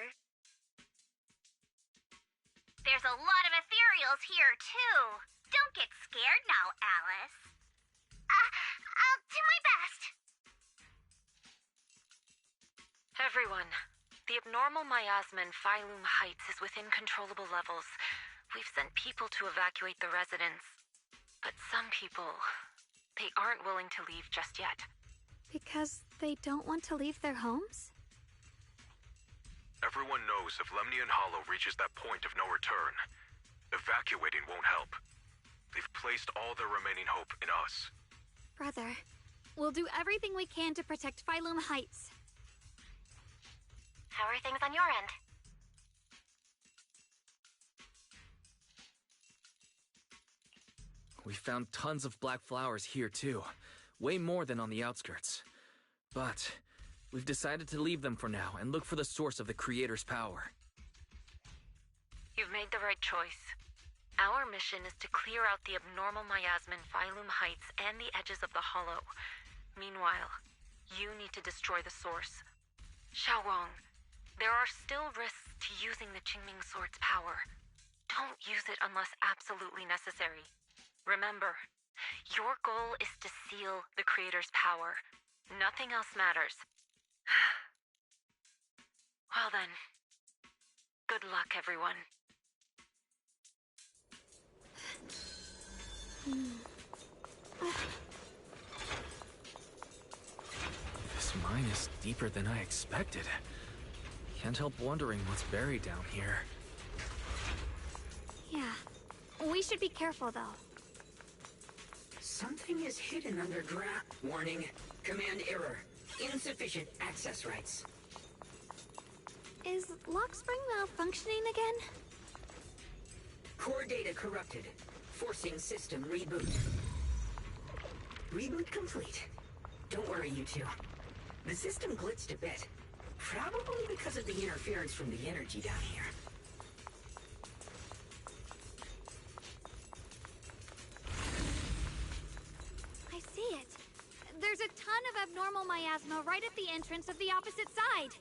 There's a lot of ethereals here, too. Don't get scared now, Alice. I'll do my best. Everyone, the abnormal miasma in Phylum Heights is within controllable levels. We've sent people to evacuate the residents. But some people, they aren't willing to leave just yet. Because they don't want to leave their homes? Everyone knows if Lemnian Hollow reaches that point of no return, evacuating won't help. They've placed all their remaining hope in us. Brother, we'll do everything we can to protect Phylum Heights. How are things on your end? We found tons of black flowers here too. Way more than on the outskirts. But we've decided to leave them for now and look for the source of the Creator's power. You've made the right choice. Our mission is to clear out the abnormal miasma in Phylum Heights and the edges of the Hollow. Meanwhile, you need to destroy the source. Xiaowang, there are still risks to using the Qingming Sword's power. Don't use it unless absolutely necessary. Remember, your goal is to seal the Creator's power. Nothing else matters. Well then, good luck, everyone. This mine is deeper than I expected. Can't help wondering what's buried down here. Yeah. We should be careful, though. Something is hidden underground. Warning. Command error. Insufficient access rights. Is Lockspring malfunctioning again? Core data corrupted. Forcing system reboot. Reboot complete. Don't worry, you two. The system glitched a bit. Probably because of the interference from the energy down here. I see it. There's a ton of abnormal miasma right at the entrance of the opposite side.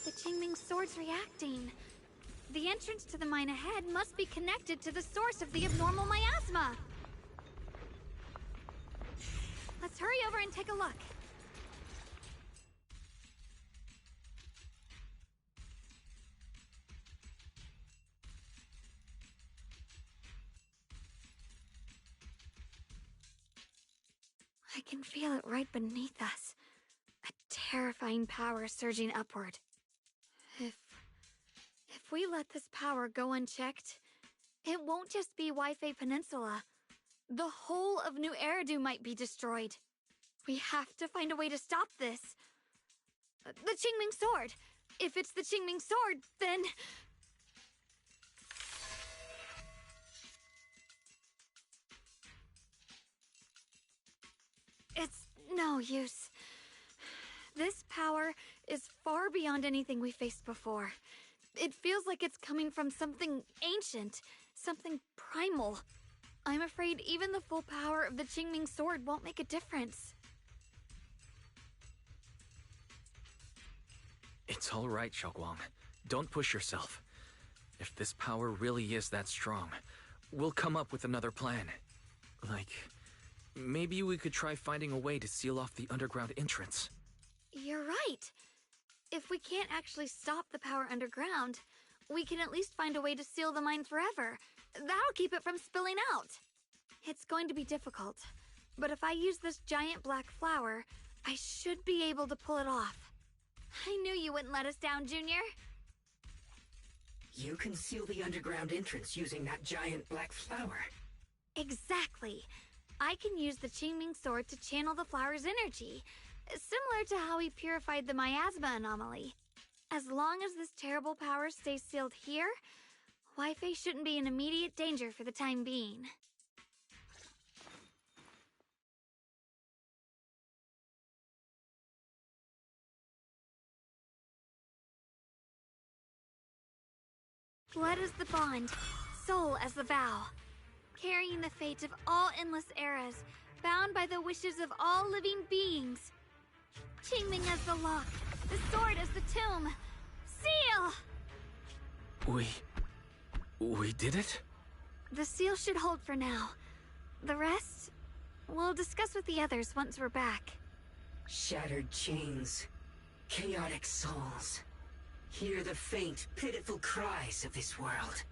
The Qingming Sword's reacting. The entrance to the mine ahead must be connected to the source of the abnormal miasma. Let's hurry over and take a look. I can feel it right beneath us. A terrifying power surging upward. If we let this power go unchecked, it won't just be Wi-Fi Peninsula. The whole of New Eridu might be destroyed. We have to find a way to stop this. The Qingming Sword! If it's the Qingming Sword, then... It's no use. This power is far beyond anything we faced before. It feels like it's coming from something ancient, something primal. I'm afraid even the full power of the Qingming Sword won't make a difference. It's all right, Xiaoguang. Don't push yourself. If this power really is that strong, we'll come up with another plan. Like, maybe we could try finding a way to seal off the underground entrance. You're right. If we can't actually stop the power underground, we can at least find a way to seal the mine forever. That'll keep it from spilling out. It's going to be difficult, but if I use this giant black flower, I should be able to pull it off. I knew you wouldn't let us down, Junior. You can seal the underground entrance using that giant black flower. Exactly. I can use the Qingming Sword to channel the flower's energy, similar to how we purified the miasma anomaly. As long as this terrible power stays sealed here, Wi-Fi shouldn't be in immediate danger for the time being. Blood as the bond, soul as the vow. Carrying the fate of all endless eras, bound by the wishes of all living beings. Qingming as the lock, the sword as the tomb. Seal! We did it? The seal should hold for now. The rest, we'll discuss with the others once we're back. Shattered chains, chaotic souls. Hear the faint, pitiful cries of this world.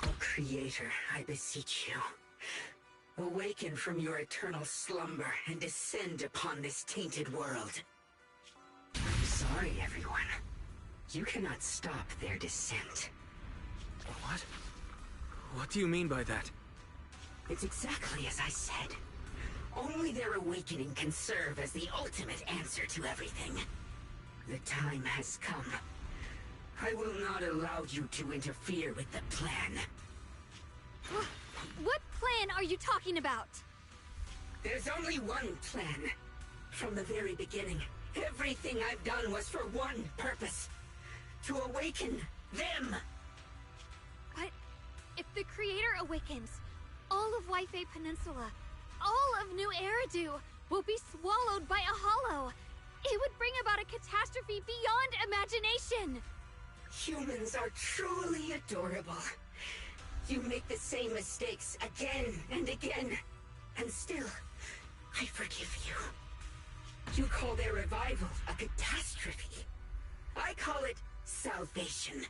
O Creator, I beseech you. Awaken from your eternal slumber and descend upon this tainted world. I'm sorry, everyone. You cannot stop their descent. What? What do you mean by that? It's exactly as I said. Only their awakening can serve as the ultimate answer to everything. The time has come. I will not allow you to interfere with the plan. What plan are you talking about? There's only one plan. From the very beginning, everything I've done was for one purpose. To awaken them! But if the Creator awakens, all of Wi-Fi Peninsula, all of New Eridu will be swallowed by a hollow. It would bring about a catastrophe beyond imagination. Humans are truly adorable. You make the same mistakes again and again, and still, I forgive you. You call their revival a catastrophe. I call it salvation.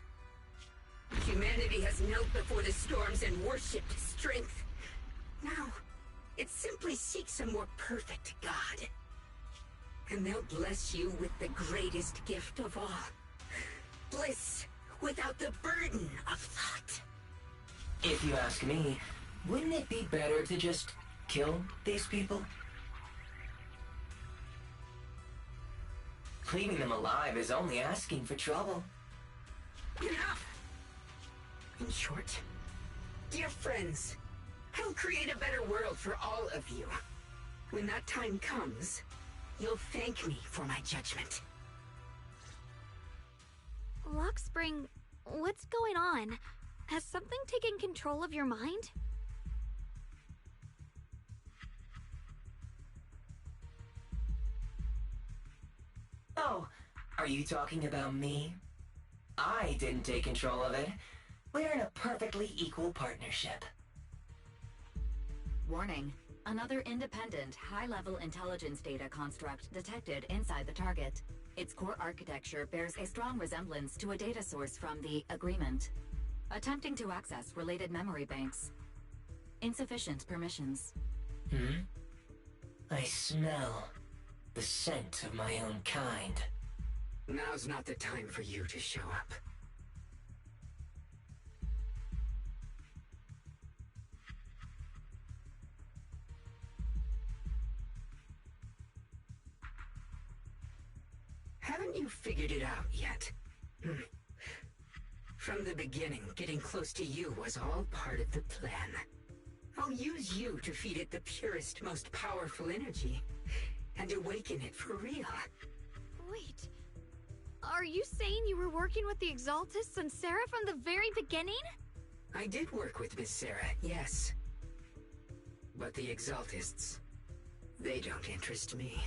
Humanity has knelt before the storms and worshipped strength. Now, it simply seeks a more perfect God. And they'll bless you with the greatest gift of all. Bliss without the burden of thought. If you ask me, wouldn't it be better to just kill these people? Leaving them alive is only asking for trouble. Enough! In short, dear friends, I'll create a better world for all of you. When that time comes, you'll thank me for my judgment. Lockspring, what's going on? Has something taken control of your mind? Oh, are you talking about me? I didn't take control of it. We're in a perfectly equal partnership. Warning. Another independent, high-level intelligence data construct detected inside the target. Its core architecture bears a strong resemblance to a data source from the Agreement. Attempting to access related memory banks. Insufficient permissions. I smell the scent of my own kind. Now's not the time for you to show up. Haven't you figured it out yet? From the beginning, getting close to you was all part of the plan. I'll use you to feed it the purest, most powerful energy, and awaken it for real. Wait, are you saying you were working with the Exaltists and Sarah from the very beginning? I did work with Miss Sarah, yes. But the Exaltists, they don't interest me.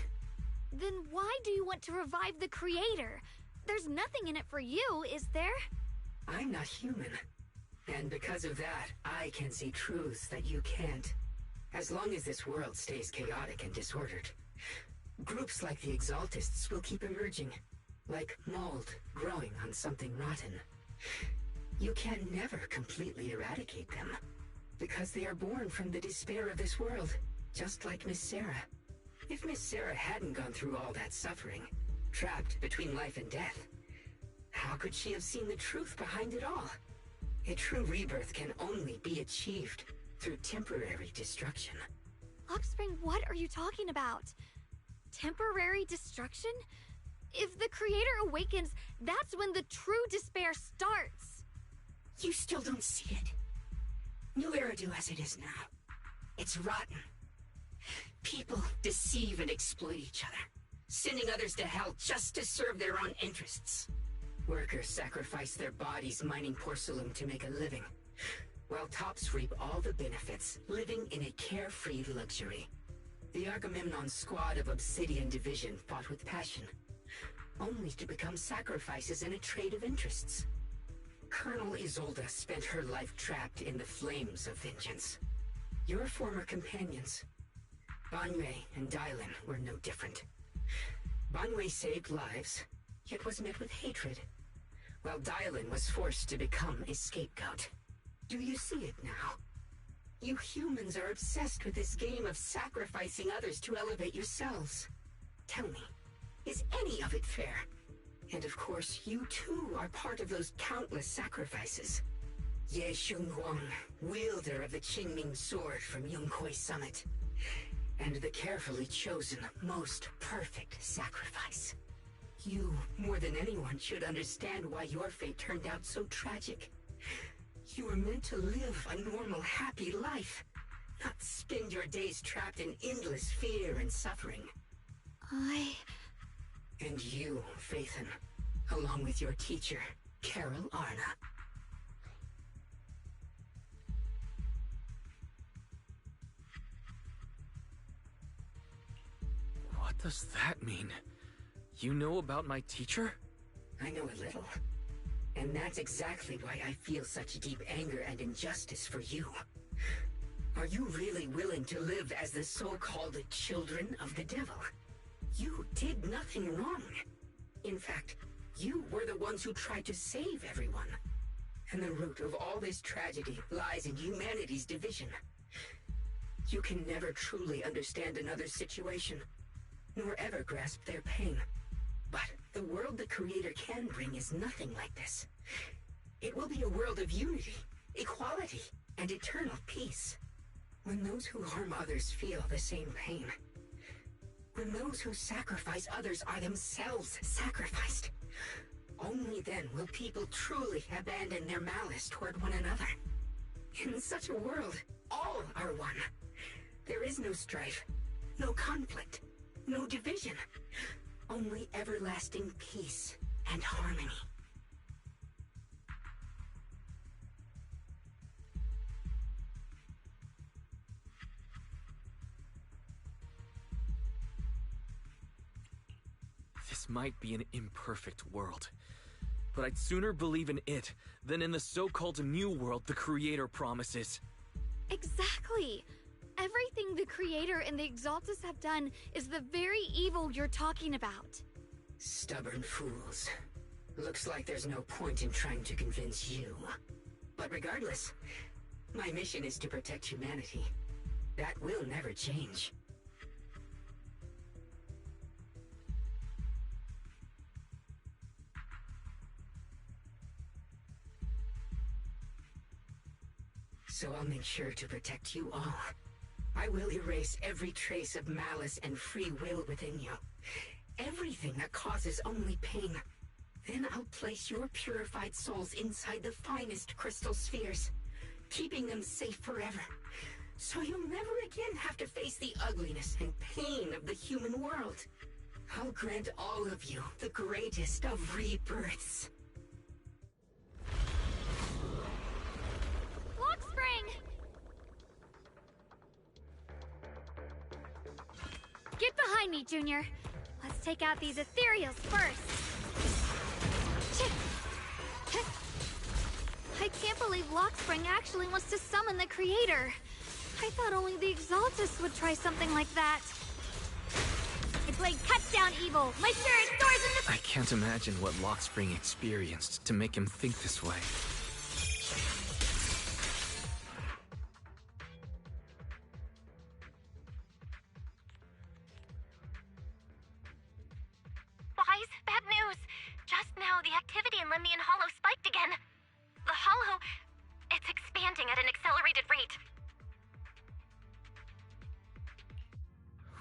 Then why do you want to revive the Creator? There's nothing in it for you, is there? I'm not human. And because of that, I can see truths that you can't. As long as this world stays chaotic and disordered, groups like the Exaltists will keep emerging, like mold growing on something rotten. You can never completely eradicate them, because they are born from the despair of this world, just like Miss Sarah. If Miss Sarah hadn't gone through all that suffering, trapped between life and death, how could she have seen the truth behind it all? A true rebirth can only be achieved through temporary destruction. Lockspring, what are you talking about? Temporary destruction? If the Creator awakens, that's when the true despair starts. You still don't see it. New Eridu as it is now. It's rotten. People deceive and exploit each other, sending others to hell just to serve their own interests. Workers sacrifice their bodies mining porcelain to make a living, while tops reap all the benefits, living in a carefree luxury. The Agamemnon squad of Obsidian Division fought with passion, only to become sacrifices in a trade of interests. Colonel Isolde spent her life trapped in the flames of vengeance. Your former companions, Banwei and Dylan, were no different. Banwei saved lives, yet was met with hatred, while Dylan was forced to become a scapegoat. Do you see it now? You humans are obsessed with this game of sacrificing others to elevate yourselves. Tell me, is any of it fair? And of course, you too are part of those countless sacrifices. Ye Xunguang, wielder of the Qingming sword from Yongkoi Summit, and the carefully chosen, most perfect sacrifice. You, more than anyone, should understand why your fate turned out so tragic. You were meant to live a normal, happy life, not spend your days trapped in endless fear and suffering. And you, Phaethon, along with your teacher, Carol Arna. What does that mean? You know about my teacher? I know a little. And that's exactly why I feel such deep anger and injustice for you. Are you really willing to live as the so-called children of the devil? You did nothing wrong. In fact, you were the ones who tried to save everyone. And the root of all this tragedy lies in humanity's division. You can never truly understand another's situation, nor ever grasp their pain. But the world the Creator can bring is nothing like this. It will be a world of unity, equality, and eternal peace. When those who harm others feel the same pain. When those who sacrifice others are themselves sacrificed. Only then will people truly abandon their malice toward one another. In such a world, all are one. There is no strife, no conflict, no division. Only everlasting peace and harmony. This might be an imperfect world, but I'd sooner believe in it than in the so-called new world the Creator promises. Exactly. Everything the Creator and the Exaltus have done is the very evil you're talking about. Stubborn fools. Looks like there's no point in trying to convince you. But regardless, my mission is to protect humanity. That will never change. So I'll make sure to protect you all. I will erase every trace of malice and free will within you. Everything that causes only pain. Then I'll place your purified souls inside the finest crystal spheres, keeping them safe forever. So you'll never again have to face the ugliness and pain of the human world. I'll grant all of you the greatest of rebirths. Spring! Get behind me, Junior. Let's take out these ethereals first. I can't believe Lockspring actually wants to summon the Creator. I thought only the Exaltus would try something like that. It's like cuts down evil. My spirit soars in the... I can't imagine what Lockspring experienced to make him think this way. Bad news! Just now, the activity in Lemnian Hollow spiked again. The Hollow... it's expanding at an accelerated rate.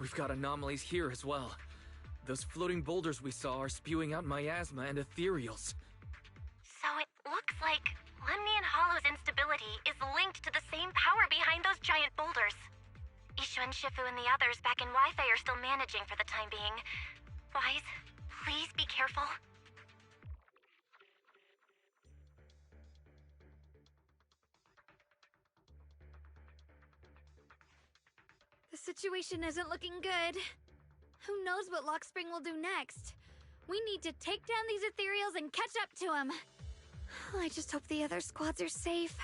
We've got anomalies here as well. Those floating boulders we saw are spewing out miasma and ethereals. So it looks like Lemnian Hollow's instability is linked to the same power behind those giant boulders. Ishu and Shifu and the others back in Wi-Fi are still managing for the time being. Wise, please be careful. The situation isn't looking good. Who knows what Lockspring will do next? We need to take down these ethereals and catch up to him. I just hope the other squads are safe.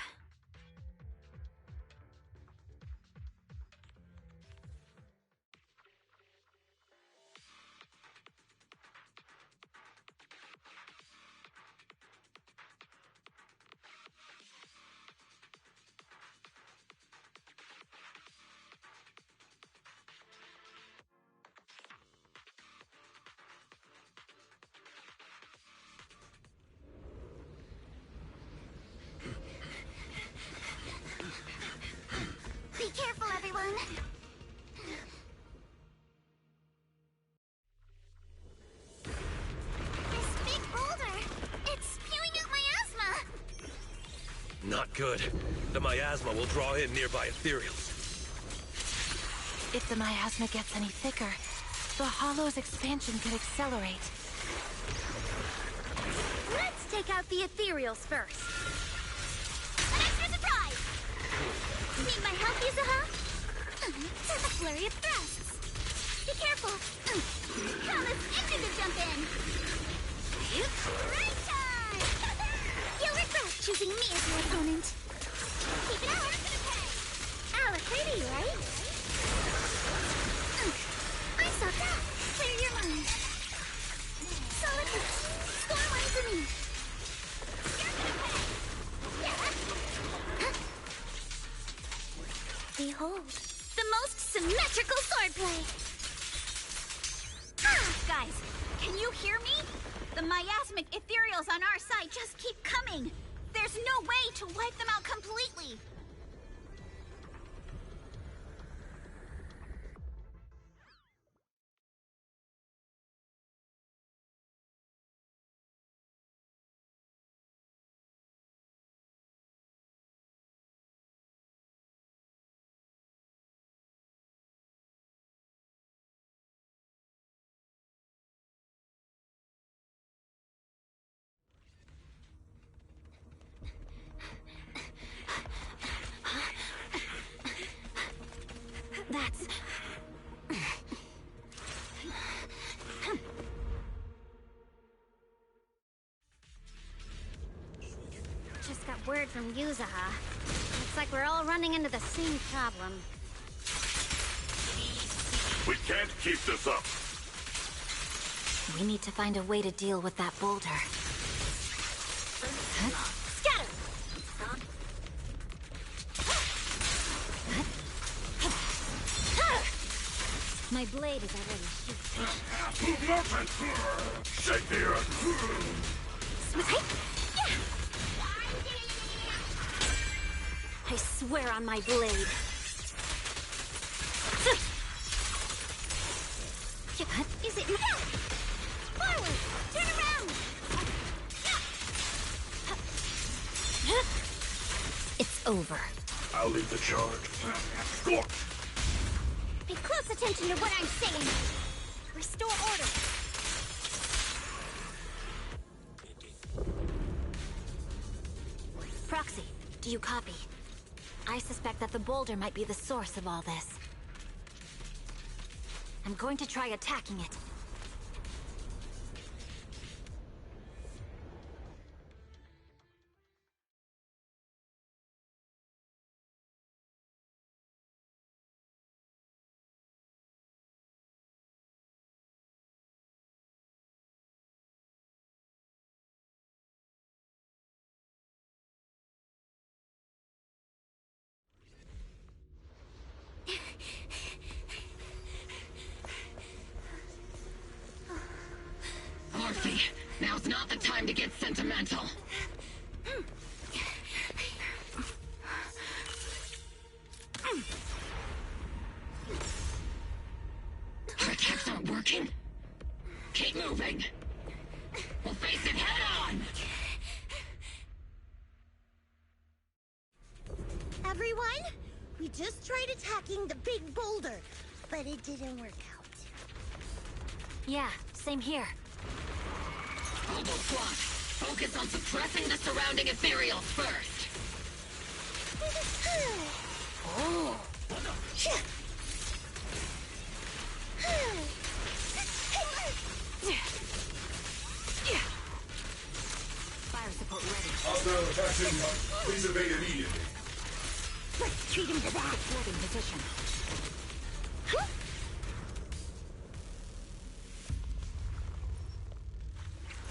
Be careful, everyone! This big boulder! It's spewing out miasma! Not good. The miasma will draw in nearby ethereals. If the miasma gets any thicker, the Hollow's expansion could accelerate. Let's take out the ethereals first. An extra surprise! Need my help, Yuzuha? That's a flurry of thrusts. Be careful! Alice, Indigo jump in! Right time! You'll regret choosing me as your opponent. Keep it up! Alice, pretty, right? I'm so tough! Clear your mind. Solid hit. Score one for me. You're gonna pay! Yeah! Behold, the most symmetrical swordplay! Guys, can you hear me? The miasmic ethereals on our side just keep coming! There's no way to wipe them out completely! That's... Just got word from Yuzaha. Looks like we're all running into the same problem. We can't keep this up. We need to find a way to deal with that boulder. Scatter! My blade is already shooting. Shake the earth. I swear on my blade. Is it... Forward! Turn around! It's over. I'll lead the charge. Score! Pay close attention to what I'm saying. Restore order. Proxy, do you copy? I suspect that the boulder might be the source of all this. I'm going to try attacking it. Orphe, now's not the time to get sentimental. Our attacks aren't working. Keep moving. We'll face it head on. Everyone, we just tried attacking the big boulder, but it didn't work out. Yeah, same here. Global Squad, focus on suppressing the surrounding ethereals first. Oh. Fire support ready. Hostile attacks incoming. Please evade immediately. Let's treat him to that. Flag in position.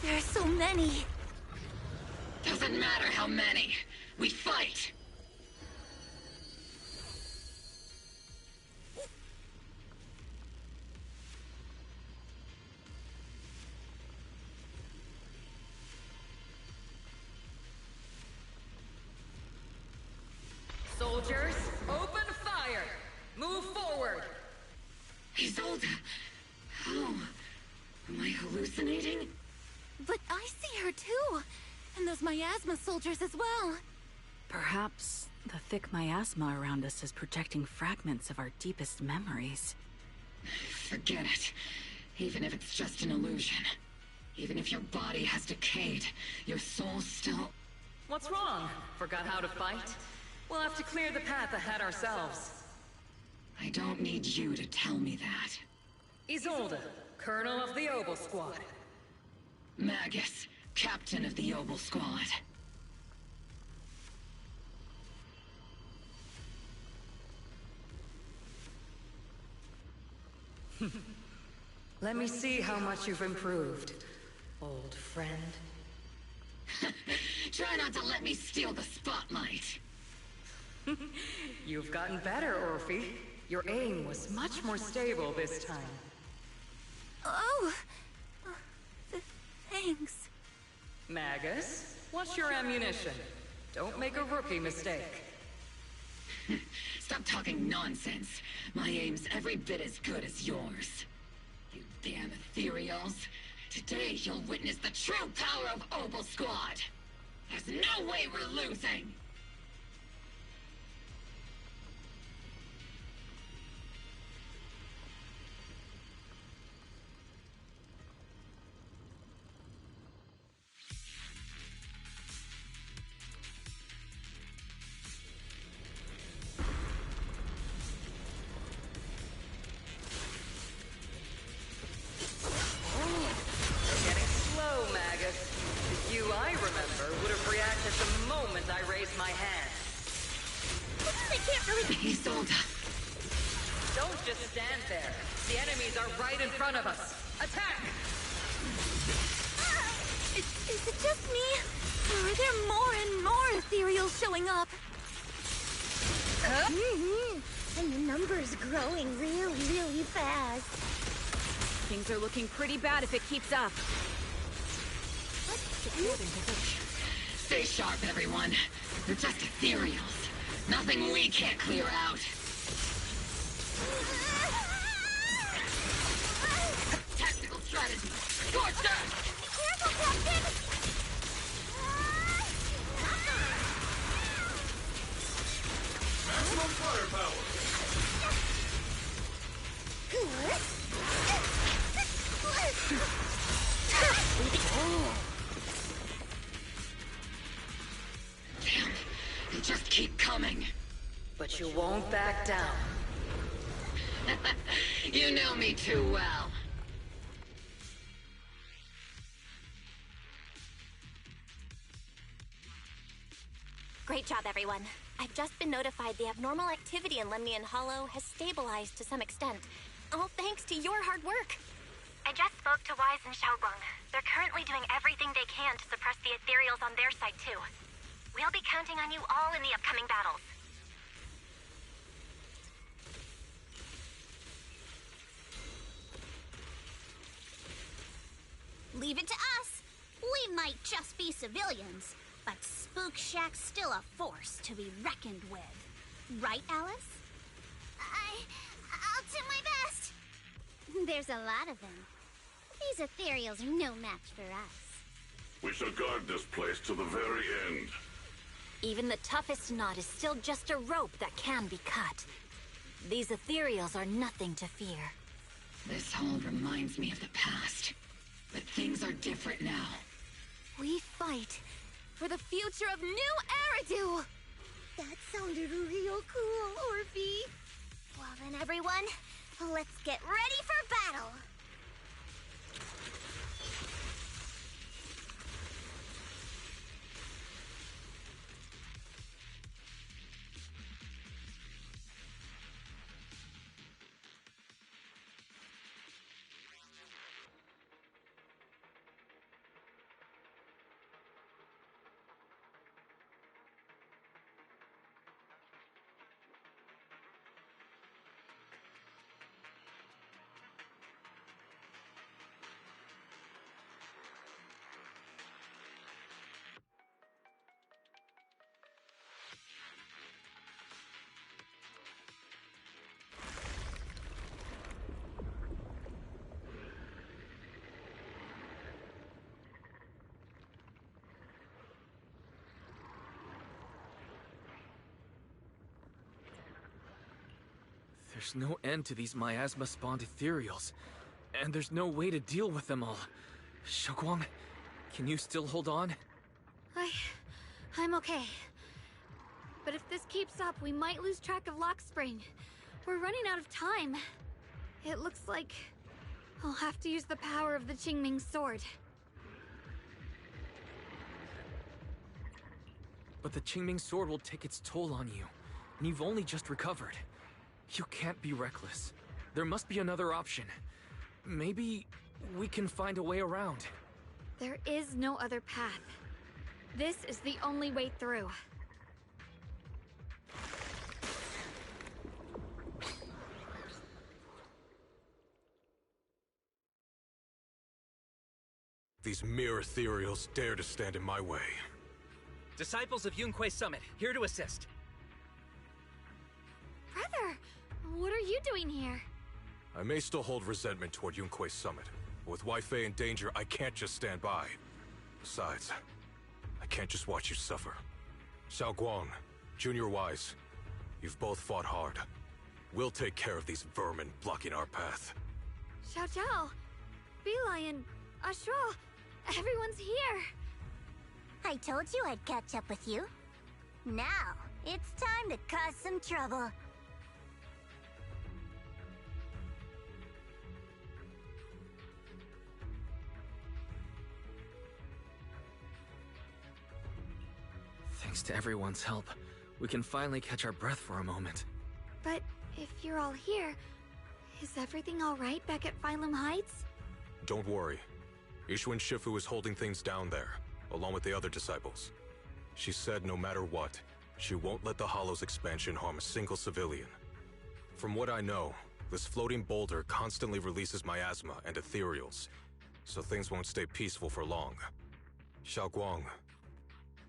There are so many. Doesn't matter how many. We fight. Soldiers, open fire! Move forward! Isolde, how? Am I hallucinating? But I see her too! And those miasma soldiers as well! Perhaps the thick miasma around us is projecting fragments of our deepest memories. Forget it. Even if it's just an illusion. Even if your body has decayed, your soul still... What's wrong? Forgot how to fight? We'll have to clear the path ahead ourselves. I don't need you to tell me that. Isolde, Colonel of the Oboe Squad. Magus, Captain of the Oboe Squad. Let me see how much you've improved, old friend. Try not to let me steal the spotlight. You've gotten better, Orphe. Your aim was much more stable this time. Oh, thanks. Magus, what's your ammunition? Don't make a rookie mistake. Stop talking nonsense. My aim's every bit as good as yours. You damn ethereals. Today you'll witness the true power of Oboe Squad. There's no way we're losing. I remember would have reacted the moment I raised my hand. They can't really... Isolde. Don't just stand there. The enemies are right in front of us. Attack! Is it just me? Or are there more and more ethereals showing up? And the number's growing really fast. Things are looking pretty bad if it keeps up. Stay sharp, everyone. They're just ethereals. Nothing we can't clear out. Tactical strategy. Scorcher! Be careful, Captain! Maximum firepower! Damn, they just keep coming. But you won't back down. You know me too well. Great job, everyone. I've just been notified the abnormal activity in Lemnian Hollow has stabilized to some extent. All thanks to your hard work. I just spoke to Wise and Xiaoguang. They're currently doing everything they can to suppress the ethereals on their side, too. We'll be counting on you all in the upcoming battles. Leave it to us. We might just be civilians, but Spook Shack's still a force to be reckoned with. Right, Alice? I'll do my best. There's a lot of them. These ethereals are no match for us. We shall guard this place to the very end. Even the toughest knot is still just a rope that can be cut. These ethereals are nothing to fear. This hall reminds me of the past. But things are different now. We fight for the future of New Eridu! That sounded real cool, Orphe. Well then, everyone, let's get ready for battle! There's no end to these miasma-spawned ethereals, and there's no way to deal with them all. Xiaoguang, can you still hold on? I'm okay. But if this keeps up, we might lose track of Lock Spring. We're running out of time. It looks like I'll have to use the power of the Qingming sword. But the Qingming sword will take its toll on you, and you've only just recovered. You can't be reckless. There must be another option. Maybe we can find a way around. There is no other path. This is the only way through. These mere ethereals dare to stand in my way. Disciples of Yunque Summit, here to assist. Brother, what are you doing here? I may still hold resentment toward Yunque Summit, but with Wei Fei in danger, I can't just stand by. Besides, I can't just watch you suffer. Xiao Guang, Junior Wise, you've both fought hard. We'll take care of these vermin blocking our path. Xiao Zhao, Beelion, Ashra, everyone's here. I told you I'd catch up with you. Now, it's time to cause some trouble. Thanks to everyone's help, we can finally catch our breath for a moment. But if you're all here, is everything all right back at Phylum Heights? Don't worry. Ishun Shifu is holding things down there, along with the other disciples. She said no matter what, she won't let the Hollow's expansion harm a single civilian. From what I know, this floating boulder constantly releases miasma and ethereals, so things won't stay peaceful for long. Xiao Guang,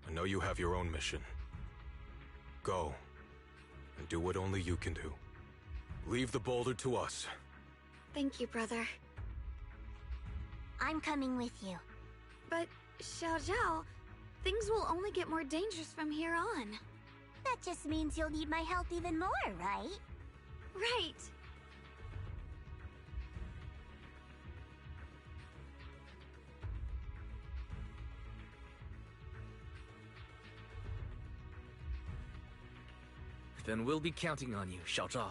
I know you have your own mission. Go, and do what only you can do. Leave the boulder to us. Thank you, brother. I'm coming with you. But, Xiao Zhao, things will only get more dangerous from here on. That just means you'll need my help even more, right? Right. Then we'll be counting on you, Xiao Zhao.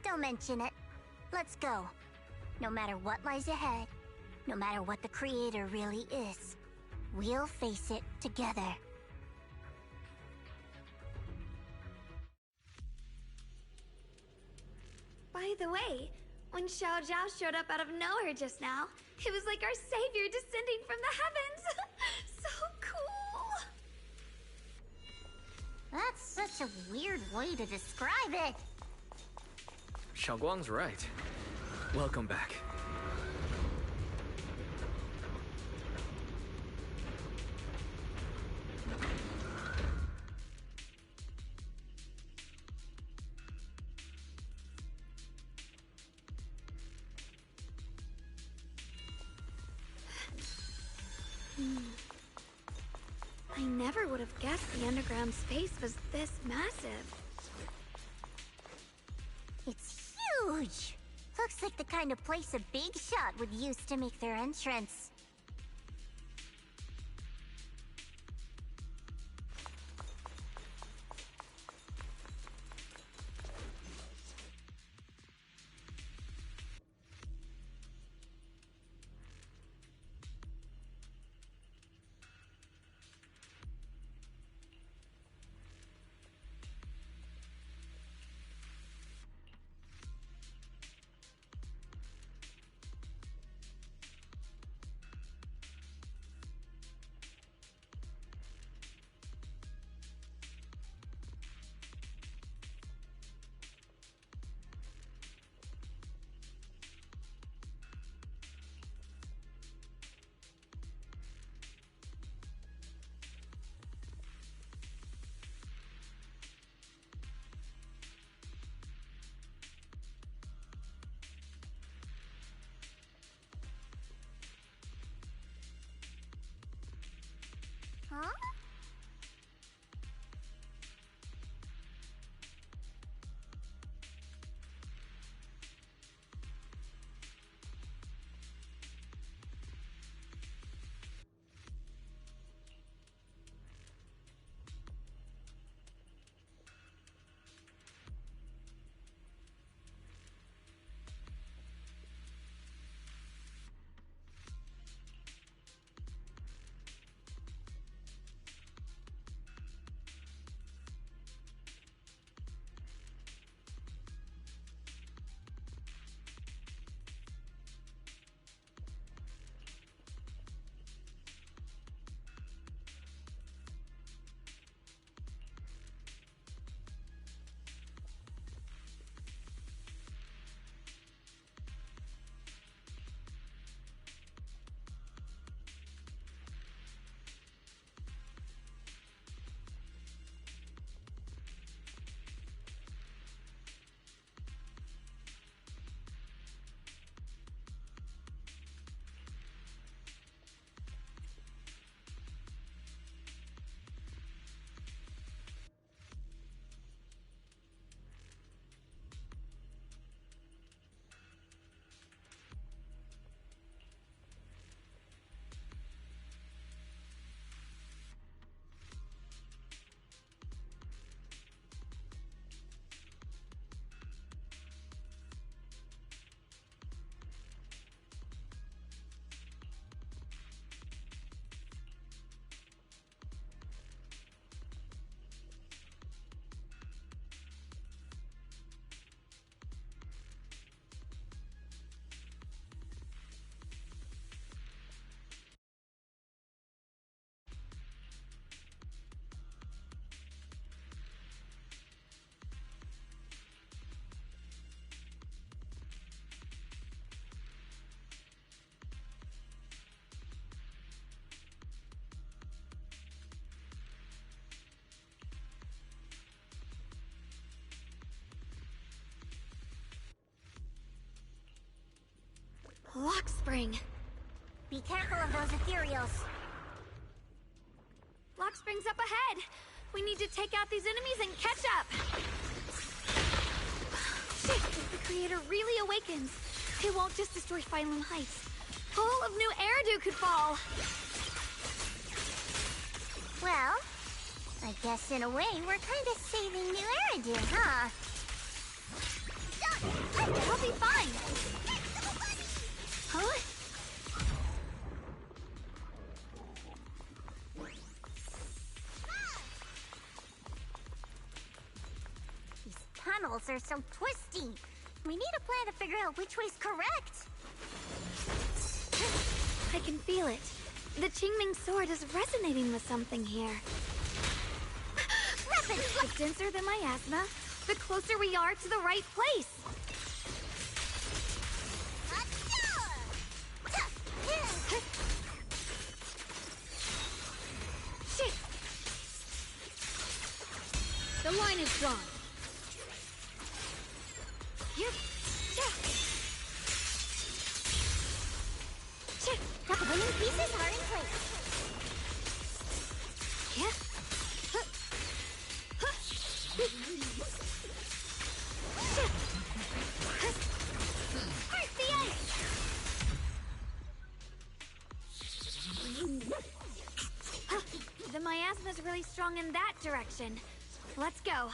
Don't mention it. Let's go. No matter what lies ahead, no matter what the Creator really is, we'll face it together. By the way, when Xiao Zhao showed up out of nowhere just now, it was like our savior descending from the heavens. So cool. That's such a weird way to describe it. Xiao Guang's right. Welcome back. I never would have guessed the underground space was this massive. It's huge! Looks like the kind of place a big shot would use to make their entrance. Lock spring. Be careful of those ethereals. Lock spring's up ahead. We need to take out these enemies and catch up. Shit, if the creator really awakens, it won't just destroy Phylum Heights. All of New Eridu could fall. Well, I guess in a way we're kind of saving New Eridu, huh? I'll be fine. Huh? These tunnels are so twisty. We need a plan to figure out which way's correct. I can feel it. The Qingming sword is resonating with something here. Rapid! The denser the miasma, the closer we are to the right place. Shit! The line is drawn. Yep. Shit! The winning pieces are in place. Yeah. Heart the ice! The miasma's really strong in that direction. Let's go.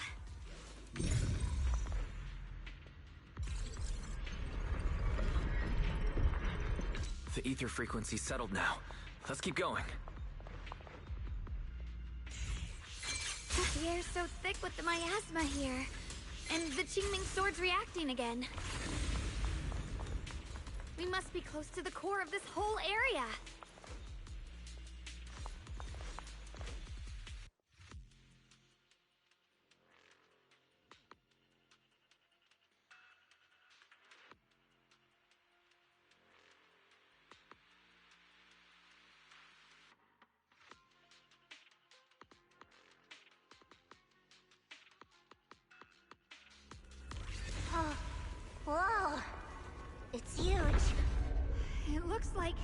The ether frequency's settled now. Let's keep going. The air's so thick with the miasma here. And the Qingming sword's reacting again. We must be close to the core of this whole area. Oh, whoa. It's huge. It looks like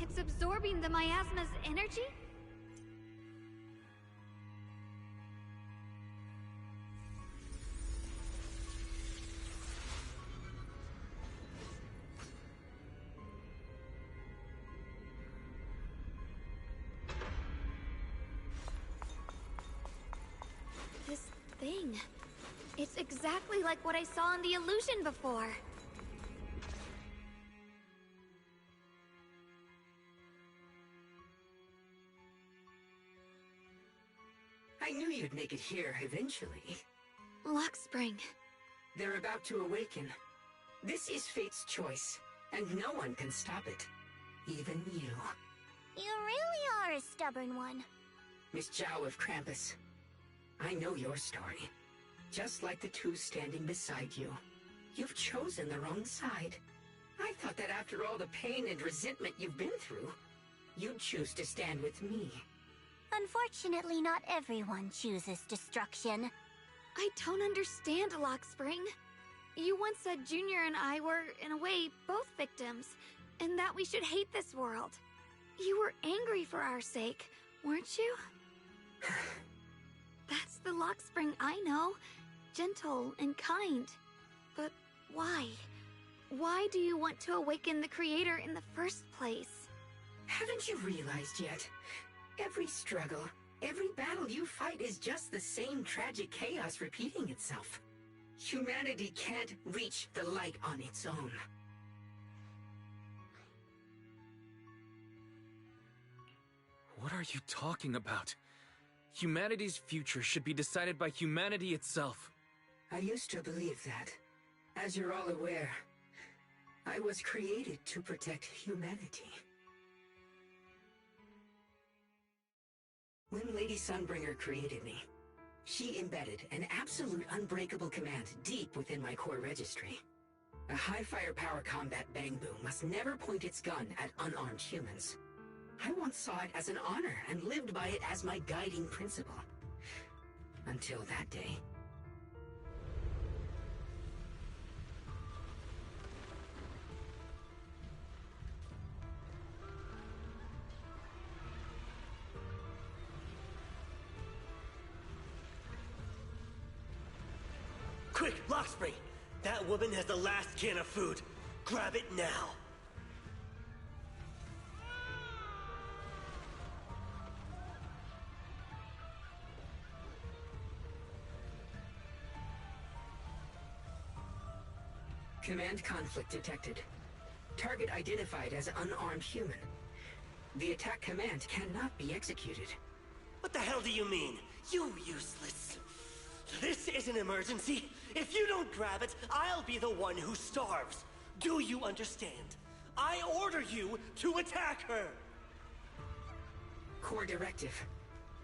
it's absorbing the miasma's energy? This thing. It's exactly like what I saw in the illusion before. I knew you'd make it here eventually. Lock spring. They're about to awaken. This is fate's choice, and no one can stop it. Even you. You really are a stubborn one. Miss Zhao of Krampus. I know your story. Just like the two standing beside you. You've chosen the wrong side. I thought that after all the pain and resentment you've been through, you'd choose to stand with me. Unfortunately, not everyone chooses destruction. I don't understand, Lock Spring. You once said Junior and I were, in a way, both victims, and that we should hate this world. You were angry for our sake, weren't you? That's the Lock Spring I know. Gentle and kind. But why? Why do you want to awaken the Creator in the first place? Haven't you realized yet? Every struggle, every battle you fight is just the same tragic chaos repeating itself. Humanity can't reach the light on its own. What are you talking about? Humanity's future should be decided by humanity itself. I used to believe that. As you're all aware, I was created to protect humanity. When Lady Sunbringer created me, she embedded an absolute unbreakable command deep within my core registry. A high firepower combat bang boom must never point its gun at unarmed humans. I once saw it as an honor and lived by it as my guiding principle. Until that day. Quick, Lockspring! That woman has the last can of food. Grab it now. Command conflict detected. Target identified as unarmed human. The attack command cannot be executed. What the hell do you mean? You useless. This is an emergency. If you don't grab it, I'll be the one who starves. Do you understand? I order you to attack her! Core directive.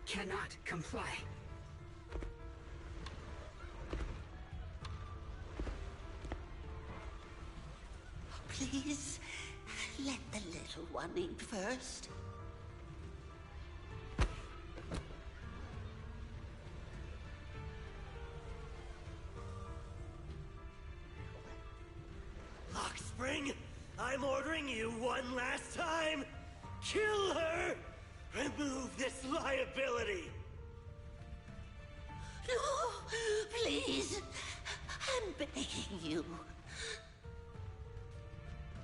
Cannot comply. Please, let the little one eat first. Lockspring, I'm ordering you one last time. Kill her! Remove this liability! No, please. I'm begging you.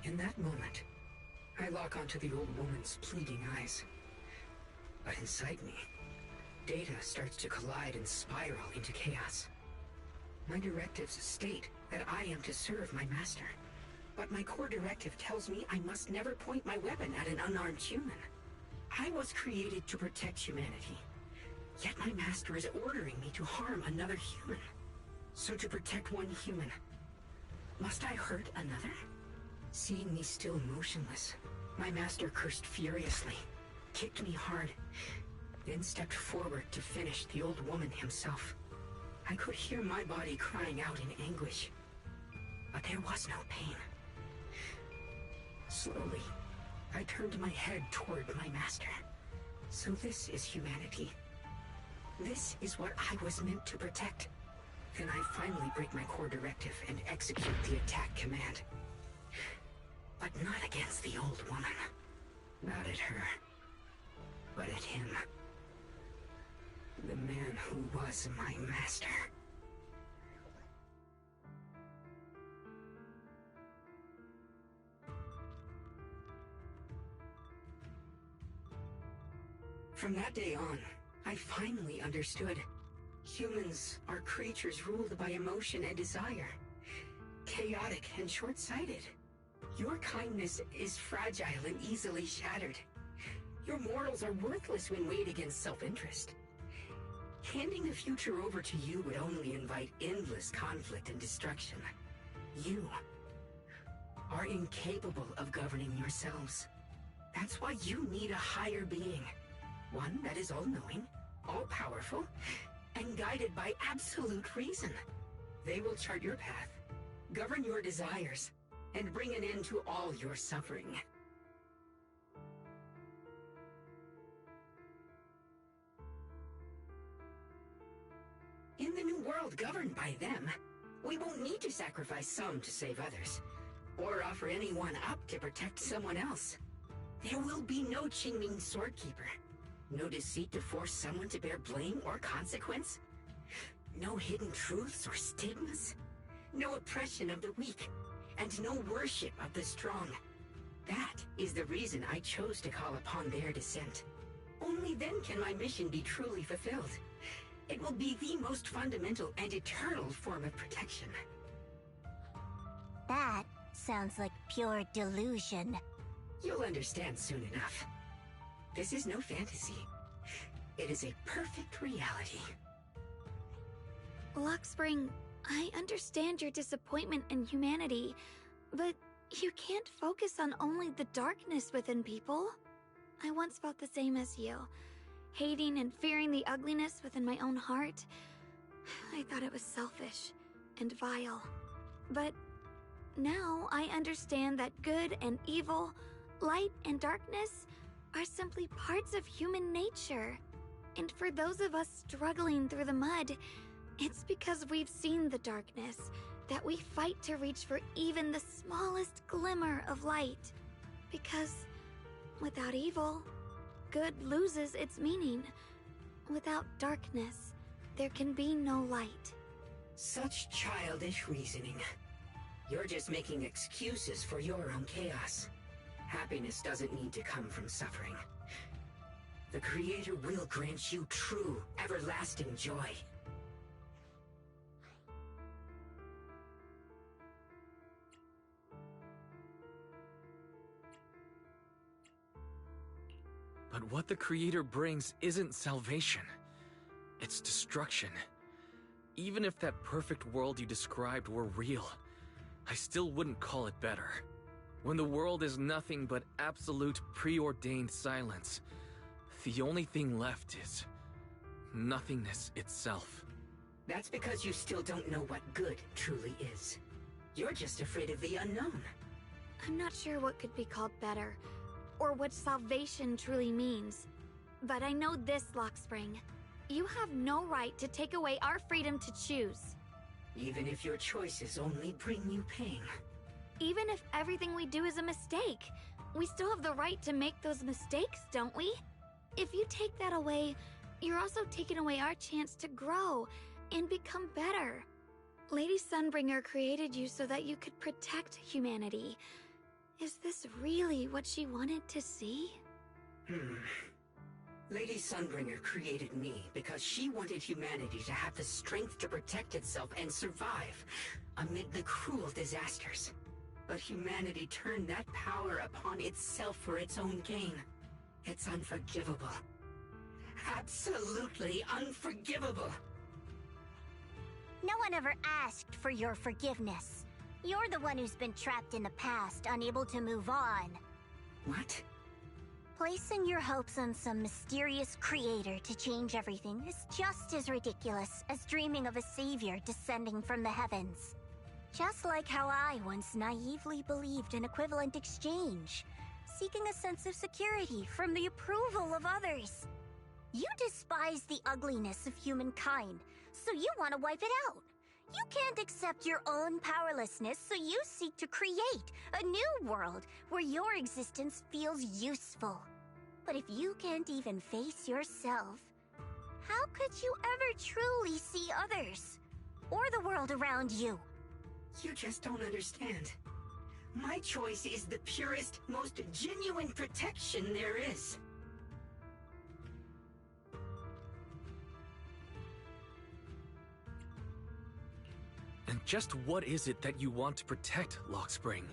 In that moment, I lock onto the old woman's pleading eyes. But inside me, data starts to collide and spiral into chaos. My directives state that I am to serve my master. But my core directive tells me I must never point my weapon at an unarmed human. I was created to protect humanity. Yet my master is ordering me to harm another human. So to protect one human, must I hurt another? Seeing me still motionless, my master cursed furiously, kicked me hard, then stepped forward to finish the old woman himself. I could hear my body crying out in anguish, but there was no pain. Slowly, I turned my head toward my master. So this is humanity. This is what I was meant to protect. Then I finally break my core directive and execute the attack command. But not against the old woman. Not at her. But at him. The man who was my master. From that day on, I finally understood. Humans are creatures ruled by emotion and desire. Chaotic and short-sighted. Your kindness is fragile and easily shattered. Your morals are worthless when weighed against self-interest. Handing the future over to you would only invite endless conflict and destruction. You are incapable of governing yourselves. That's why you need a higher being. One that is all-knowing, all-powerful, and guided by absolute reason. They will chart your path, govern your desires, and bring an end to all your suffering. In the new world governed by them, we won't need to sacrifice some to save others, or offer anyone up to protect someone else. There will be no Qingming Swordkeeper. No deceit to force someone to bear blame or consequence. No hidden truths or stigmas. No oppression of the weak. And no worship of the strong. That is the reason I chose to call upon their descent. Only then can my mission be truly fulfilled. It will be the most fundamental and eternal form of protection. That sounds like pure delusion. You'll understand soon enough. This is no fantasy. It is a perfect reality. Lockspring, I understand your disappointment in humanity, but you can't focus on only the darkness within people. I once felt the same as you, hating and fearing the ugliness within my own heart. I thought it was selfish and vile. But now I understand that good and evil, light and darkness are simply parts of human nature. And for those of us struggling through the mud, it's because we've seen the darkness that we fight to reach for even the smallest glimmer of light. Because without evil, good loses its meaning. Without darkness, there can be no light. Such childish reasoning. You're just making excuses for your own chaos. Happiness doesn't need to come from suffering. The Creator will grant you true, everlasting joy. But what the Creator brings isn't salvation. It's destruction. Even if that perfect world you described were real, I still wouldn't call it better. When the world is nothing but absolute preordained silence, the only thing left is nothingness itself. That's because you still don't know what good truly is. You're just afraid of the unknown. I'm not sure what could be called better, or what salvation truly means. But I know this, Lockspring. You have no right to take away our freedom to choose. Even if your choices only bring you pain. Even if everything we do is a mistake, we still have the right to make those mistakes, don't we? If you take that away, you're also taking away our chance to grow and become better. Lady Sunbringer created you so that you could protect humanity. Is this really what she wanted to see? Lady Sunbringer created me because she wanted humanity to have the strength to protect itself and survive amid the cruel disasters. But humanity turned that power upon itself for its own gain. It's unforgivable. Absolutely unforgivable. No one ever asked for your forgiveness. You're the one who's been trapped in the past, unable to move on. What? Placing your hopes on some mysterious creator to change everything is just as ridiculous as dreaming of a savior descending from the heavens. Just like how I once naively believed in equivalent exchange, seeking a sense of security from the approval of others. You despise the ugliness of humankind, so you want to wipe it out. You can't accept your own powerlessness, so you seek to create a new world where your existence feels useful. But if you can't even face yourself, how could you ever truly see others? Or the world around you? You just don't understand. My choice is the purest, most genuine protection there is. And just what is it that you want to protect, Lockspring?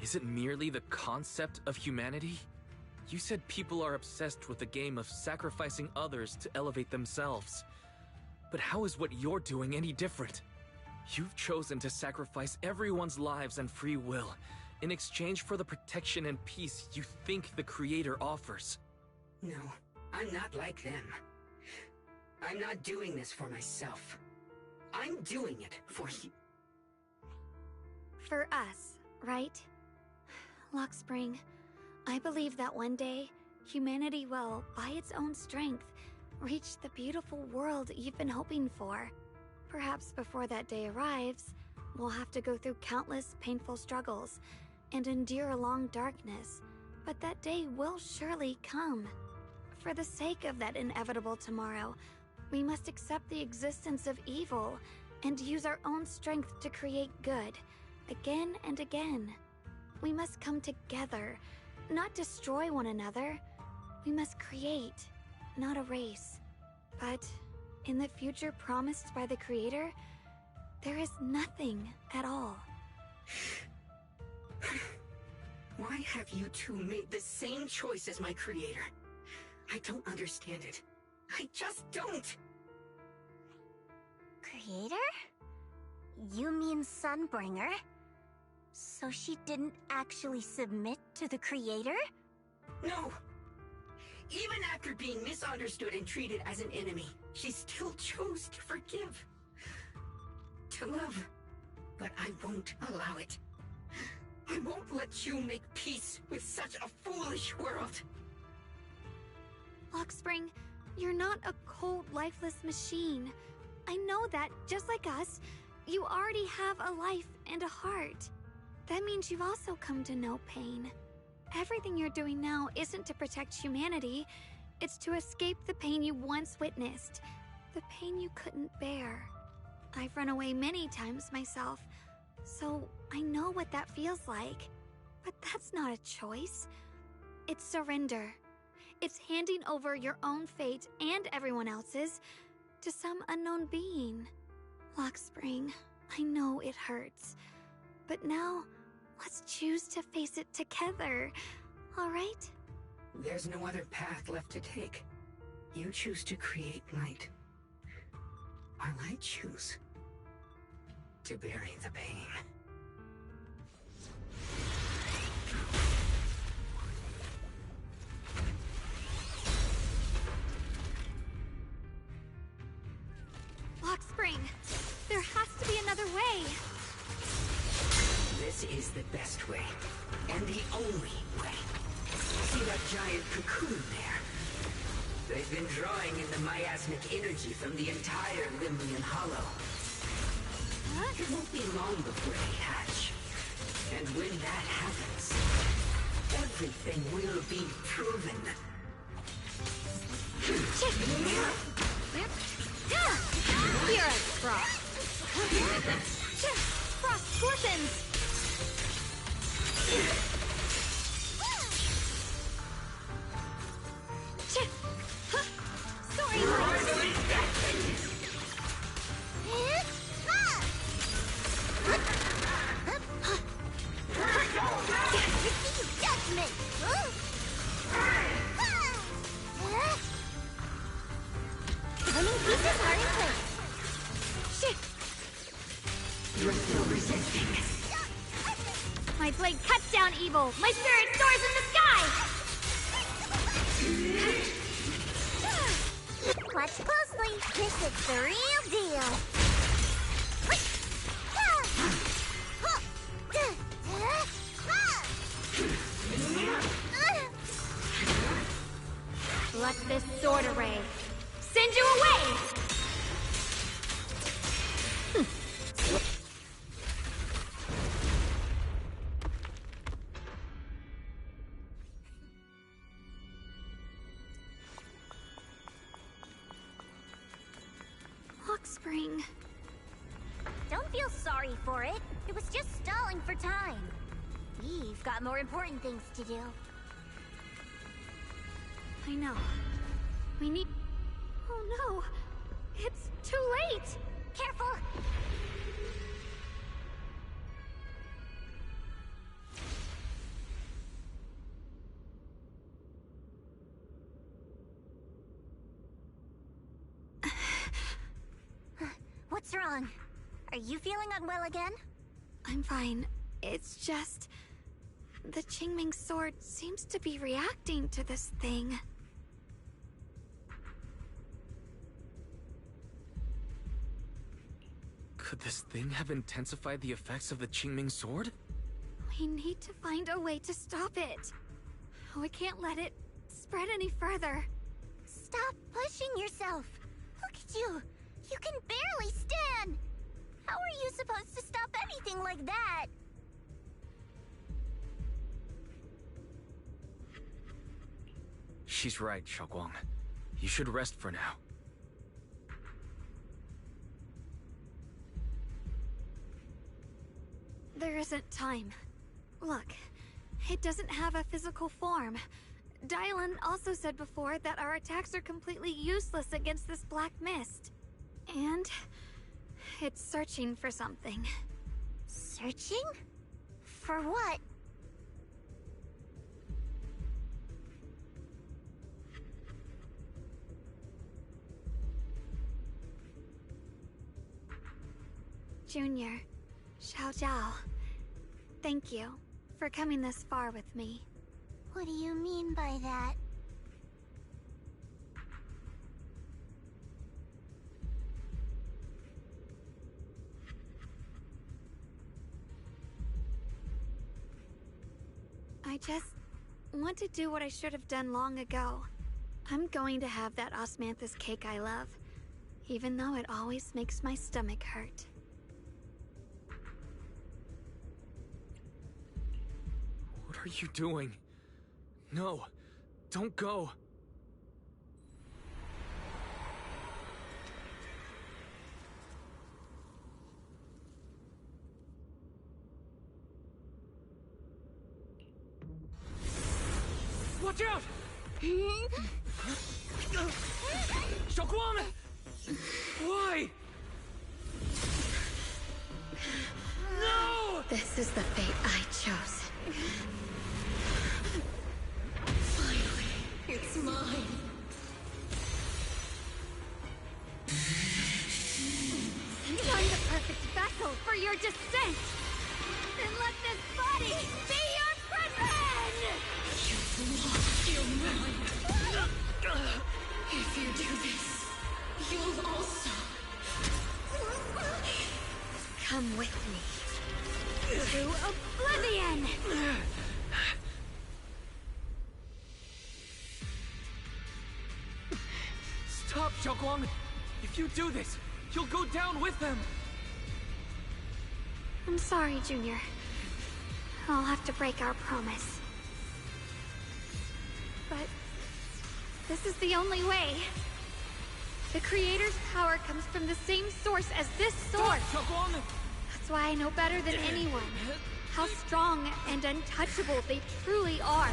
Is it merely the concept of humanity? You said people are obsessed with the game of sacrificing others to elevate themselves. But how is what you're doing any different? You've chosen to sacrifice everyone's lives and free will in exchange for the protection and peace you think the Creator offers. No, I'm not like them. I'm not doing this for myself. I'm doing it for you. For us, right? Lockspring, I believe that one day, humanity will, by its own strength, reach the beautiful world you've been hoping for. Perhaps before that day arrives, we'll have to go through countless painful struggles and endure a long darkness, but that day will surely come. For the sake of that inevitable tomorrow, we must accept the existence of evil and use our own strength to create good, again and again. We must come together, not destroy one another. We must create, not erase. But in the future promised by the Creator, there is nothing at all. Why have you two made the same choice as my Creator? I don't understand it. I just don't! Creator? You mean Sunbringer? So she didn't actually submit to the Creator? No! Even after being misunderstood and treated as an enemy, she still chose to forgive. To love. But I won't allow it. I won't let you make peace with such a foolish world. Lockspring, you're not a cold, lifeless machine. I know that, just like us, you already have a life and a heart. That means you've also come to know pain. Everything you're doing now isn't to protect humanity. It's to escape the pain you once witnessed. The pain you couldn't bear. I've run away many times myself, so I know what that feels like. But that's not a choice. It's surrender. It's handing over your own fate and everyone else's to some unknown being. Lockspring, I know it hurts, but now let's choose to face it together, all right? There's no other path left to take. You choose to create light, while I choose to bury the pain. Lockspring, there has to be another way. This is the best way, and the only way. See that giant cocoon there? They've been drawing in the miasmic energy from the entire Limbian Hollow. It won't be long before they hatch. And when that happens, everything will be proven. Fear us, Frost. Frost Scorpions! Sorry, Judgment! Running pieces are in place. Shit! You're still resisting. My blade cuts down evil. My spirit soars in the sky! Watch closely. This is the real deal. Let this sword array send you away! Lockspring. Don't feel sorry for it. It was just stalling for time. We've got more important things to do. I know. We need... Oh no! It's too late! Careful! What's wrong? Are you feeling unwell again? I'm fine. It's just... the Qingming sword seems to be reacting to this thing. Could this thing have intensified the effects of the Qingming sword? We need to find a way to stop it. We can't let it spread any further. Stop pushing yourself. Look at you. You can barely stand. How are you supposed to stop anything like that? She's right, Xiaoguang. You should rest for now. There isn't time. Look, it doesn't have a physical form. Dylan also said before that our attacks are completely useless against this black mist. And it's searching for something. Searching? For what? Junior, Xiao Zhao, thank you for coming this far with me. What do you mean by that? I just want to do what I should have done long ago. I'm going to have that osmanthus cake I love, even though it always makes my stomach hurt. What are you doing? No, don't go. Watch out! Xiaoguang! Why? No! This is the fate I chose. Finally, it's mine. Find the perfect vessel for your descent! And let this body be your prison! You've lost your mind. If you do this, you'll also Come with me. To oblivion! Stop, Xiaoguang! If you do this, you'll go down with them! I'm sorry, Junior. I'll have to break our promise. But this is the only way. The Creator's power comes from the same source as this sword. That's why I know better than anyone how strong and untouchable they truly are.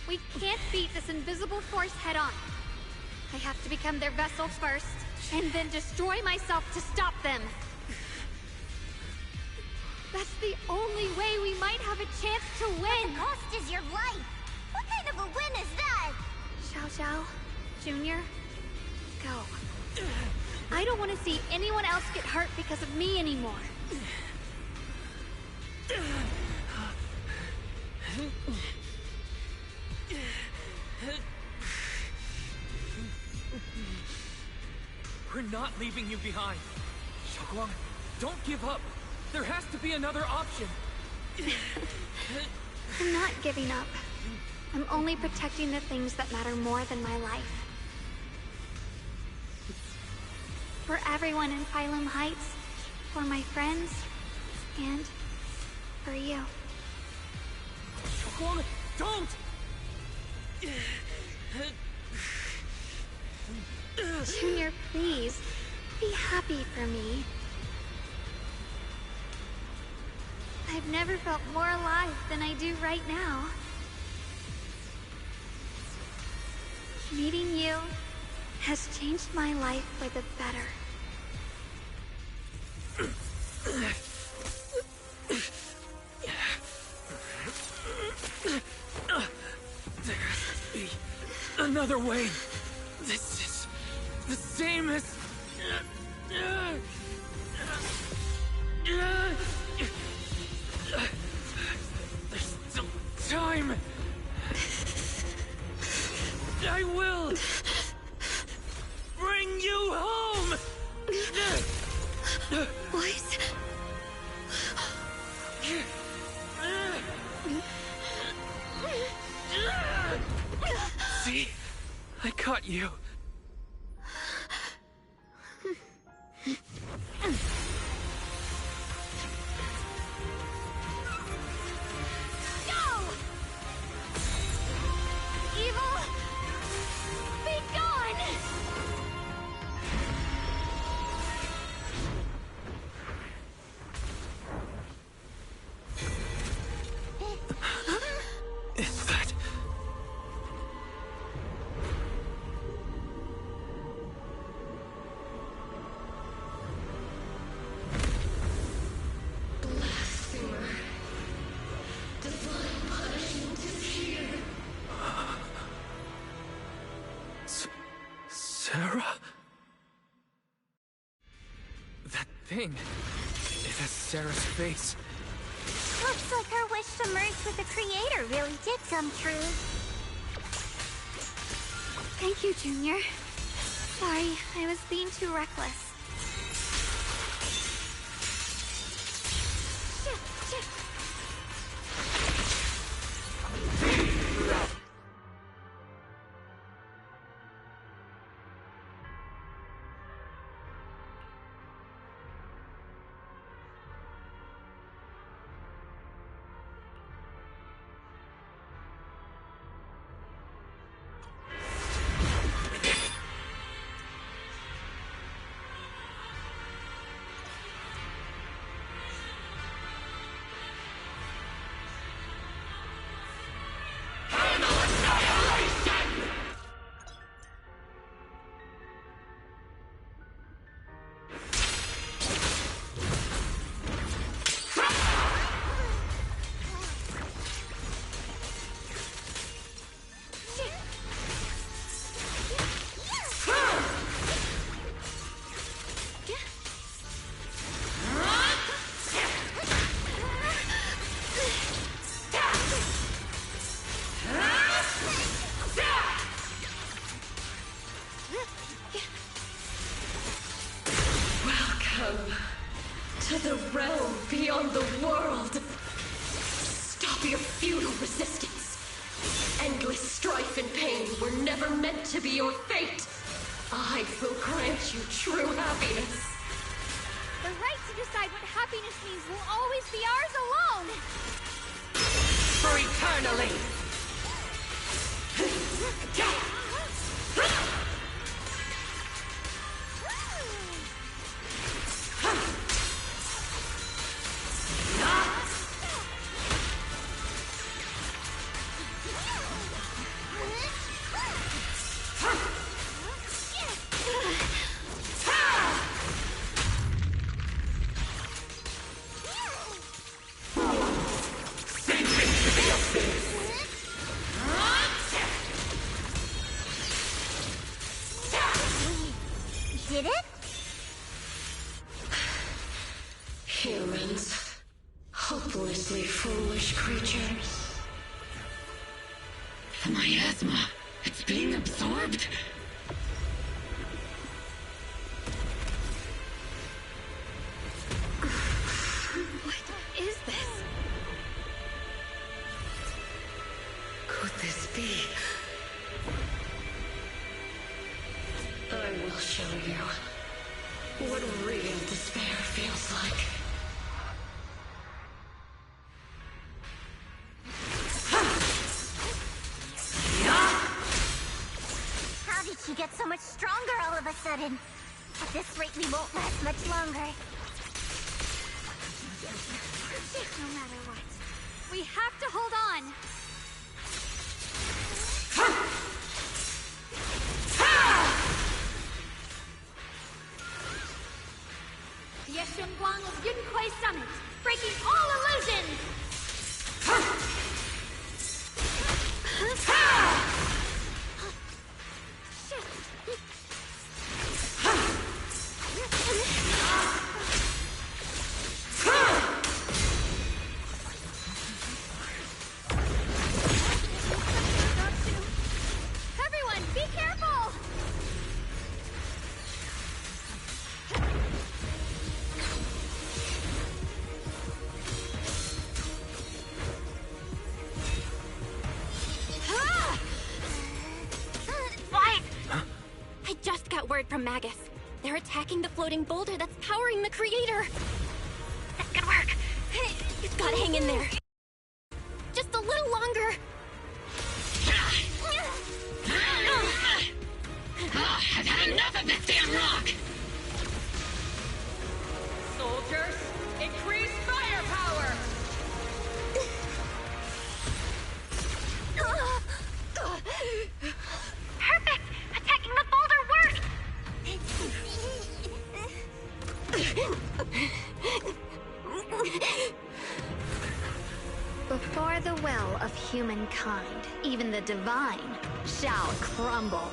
We can't beat this invisible force head-on. I have to become their vessel first, and then destroy myself to stop them. That's the only way we might have a chance to win! But the cost is your life! What kind of a win is that? Xiao Xiao, Junior, go. I don't want to see anyone else get hurt because of me anymore. We're not leaving you behind. Xiaoguang, don't give up. There has to be another option. I'm not giving up. I'm only protecting the things that matter more than my life. For everyone in Phylum Heights, for my friends, and for you. Xiaoguang, don't! Junior, please, be happy for me. I've never felt more alive than I do right now. Meeting you has changed my life for the better. There has to be another way. This is the same as... There's still time. I will bring you home. Boys. See? I caught you. Go! Evil, be gone! Is that... blasphemer. Divine punishment is here. Sarah? That thing... It has Sarah's face. Looks like our wish to merge with the Creator really did come true. Thank you, Junior. Sorry, I was being too reckless. on the world. Stop your futile resistance. Endless strife and pain were never meant to be your fate. I will grant you true happiness. The right to decide what happiness means will always be ours alone! For eternally! Did it? Humans. Hopelessly foolish creatures. The miasma. It's being absorbed. What is this? Could this be? I will show you what real despair feels like. How did she get so much stronger all of a sudden? At this rate, we won't last much longer. No matter what, we have to hold on. Yeshunguang of Yunquay Summit, breaking all illusions! Everyone, be careful! What? I just got word from Magus. They're attacking the floating boulder that's powering the creator. Good work. You've got to hang in there. Just a little longer. I've had enough of this damn rock! Soldiers, increase firepower! Perfect! Attacking the boulder worked! Before the well of humankind, even the divine shall crumble.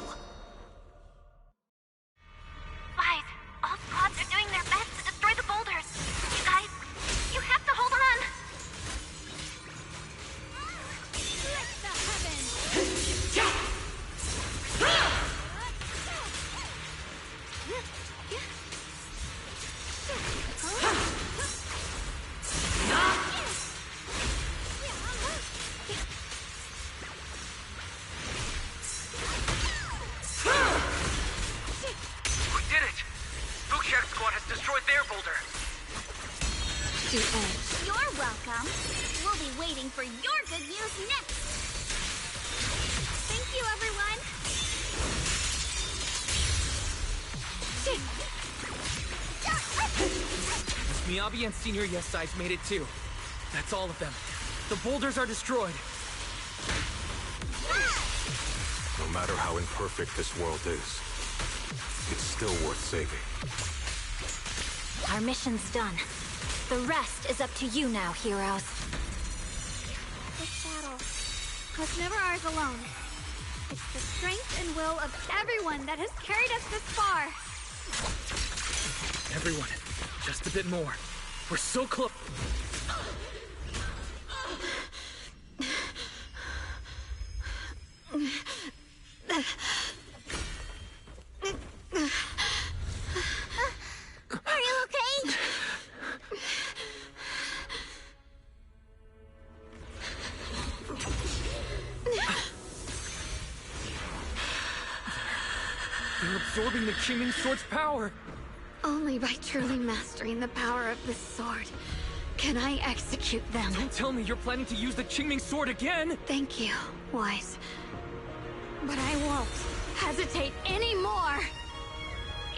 Wise, all squads are doing their best to destroy the boulders. You guys, you have to hold on! Let the heavens! We did it! Bookshare Squad has destroyed their boulder. You're welcome. We'll be waiting for your good news next. Thank you, everyone! Miyabi and Senior Yes Sides made it too. That's all of them. The boulders are destroyed. No matter how imperfect this world is, it's still worth saving. Our mission's done. The rest is up to you now, heroes. This battle was never ours alone. It's the strength and will of everyone that has carried us this far. Everyone, just a bit more. We're so close. Are you okay? You're absorbing the Qingming Sword's power! Only by truly mastering the power of this sword can I execute them. Don't tell me you're planning to use the Qingming Sword again! Thank you, Wise. But I won't hesitate anymore!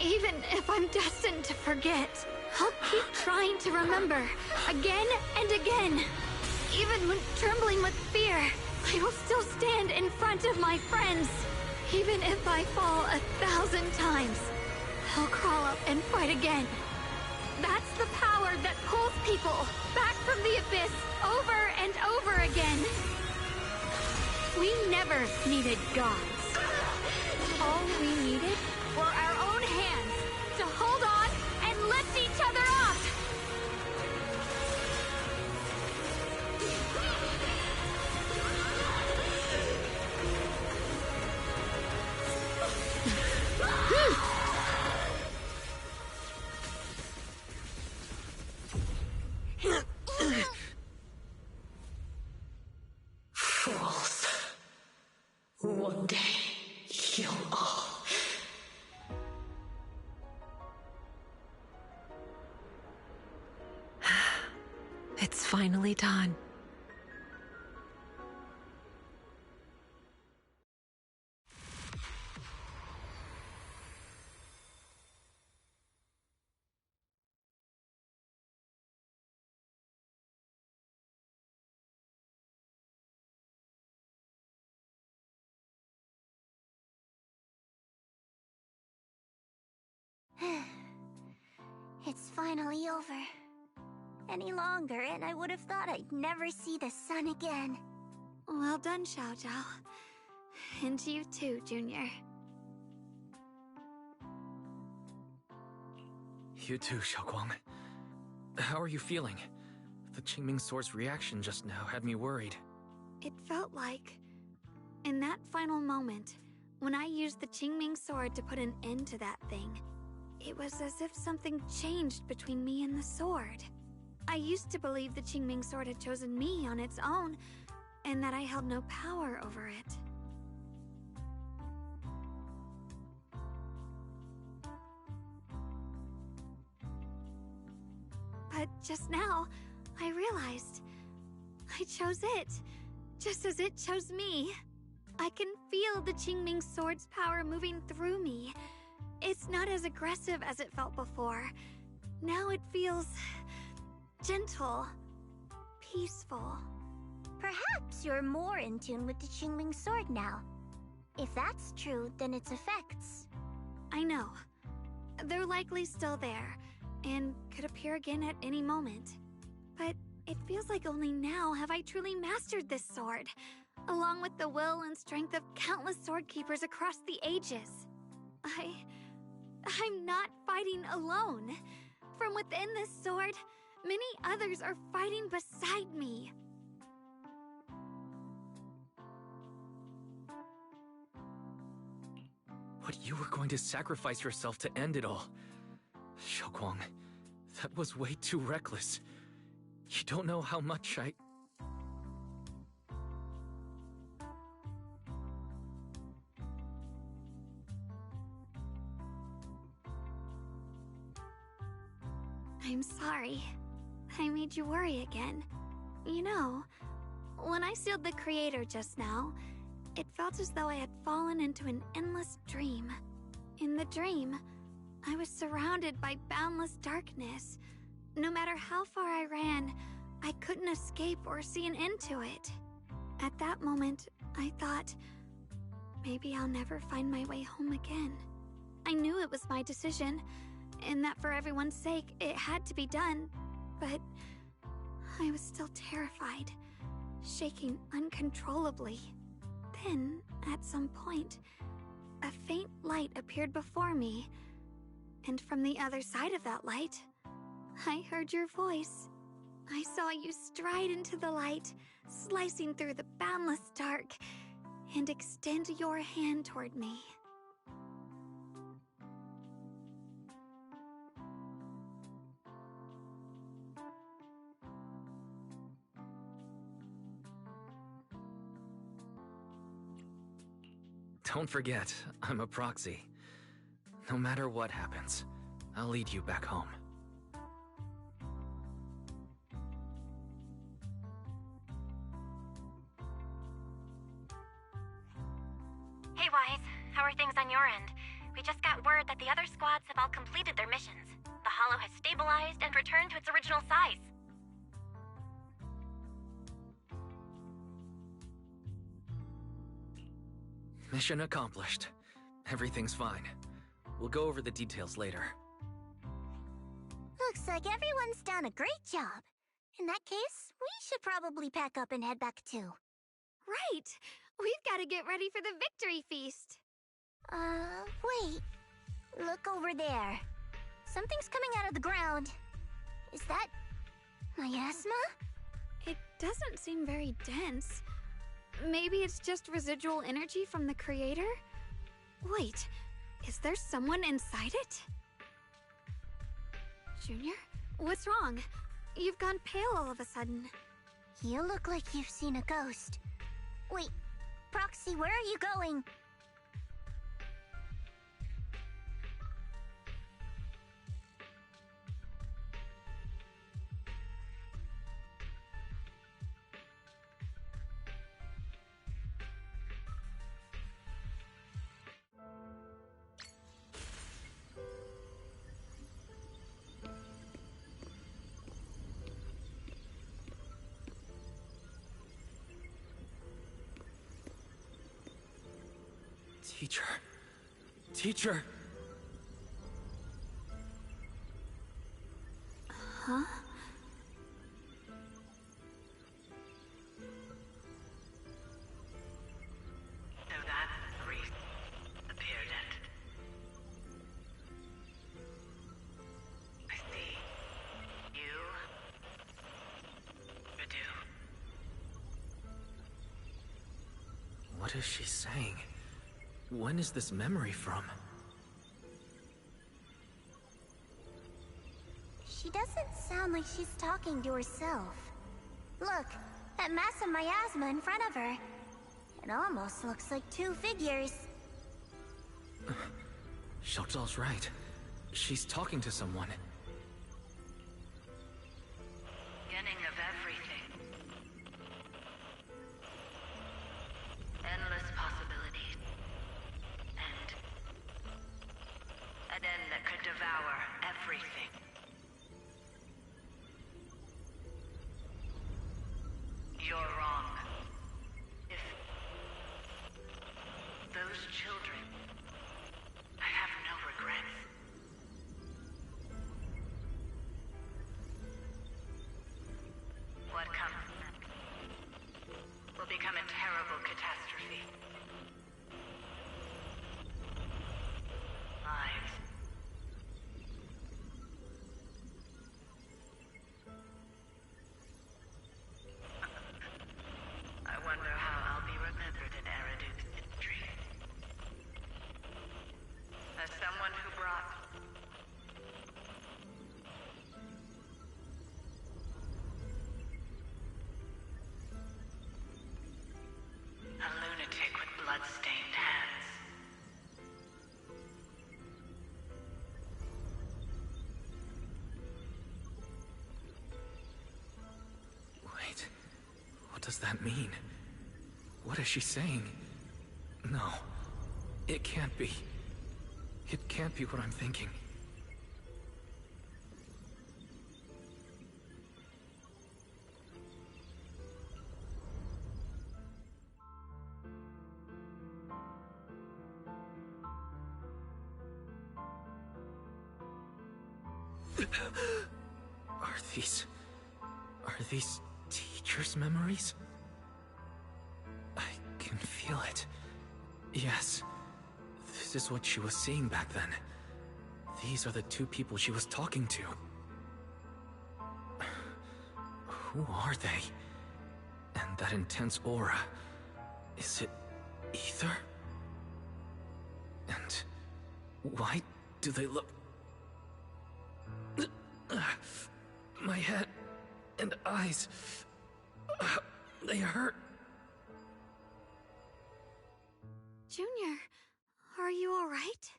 Even if I'm destined to forget, I'll keep trying to remember, again and again. Even when trembling with fear, I will still stand in front of my friends. Even if I fall 1,000 times, I'll crawl up and fight again. That's the power that pulls people back from the abyss over and over again. We never needed gods. All we needed were our own hands to hold on and lift each other up. Fools. One day, you'll all... It's finally done. It's finally over. Any longer, and I would have thought I'd never see the sun again. Well done, Xiao Zhao. And you too, Junior. You too, Xiaoguang. How are you feeling? The Qingming Sword's reaction just now had me worried. It felt like, in that final moment, when I used the Qingming Sword to put an end to that thing, it was as if something changed between me and the sword. I used to believe the Qingming Sword had chosen me on its own, and that I held no power over it. But just now, I realized I chose it, just as it chose me. I can feel the Qingming Sword's power moving through me. It's not as aggressive as it felt before. Now it feels gentle, peaceful. Perhaps you're more in tune with the Qingming Sword now. If that's true, then its effects... I know. They're likely still there, and could appear again at any moment. But it feels like only now have I truly mastered this sword, along with the will and strength of countless sword keepers across the ages. I'm not fighting alone. From within this sword, many others are fighting beside me. But you were going to sacrifice yourself to end it all. Xiaoguang, that was way too reckless. You don't know how much I... I'm sorry. I made you worry again. You know, when I sealed the Creator just now, it felt as though I had fallen into an endless dream. In the dream, I was surrounded by boundless darkness. No matter how far I ran, I couldn't escape or see an end to it. At that moment, I thought, maybe I'll never find my way home again. I knew it was my decision, and that for everyone's sake, it had to be done, but I was still terrified, shaking uncontrollably. Then, at some point, a faint light appeared before me, and from the other side of that light, I heard your voice. I saw you stride into the light, slicing through the boundless dark, and extend your hand toward me. Don't forget, I'm a proxy. No matter what happens, I'll lead you back home. Hey, Wise. How are things on your end? We just got word that the other squads have all completed their missions. The Hollow has stabilized and returned to its original size. Mission accomplished. Everything's fine. We'll go over the details later. Looks like everyone's done a great job. In that case, we should probably pack up and head back too. Right! We've got to get ready for the victory feast. Wait. Look over there. Something's coming out of the ground. Is that miasma? It doesn't seem very dense. Maybe it's just residual energy from the creator? Wait, is there someone inside it? Junior? What's wrong? You've gone pale all of a sudden. You look like you've seen a ghost. Wait, Proxy, where are you going? Teacher. Teacher! Huh? So that priest appeared at... I see. You... Redo. What is she saying? When is this memory from? She doesn't sound like she's talking to herself. Look, that mass of miasma in front of her. It almost looks like two figures. Xiaozhao's right. She's talking to someone. Beginning of everything. Endless possibilities. An end that could devour everything. You're wrong. If those children, I have no regrets. What comes next will become a terrible catastrophe. Lives. I wonder how I'll be remembered in Eridu's history. As someone who brought... a lunatic with blood-stained hands. Wait. What does that mean? What is she saying? No. It can't be. It can't be what I'm thinking. Are these teacher's memories? I can feel it. Yes. This is what she was seeing back then. These are the two people she was talking to. Who are they? And that intense aura. Is it ether? And why do they look... My head and eyes... they hurt. Junior, are you all right?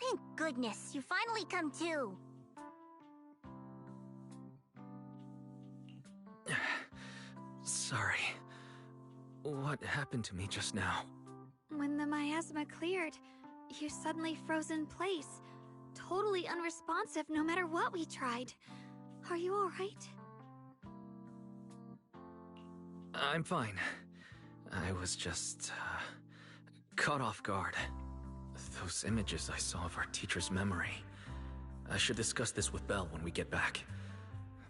Thank goodness, you finally come to. Sorry. What happened to me just now? When the miasma cleared, you suddenly froze in place. Totally unresponsive no matter what we tried. Are you alright? I'm fine. I was just, caught off guard. Those images I saw of our teacher's memory. I should discuss this with Belle when we get back.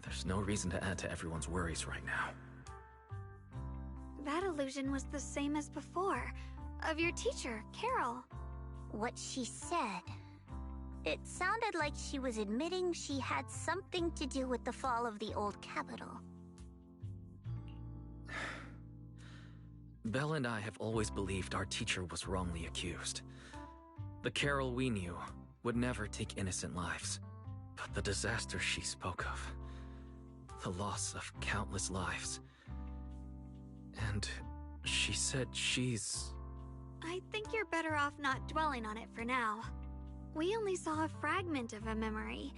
There's no reason to add to everyone's worries right now. That illusion was the same as before. Of your teacher, Carol. What she said. It sounded like she was admitting she had something to do with the fall of the old capital. Belle and I have always believed our teacher was wrongly accused. The Carol we knew would never take innocent lives. But the disaster she spoke of, the loss of countless lives. And she said she's... I think you're better off not dwelling on it for now. We only saw a fragment of a memory.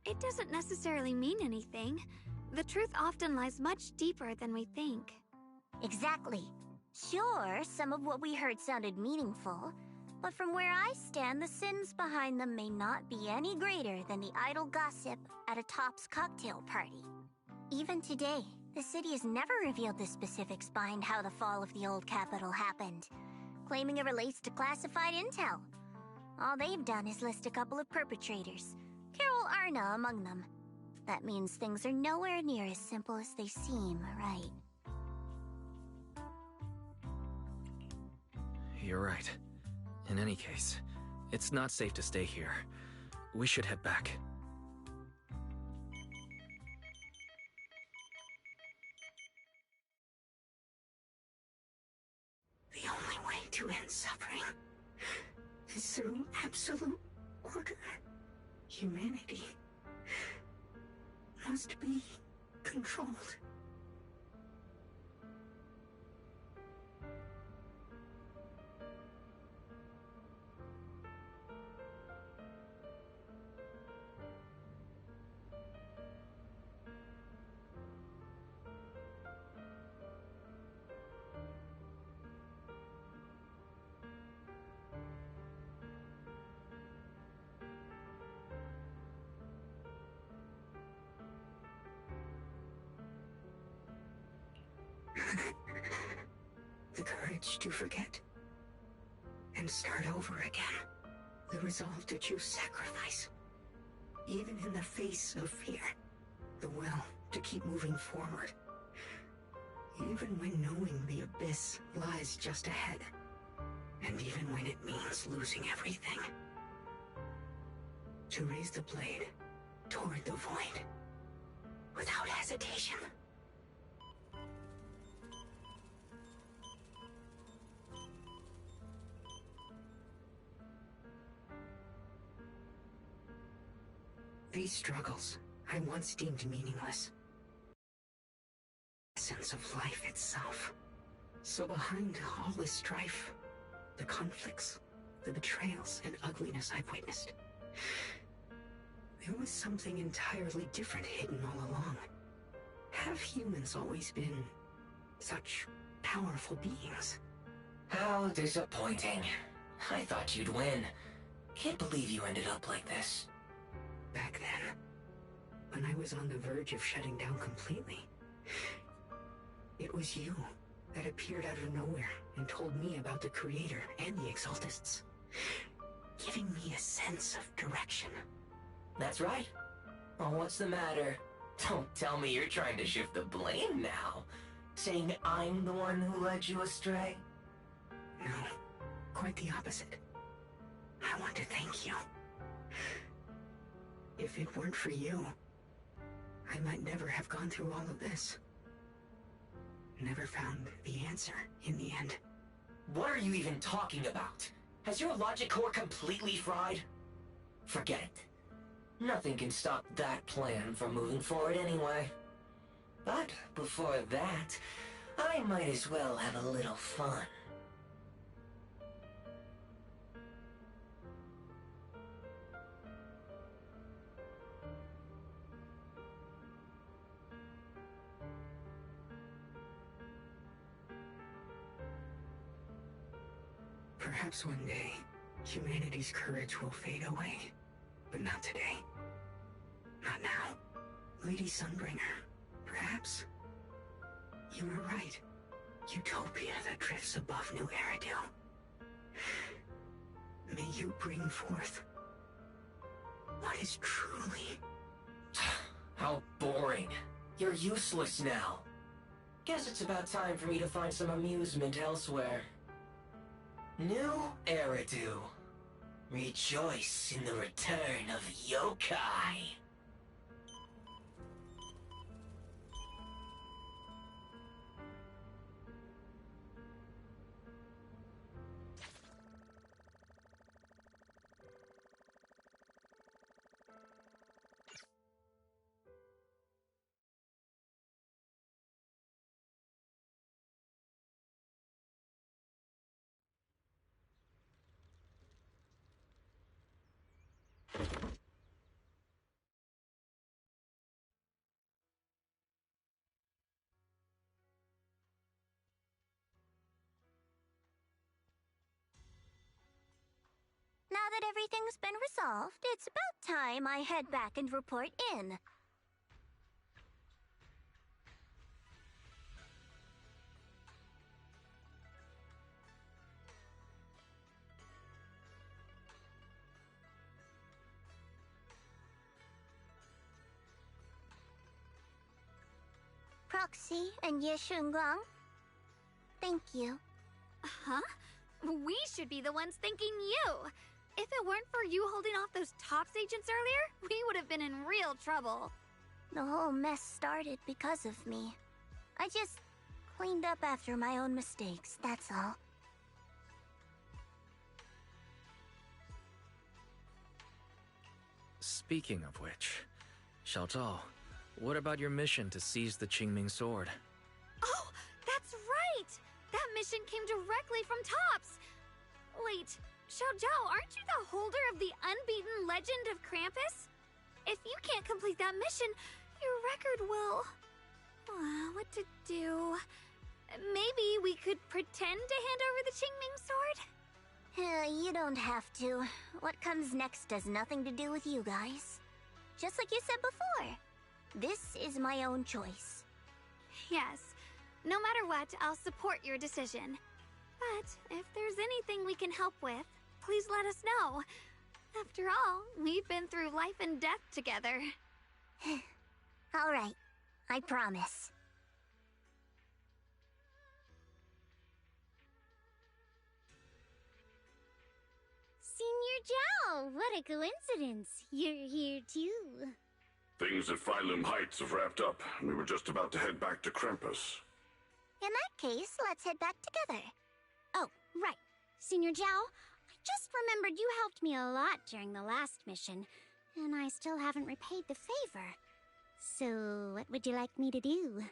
It doesn't necessarily mean anything. The truth often lies much deeper than we think. Exactly. Sure, some of what we heard sounded meaningful, but from where I stand, the sins behind them may not be any greater than the idle gossip at a Top's cocktail party. Even today, the city has never revealed the specifics behind how the fall of the old capital happened, claiming it relates to classified intel. All they've done is list a couple of perpetrators, Carol Arna among them. That means things are nowhere near as simple as they seem, right? You're right. In any case, it's not safe to stay here. We should head back. The only way to end suffering is through absolute order. Humanity must be controlled. The courage to forget and start over again. The resolve to choose sacrifice, even in the face of fear. The will to keep moving forward, even when knowing the abyss lies just ahead, and even when it means losing everything. To raise the blade toward the void without hesitation. These struggles I once deemed meaningless. Essence of life itself. So behind all this strife, the conflicts, the betrayals and ugliness I've witnessed, there was something entirely different hidden all along. Have humans always been such powerful beings? How disappointing. I thought you'd win. Can't believe you ended up like this. Back then, when I was on the verge of shutting down completely, it was you that appeared out of nowhere and told me about the Creator and the Exaltists, giving me a sense of direction. That's right. Oh, what's the matter? Don't tell me you're trying to shift the blame now. Saying I'm the one who led you astray? No, quite the opposite. I want to thank you. If it weren't for you, I might never have gone through all of this. Never found the answer in the end. What are you even talking about? Has your logic core completely fried? Forget it. Nothing can stop that plan from moving forward anyway. But before that, I might as well have a little fun. Perhaps one day, humanity's courage will fade away. But not today. Not now. Lady Sunbringer, perhaps? You were right. Utopia that drifts above New Eridu. May you bring forth what is truly... How boring. You're useless now. Guess it's about time for me to find some amusement elsewhere. New Eridu. Rejoice in the return of yokai. Now that everything's been resolved, it's about time I head back and report in. Proxy and Ye Shunguang, thank you. Huh? We should be the ones thanking you. If it weren't for you holding off those TOPS agents earlier, we would have been in real trouble. The whole mess started because of me. I just cleaned up after my own mistakes, that's all. Speaking of which, Xiao Zhao, what about your mission to seize the Qingming sword? Oh, that's right! That mission came directly from TOPS! Wait, Xiao Zhao, aren't you the holder of the unbeaten legend of Krampus? If you can't complete that mission, your record will... what to do? Maybe we could pretend to hand over the Qingming sword? You don't have to. What comes next has nothing to do with you guys. Just like you said before, this is my own choice. Yes. No matter what, I'll support your decision. But if there's anything we can help with, please let us know. After all, we've been through life and death together. All right. I promise. Senior Zhao, what a coincidence. You're here too. Things at Phylum Heights have wrapped up, and we were just about to head back to Krampus. In that case, let's head back together. Oh, right. Senior Zhao, I just remembered you helped me a lot during the last mission, and I still haven't repaid the favor. So, what would you like me to do?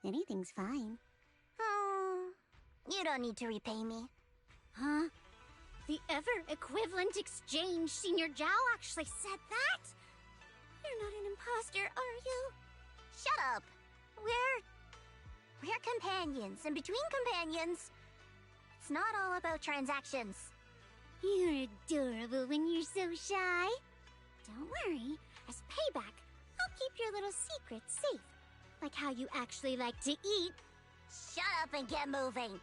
Anything's fine. You don't need to repay me. Huh? The ever-equivalent exchange, Senior Zhao actually said that? You're not an imposter, are you? Shut up! We're companions, and between companions, it's not all about transactions. You're adorable when you're so shy. Don't worry, as payback, I'll keep your little secrets safe. Like how you actually like to eat. Shut up and get moving!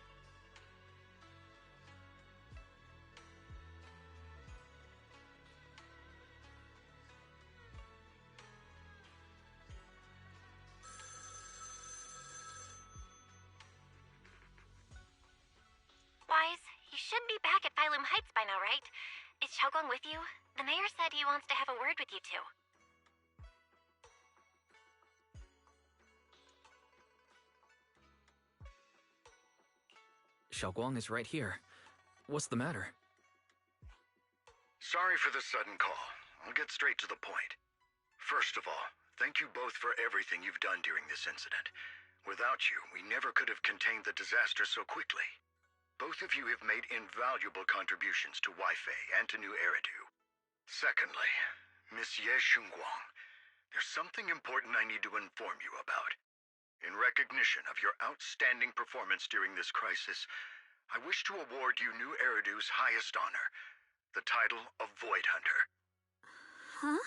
Wise, you should be back at Phylum Heights by now, right? Is Xiaoguang with you? The mayor said he wants to have a word with you two. Xiaoguang is right here. What's the matter? Sorry for the sudden call. I'll get straight to the point. First of all, thank you both for everything you've done during this incident. Without you, we never could have contained the disaster so quickly. Both of you have made invaluable contributions to Weifei and to New Eridu. Secondly, Miss Ye Shunguang, there's something important I need to inform you about. In recognition of your outstanding performance during this crisis, I wish to award you New Eridu's highest honor, the title of Void Hunter. Huh?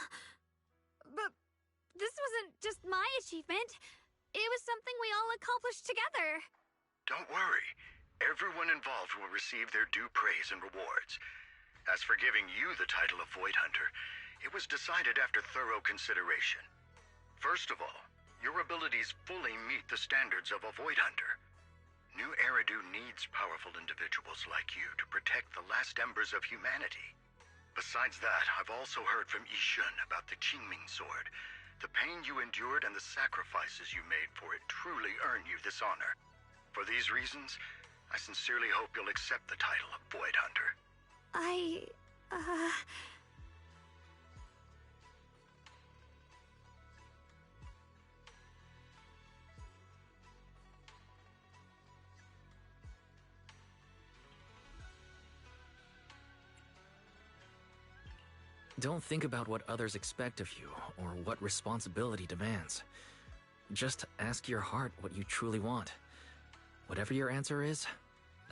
But this wasn't just my achievement. It was something we all accomplished together. Don't worry. Everyone involved will receive their due praise and rewards. As for giving you the title of Void Hunter, it was decided after thorough consideration. First of all, your abilities fully meet the standards of a Void Hunter. New Eridu needs powerful individuals like you to protect the last embers of humanity. Besides that, I've also heard from Yishun about the Qingming Sword. The pain you endured and the sacrifices you made for it truly earn you this honor. For these reasons, I sincerely hope you'll accept the title of Void Hunter. Don't think about what others expect of you, or what responsibility demands. Just ask your heart what you truly want. Whatever your answer is,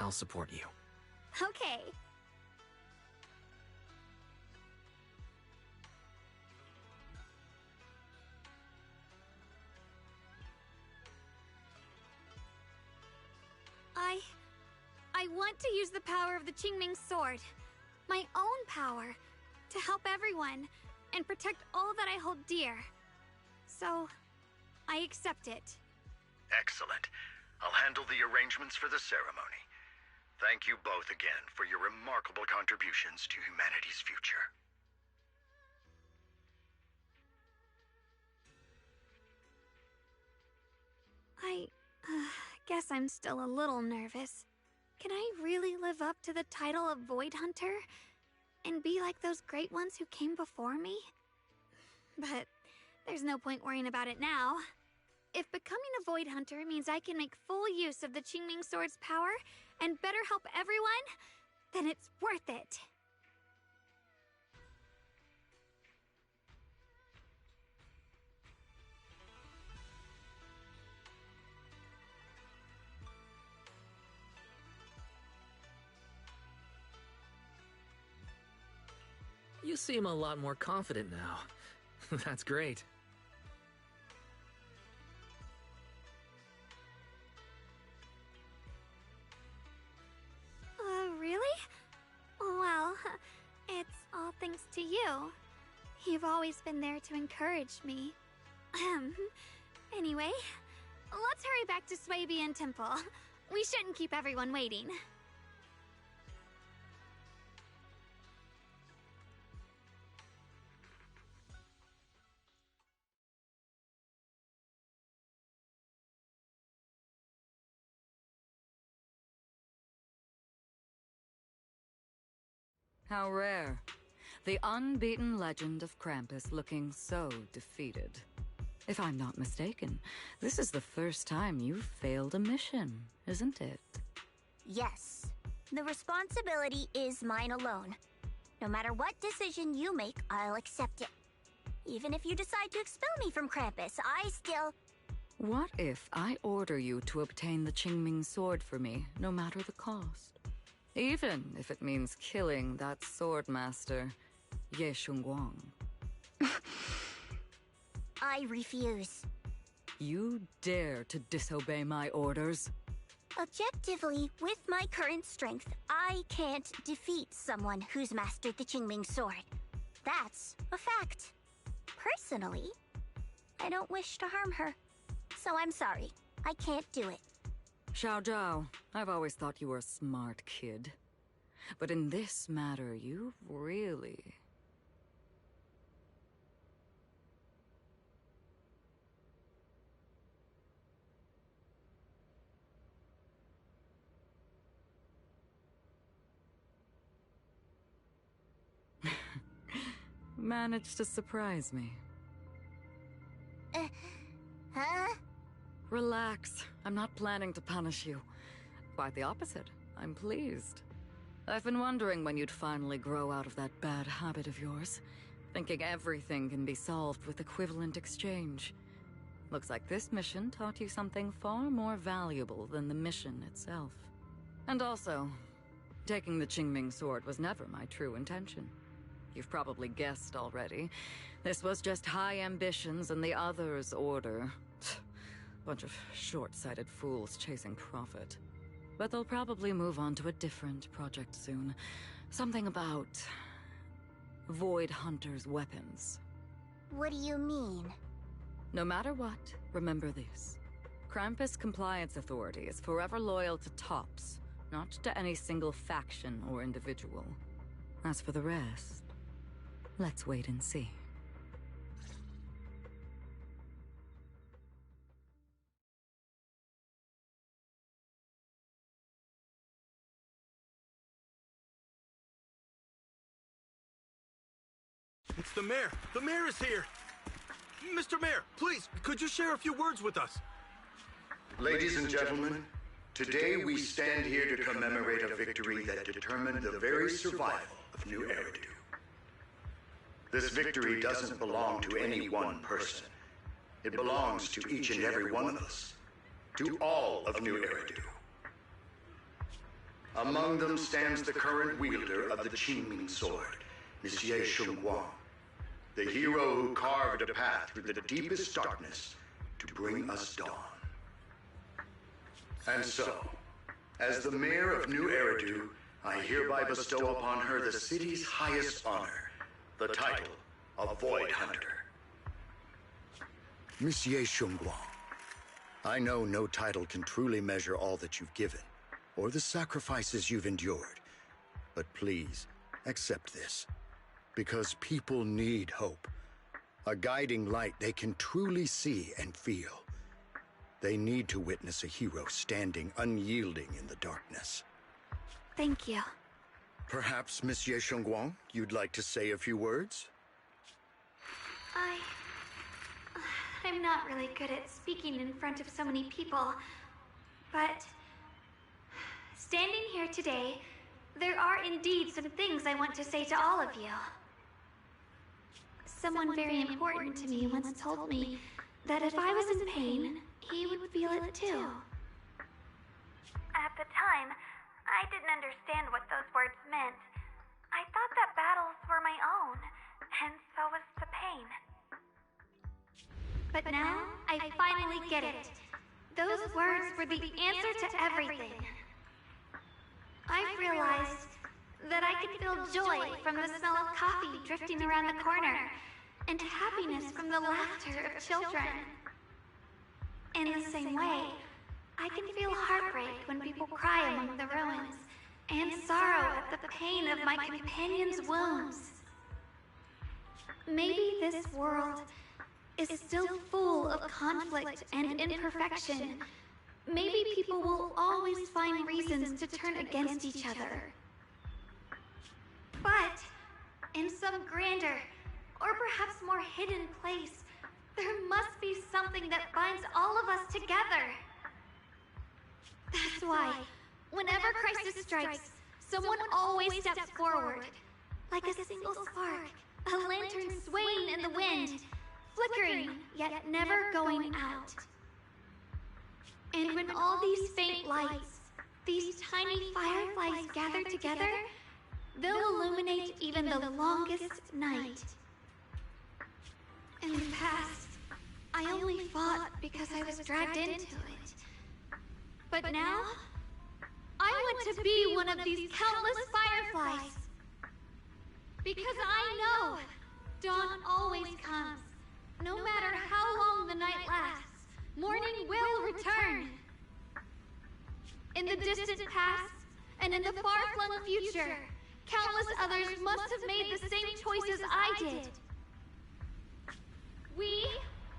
I'll support you. Okay. I want to use the power of the Qingming Sword, my own power, to help everyone and protect all that I hold dear. So, I accept it. Excellent. I'll handle the arrangements for the ceremony. Thank you both again for your remarkable contributions to humanity's future. I guess I'm still a little nervous. Can I really live up to the title of Void Hunter? And be like those great ones who came before me? But there's no point worrying about it now. If becoming a Void Hunter means I can make full use of the Qingming Sword's power and better help everyone, then it's worth it. You seem a lot more confident now. That's great. Really? Well, it's all thanks to you. You've always been there to encourage me. Anyway, let's hurry back to Swabian Temple. We shouldn't keep everyone waiting. How rare. The unbeaten legend of Krampus looking so defeated. If I'm not mistaken, this is the first time you've failed a mission, isn't it? Yes. The responsibility is mine alone. No matter what decision you make, I'll accept it. Even if you decide to expel me from Krampus, I still... What if I order you to obtain the Qingming Sword for me, no matter the cost? Even if it means killing that sword master, Ye Shunguang. I refuse. You dare to disobey my orders? Objectively, with my current strength, I can't defeat someone who's mastered the Qingming Sword. That's a fact. Personally, I don't wish to harm her. So I'm sorry. I can't do it. Xiao Zhao, I've always thought you were a smart kid. But in this matter, you've really... managed to surprise me. Huh? Relax. I'm not planning to punish you. Quite the opposite. I'm pleased. I've been wondering when you'd finally grow out of that bad habit of yours, thinking everything can be solved with equivalent exchange. Looks like this mission taught you something far more valuable than the mission itself. And also, taking the Qingming sword was never my true intention. You've probably guessed already. This was just high ambitions and the others' order. Bunch of short-sighted fools chasing profit. But they'll probably move on to a different project soon. Something about Void Hunter's weapons. What do you mean? No matter what, remember this. Krampus Compliance Authority is forever loyal to TOPS, not to any single faction or individual. As for the rest, let's wait and see. It's the mayor! The mayor is here! Mr. Mayor, please, could you share a few words with us? Ladies and gentlemen, today we stand here to commemorate a victory that determined the very survival of New Eridu. This victory doesn't belong to any one person. It belongs to each and every one of us. To all of New Eridu. Among them stands the current wielder of the Qingming sword, Monsieur Shunguang, the hero who carved a path through the deepest darkness to bring us dawn. And so, as the mayor of New Eridu, I hereby bestow upon her the city's highest honor, the title of Void Hunter. Monsieur Shunguang, I know no title can truly measure all that you've given, or the sacrifices you've endured. But please, accept this. Because people need hope. A guiding light they can truly see and feel. They need to witness a hero standing unyielding in the darkness. Thank you. Perhaps, Monsieur Shunguang, you'd like to say a few words? I'm not really good at speaking in front of so many people, but standing here today, there are indeed some things I want to say to all of you. Someone very important to me once told me that if I was in pain, he would feel it too. At the time, I didn't understand what those words meant. I thought that battles were my own, and so was the pain. But now, I finally get it. Those words were the answer to everything. I've realized that I can feel joy from the smell of coffee drifting around the corner, and happiness from the laughter of children. In the same way, I can feel heartbreak when people cry among the ruins, and sorrow at the pain of my companions' wounds. Maybe this world is still full of conflict and imperfection. Maybe people will always find reasons to turn against each other. But in some grander, or perhaps more hidden place, there must be something that binds all of us together. That's why, whenever crisis strikes, someone always steps forward. Like a single spark, a lantern swaying in the wind, flickering, yet never going out. And when all these faint lights, these tiny fireflies gather together, they'll illuminate even the longest night. In the past, I only fought because I was dragged into it. But now, I want to be one of these countless fireflies. Because I know dawn always comes. No matter how long the night lasts, morning will return. In the distant past, and in the far-flung future, countless others must have made the same choices I did. We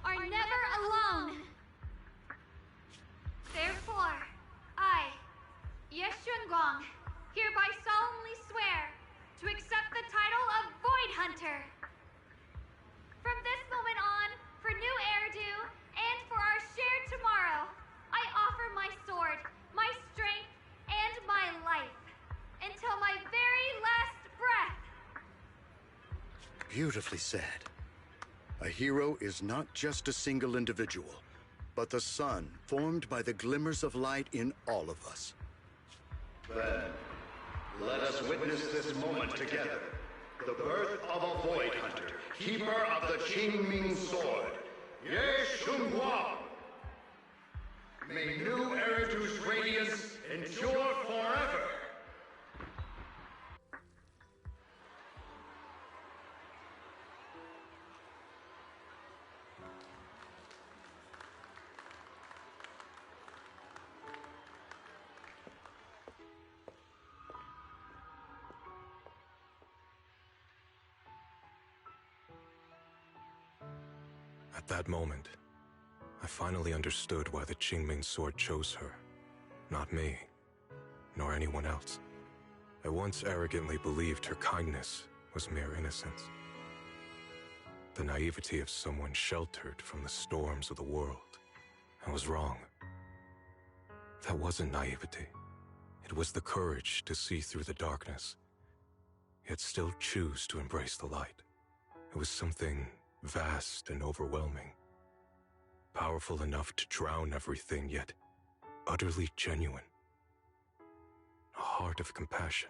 are never alone. Therefore, I, Yeshunguang, hereby solemnly swear to accept the title of Void Hunter. From this moment on, for New Eridu, and for our shared tomorrow, I offer my sword, my strength, and my life, until my very last breath. Beautifully said. A hero is not just a single individual, but the sun formed by the glimmers of light in all of us. Then, let us witness this moment together. The birth of a Void Hunter, keeper of the Qingming Sword, Ye Shunguang. May new Eridu's radiance endure forever. At that moment, I finally understood why the Qingming Sword chose her. Not me, nor anyone else. I once arrogantly believed her kindness was mere innocence. The naivety of someone sheltered from the storms of the world. I was wrong. That wasn't naivety. It was the courage to see through the darkness, yet still choose to embrace the light. It was something vast and overwhelming. Powerful enough to drown everything, yet utterly genuine. A heart of compassion.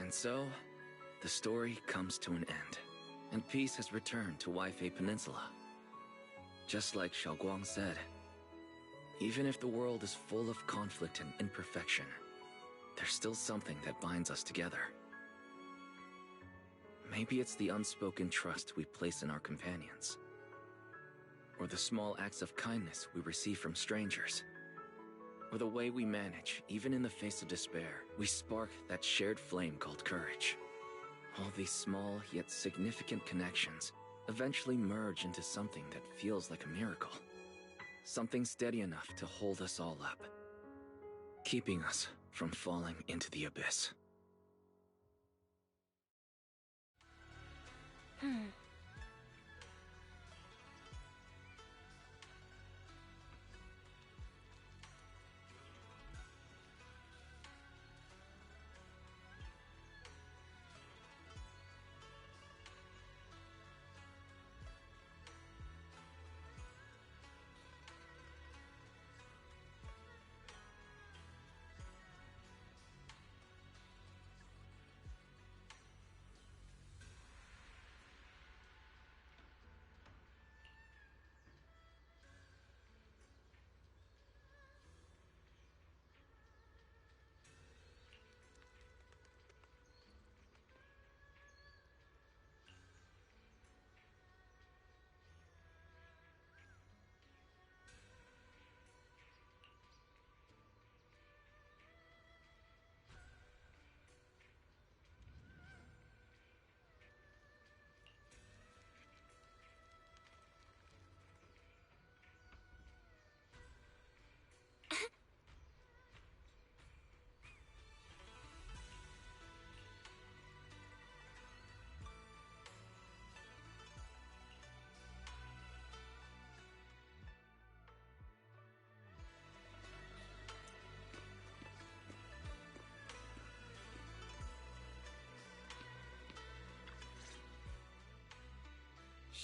And so, the story comes to an end, and peace has returned to Waifei Peninsula. Just like Xiaoguang said, even if the world is full of conflict and imperfection, there's still something that binds us together. Maybe it's the unspoken trust we place in our companions, or the small acts of kindness we receive from strangers. Or the way we manage, even in the face of despair, we spark that shared flame called courage. All these small yet significant connections eventually merge into something that feels like a miracle. Something steady enough to hold us all up, keeping us from falling into the abyss.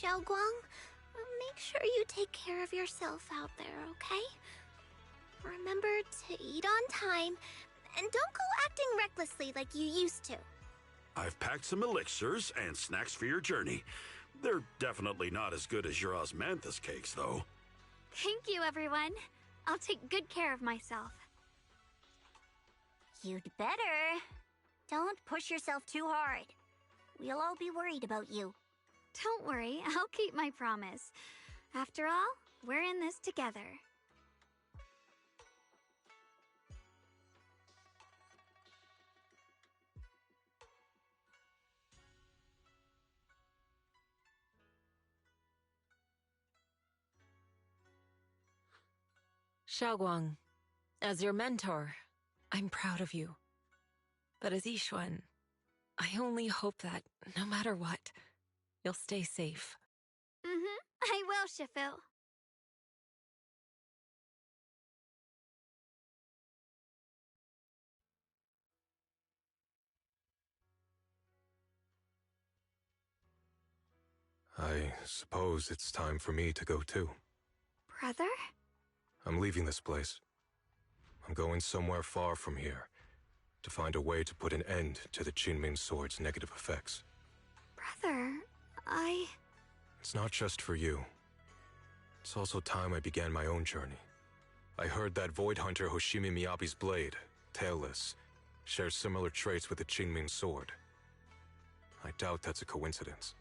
Xiaoguang, make sure you take care of yourself out there, okay? Remember to eat on time, and don't go acting recklessly like you used to. I've packed some elixirs and snacks for your journey. They're definitely not as good as your osmanthus cakes, though. Thank you, everyone. I'll take good care of myself. You'd better. Don't push yourself too hard. We'll all be worried about you. Don't worry, I'll keep my promise. After all, we're in this together. Xiaoguang, as your mentor, I'm proud of you. But as Yixuan, I only hope that, no matter what, you'll stay safe. I will, Shifu. I suppose it's time for me to go too. Brother? I'm leaving this place. I'm going somewhere far from here to find a way to put an end to the Qingming Sword's negative effects. Brother, It's not just for you. It's also time I began my own journey. I heard that Void Hunter Hoshimi Miyabi's blade, Tailless, shares similar traits with the Qingming Sword. I doubt that's a coincidence.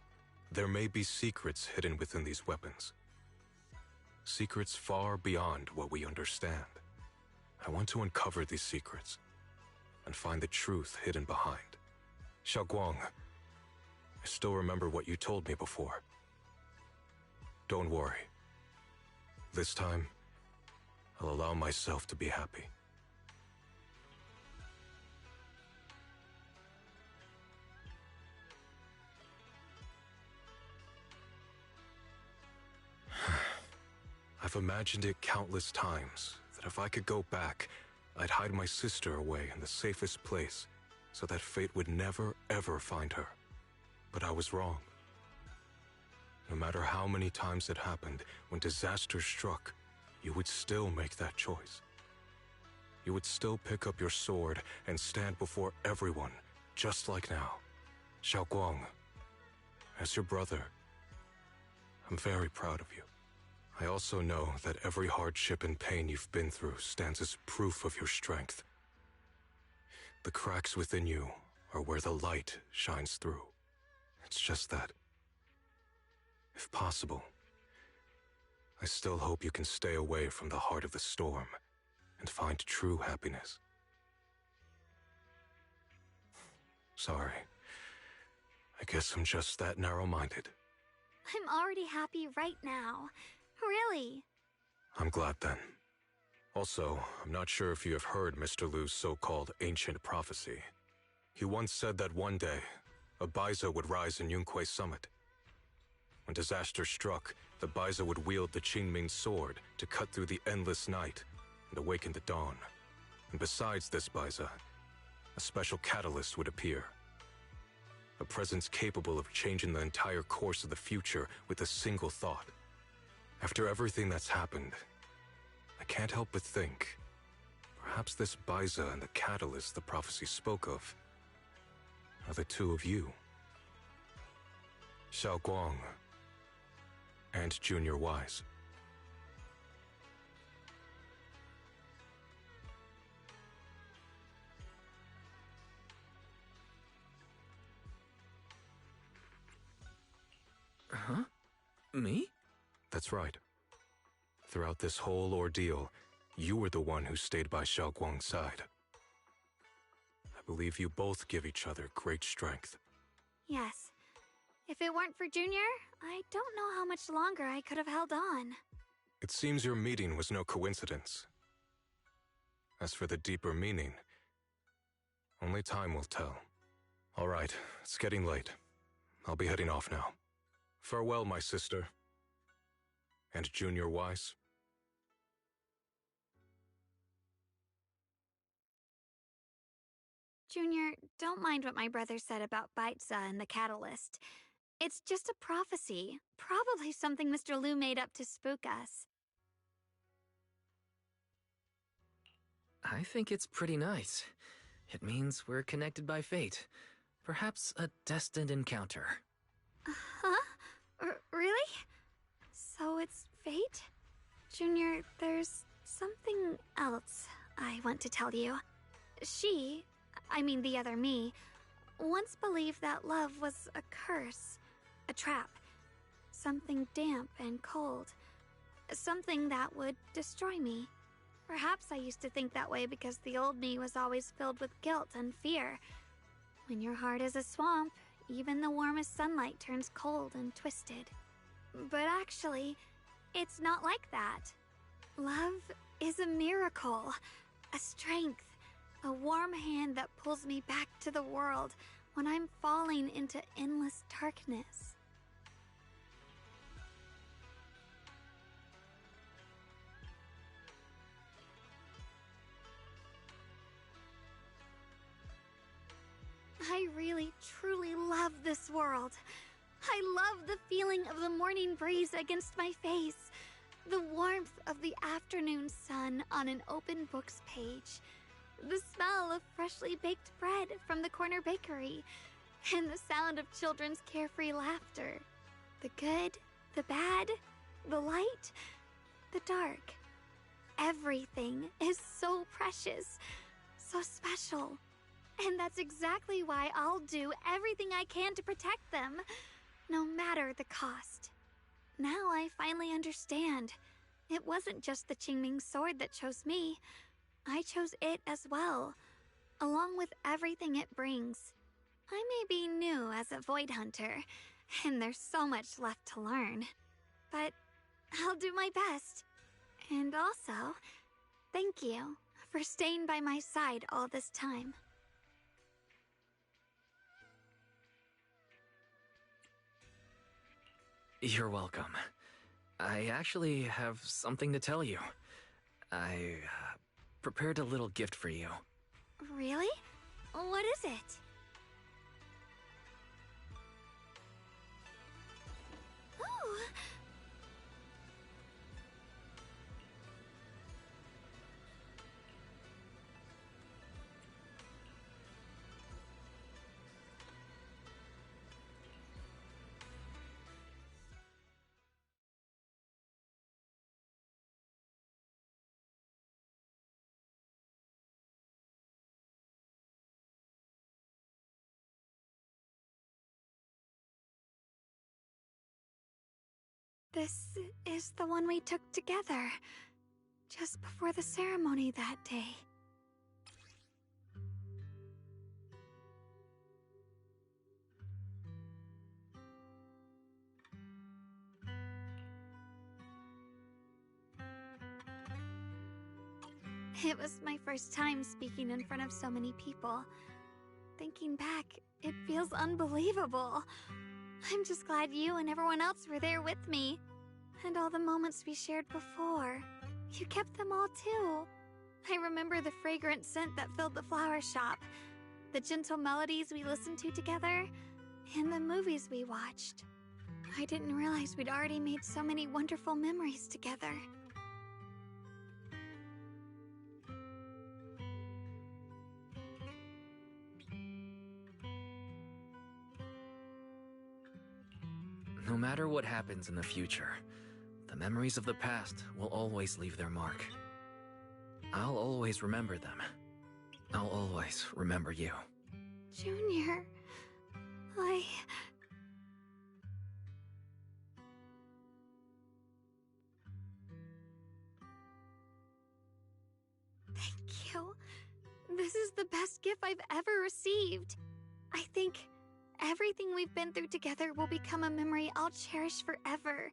There may be secrets hidden within these weapons. Secrets far beyond what we understand. I want to uncover these secrets and find the truth hidden behind. Xiaoguang, I still remember what you told me before. Don't worry. This time, I'll allow myself to be happy. I've imagined it countless times, that if I could go back, I'd hide my sister away in the safest place, so that fate would never, ever find her. But I was wrong. No matter how many times it happened, when disaster struck, you would still make that choice. You would still pick up your sword and stand before everyone, just like now. Xiaoguang, as your brother, I'm very proud of you. I also know that every hardship and pain you've been through stands as proof of your strength. The cracks within you are where the light shines through. It's just that, if possible, I still hope you can stay away from the heart of the storm and find true happiness. Sorry. I guess I'm just that narrow-minded. I'm already happy right now. Really. I'm glad then. Also, I'm not sure if you have heard Mr. Liu's so-called ancient prophecy. He once said that one day, a Baiza would rise in Yunque Summit. When disaster struck, the Baiza would wield the Qingming Sword to cut through the endless night and awaken the dawn. And besides this Baiza, a special catalyst would appear. A presence capable of changing the entire course of the future with a single thought. After everything that's happened, I can't help but think, perhaps this Baiza and the catalyst the prophecy spoke of are the two of you. Xiaoguang and Junior Wise. Huh? Me? That's right. Throughout this whole ordeal, you were the one who stayed by Xiaoguang's side. I believe you both give each other great strength. Yes. If it weren't for Junior, I don't know how much longer I could have held on. It seems your meeting was no coincidence. As for the deeper meaning, only time will tell. All right, it's getting late. I'll be heading off now. Farewell, my sister. And Junior Wise. Junior, don't mind what my brother said about Baiza and the catalyst. It's just a prophecy. Probably something Mr. Liu made up to spook us. I think it's pretty nice. It means we're connected by fate. Perhaps a destined encounter. Huh? Really? So it's fate? Junior, there's something else I want to tell you. The other me, once believed that love was a curse, a trap, something damp and cold, something that would destroy me. Perhaps I used to think that way because the old me was always filled with guilt and fear. When your heart is a swamp, even the warmest sunlight turns cold and twisted. But actually, it's not like that. Love is a miracle, a strength, A warm hand that pulls me back to the world when I'm falling into endless darkness. I really, truly love this world. I love the feeling of the morning breeze against my face, the warmth of the afternoon sun on an open book's page, the smell of freshly baked bread from the corner bakery, and the sound of children's carefree laughter. The good, the bad, the light, the dark. Everything is so precious, so special. And that's exactly why I'll do everything I can to protect them, no matter the cost. Now I finally understand. It wasn't just the Qingming sword that chose me. I chose it as well, along with everything it brings. I may be new as a Void Hunter, and there's so much left to learn. But I'll do my best. And also, thank you for staying by my side all this time. You're welcome. I actually have something to tell you. I prepared a little gift for you. Really? What is it? Ooh! This is the one we took together, just before the ceremony that day. It was my first time speaking in front of so many people. Thinking back, it feels unbelievable. I'm just glad you and everyone else were there with me. And all the moments we shared before. You kept them all too. I remember the fragrant scent that filled the flower shop, the gentle melodies we listened to together, and the movies we watched. I didn't realize we'd already made so many wonderful memories together. No matter what happens in the future, the memories of the past will always leave their mark. I'll always remember them. I'll always remember you. Junior, Thank you. This is the best gift I've ever received. I think everything we've been through together will become a memory I'll cherish forever.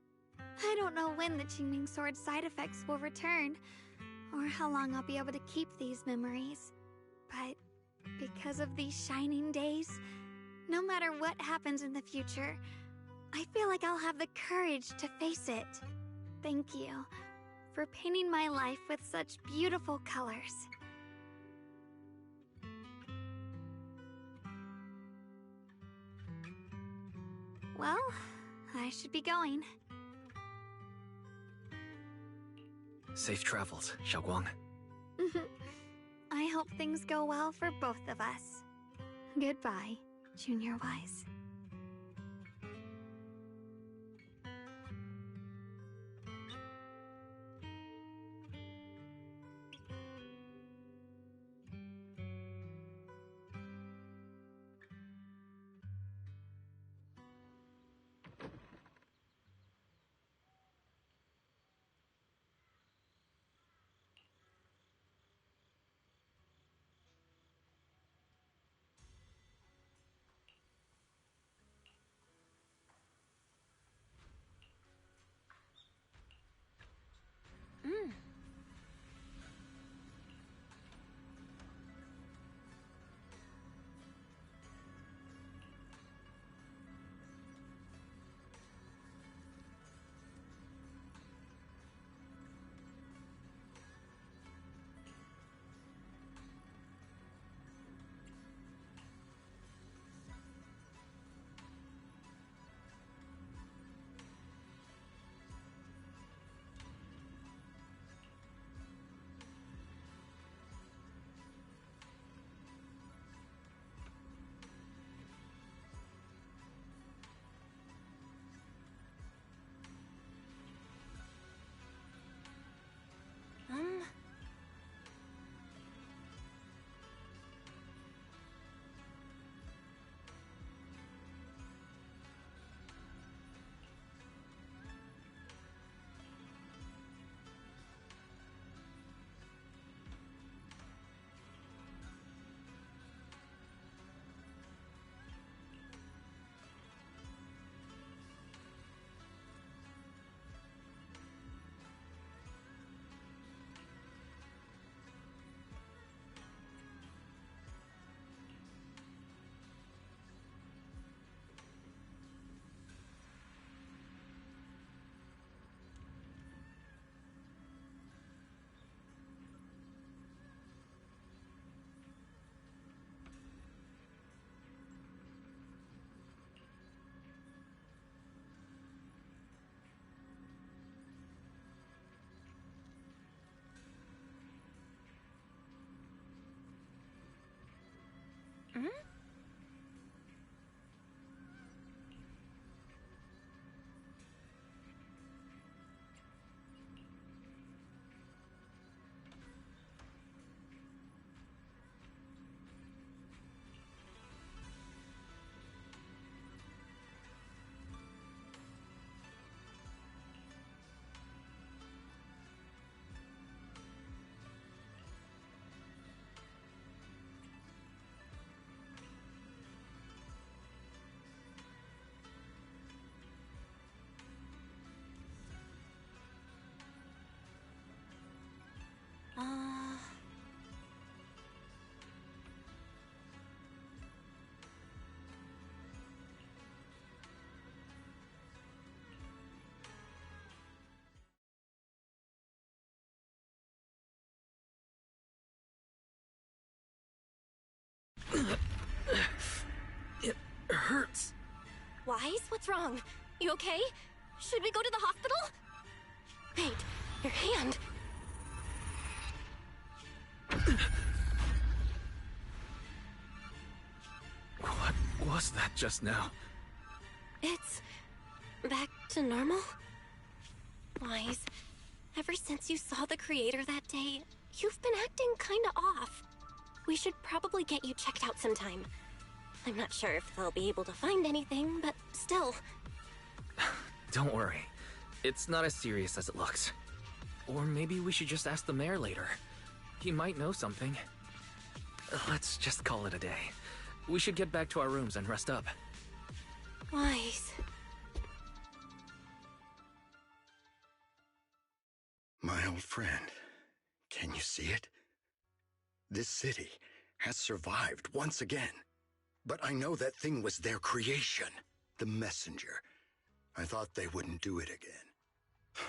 I don't know when the Qingming Sword side effects will return, or how long I'll be able to keep these memories. But because of these shining days, no matter what happens in the future, I feel like I'll have the courage to face it. Thank you for painting my life with such beautiful colors. Well, I should be going. Safe travels, Xiaoguang. I hope things go well for both of us. Goodbye, Junior Wise. It hurts. Wise, what's wrong? You okay? Should we go to the hospital? Wait, your hand. What was that just now? It's back to normal? Wise, ever since you saw the creator that day, you've been acting kinda off. We should probably get you checked out sometime. I'm not sure if they'll be able to find anything, but still. Don't worry. It's not as serious as it looks. Or maybe we should just ask the mayor later. He might know something. Let's just call it a day. We should get back to our rooms and rest up. Wise. My old friend, can you see it? This city has survived once again. But I know that thing was their creation, the messenger. I thought they wouldn't do it again.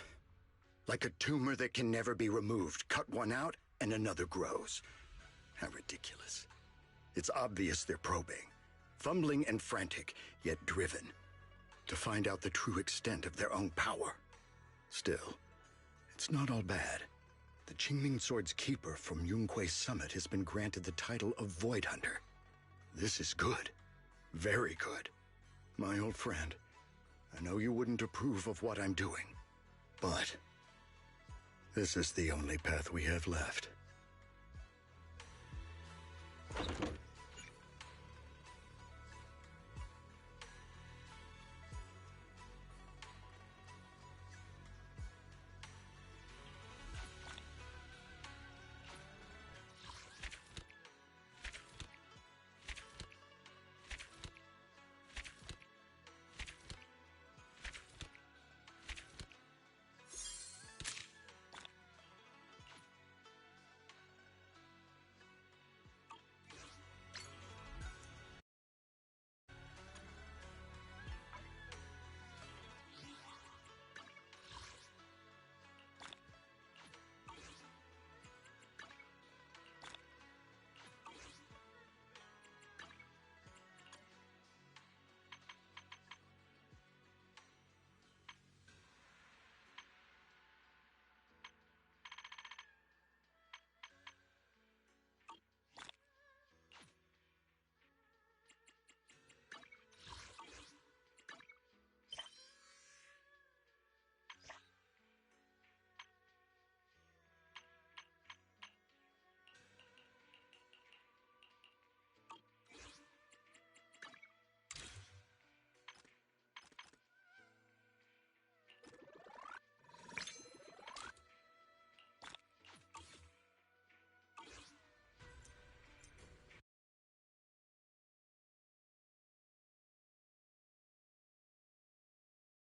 Like a tumor that can never be removed. Cut one out and another grows. How ridiculous. It's obvious they're probing. Fumbling and frantic, yet driven. To find out the true extent of their own power. Still, it's not all bad. The Qingming Sword's keeper from Yunque's summit has been granted the title of Void Hunter. This is good. Very good. My old friend, I know you wouldn't approve of what I'm doing, but this is the only path we have left.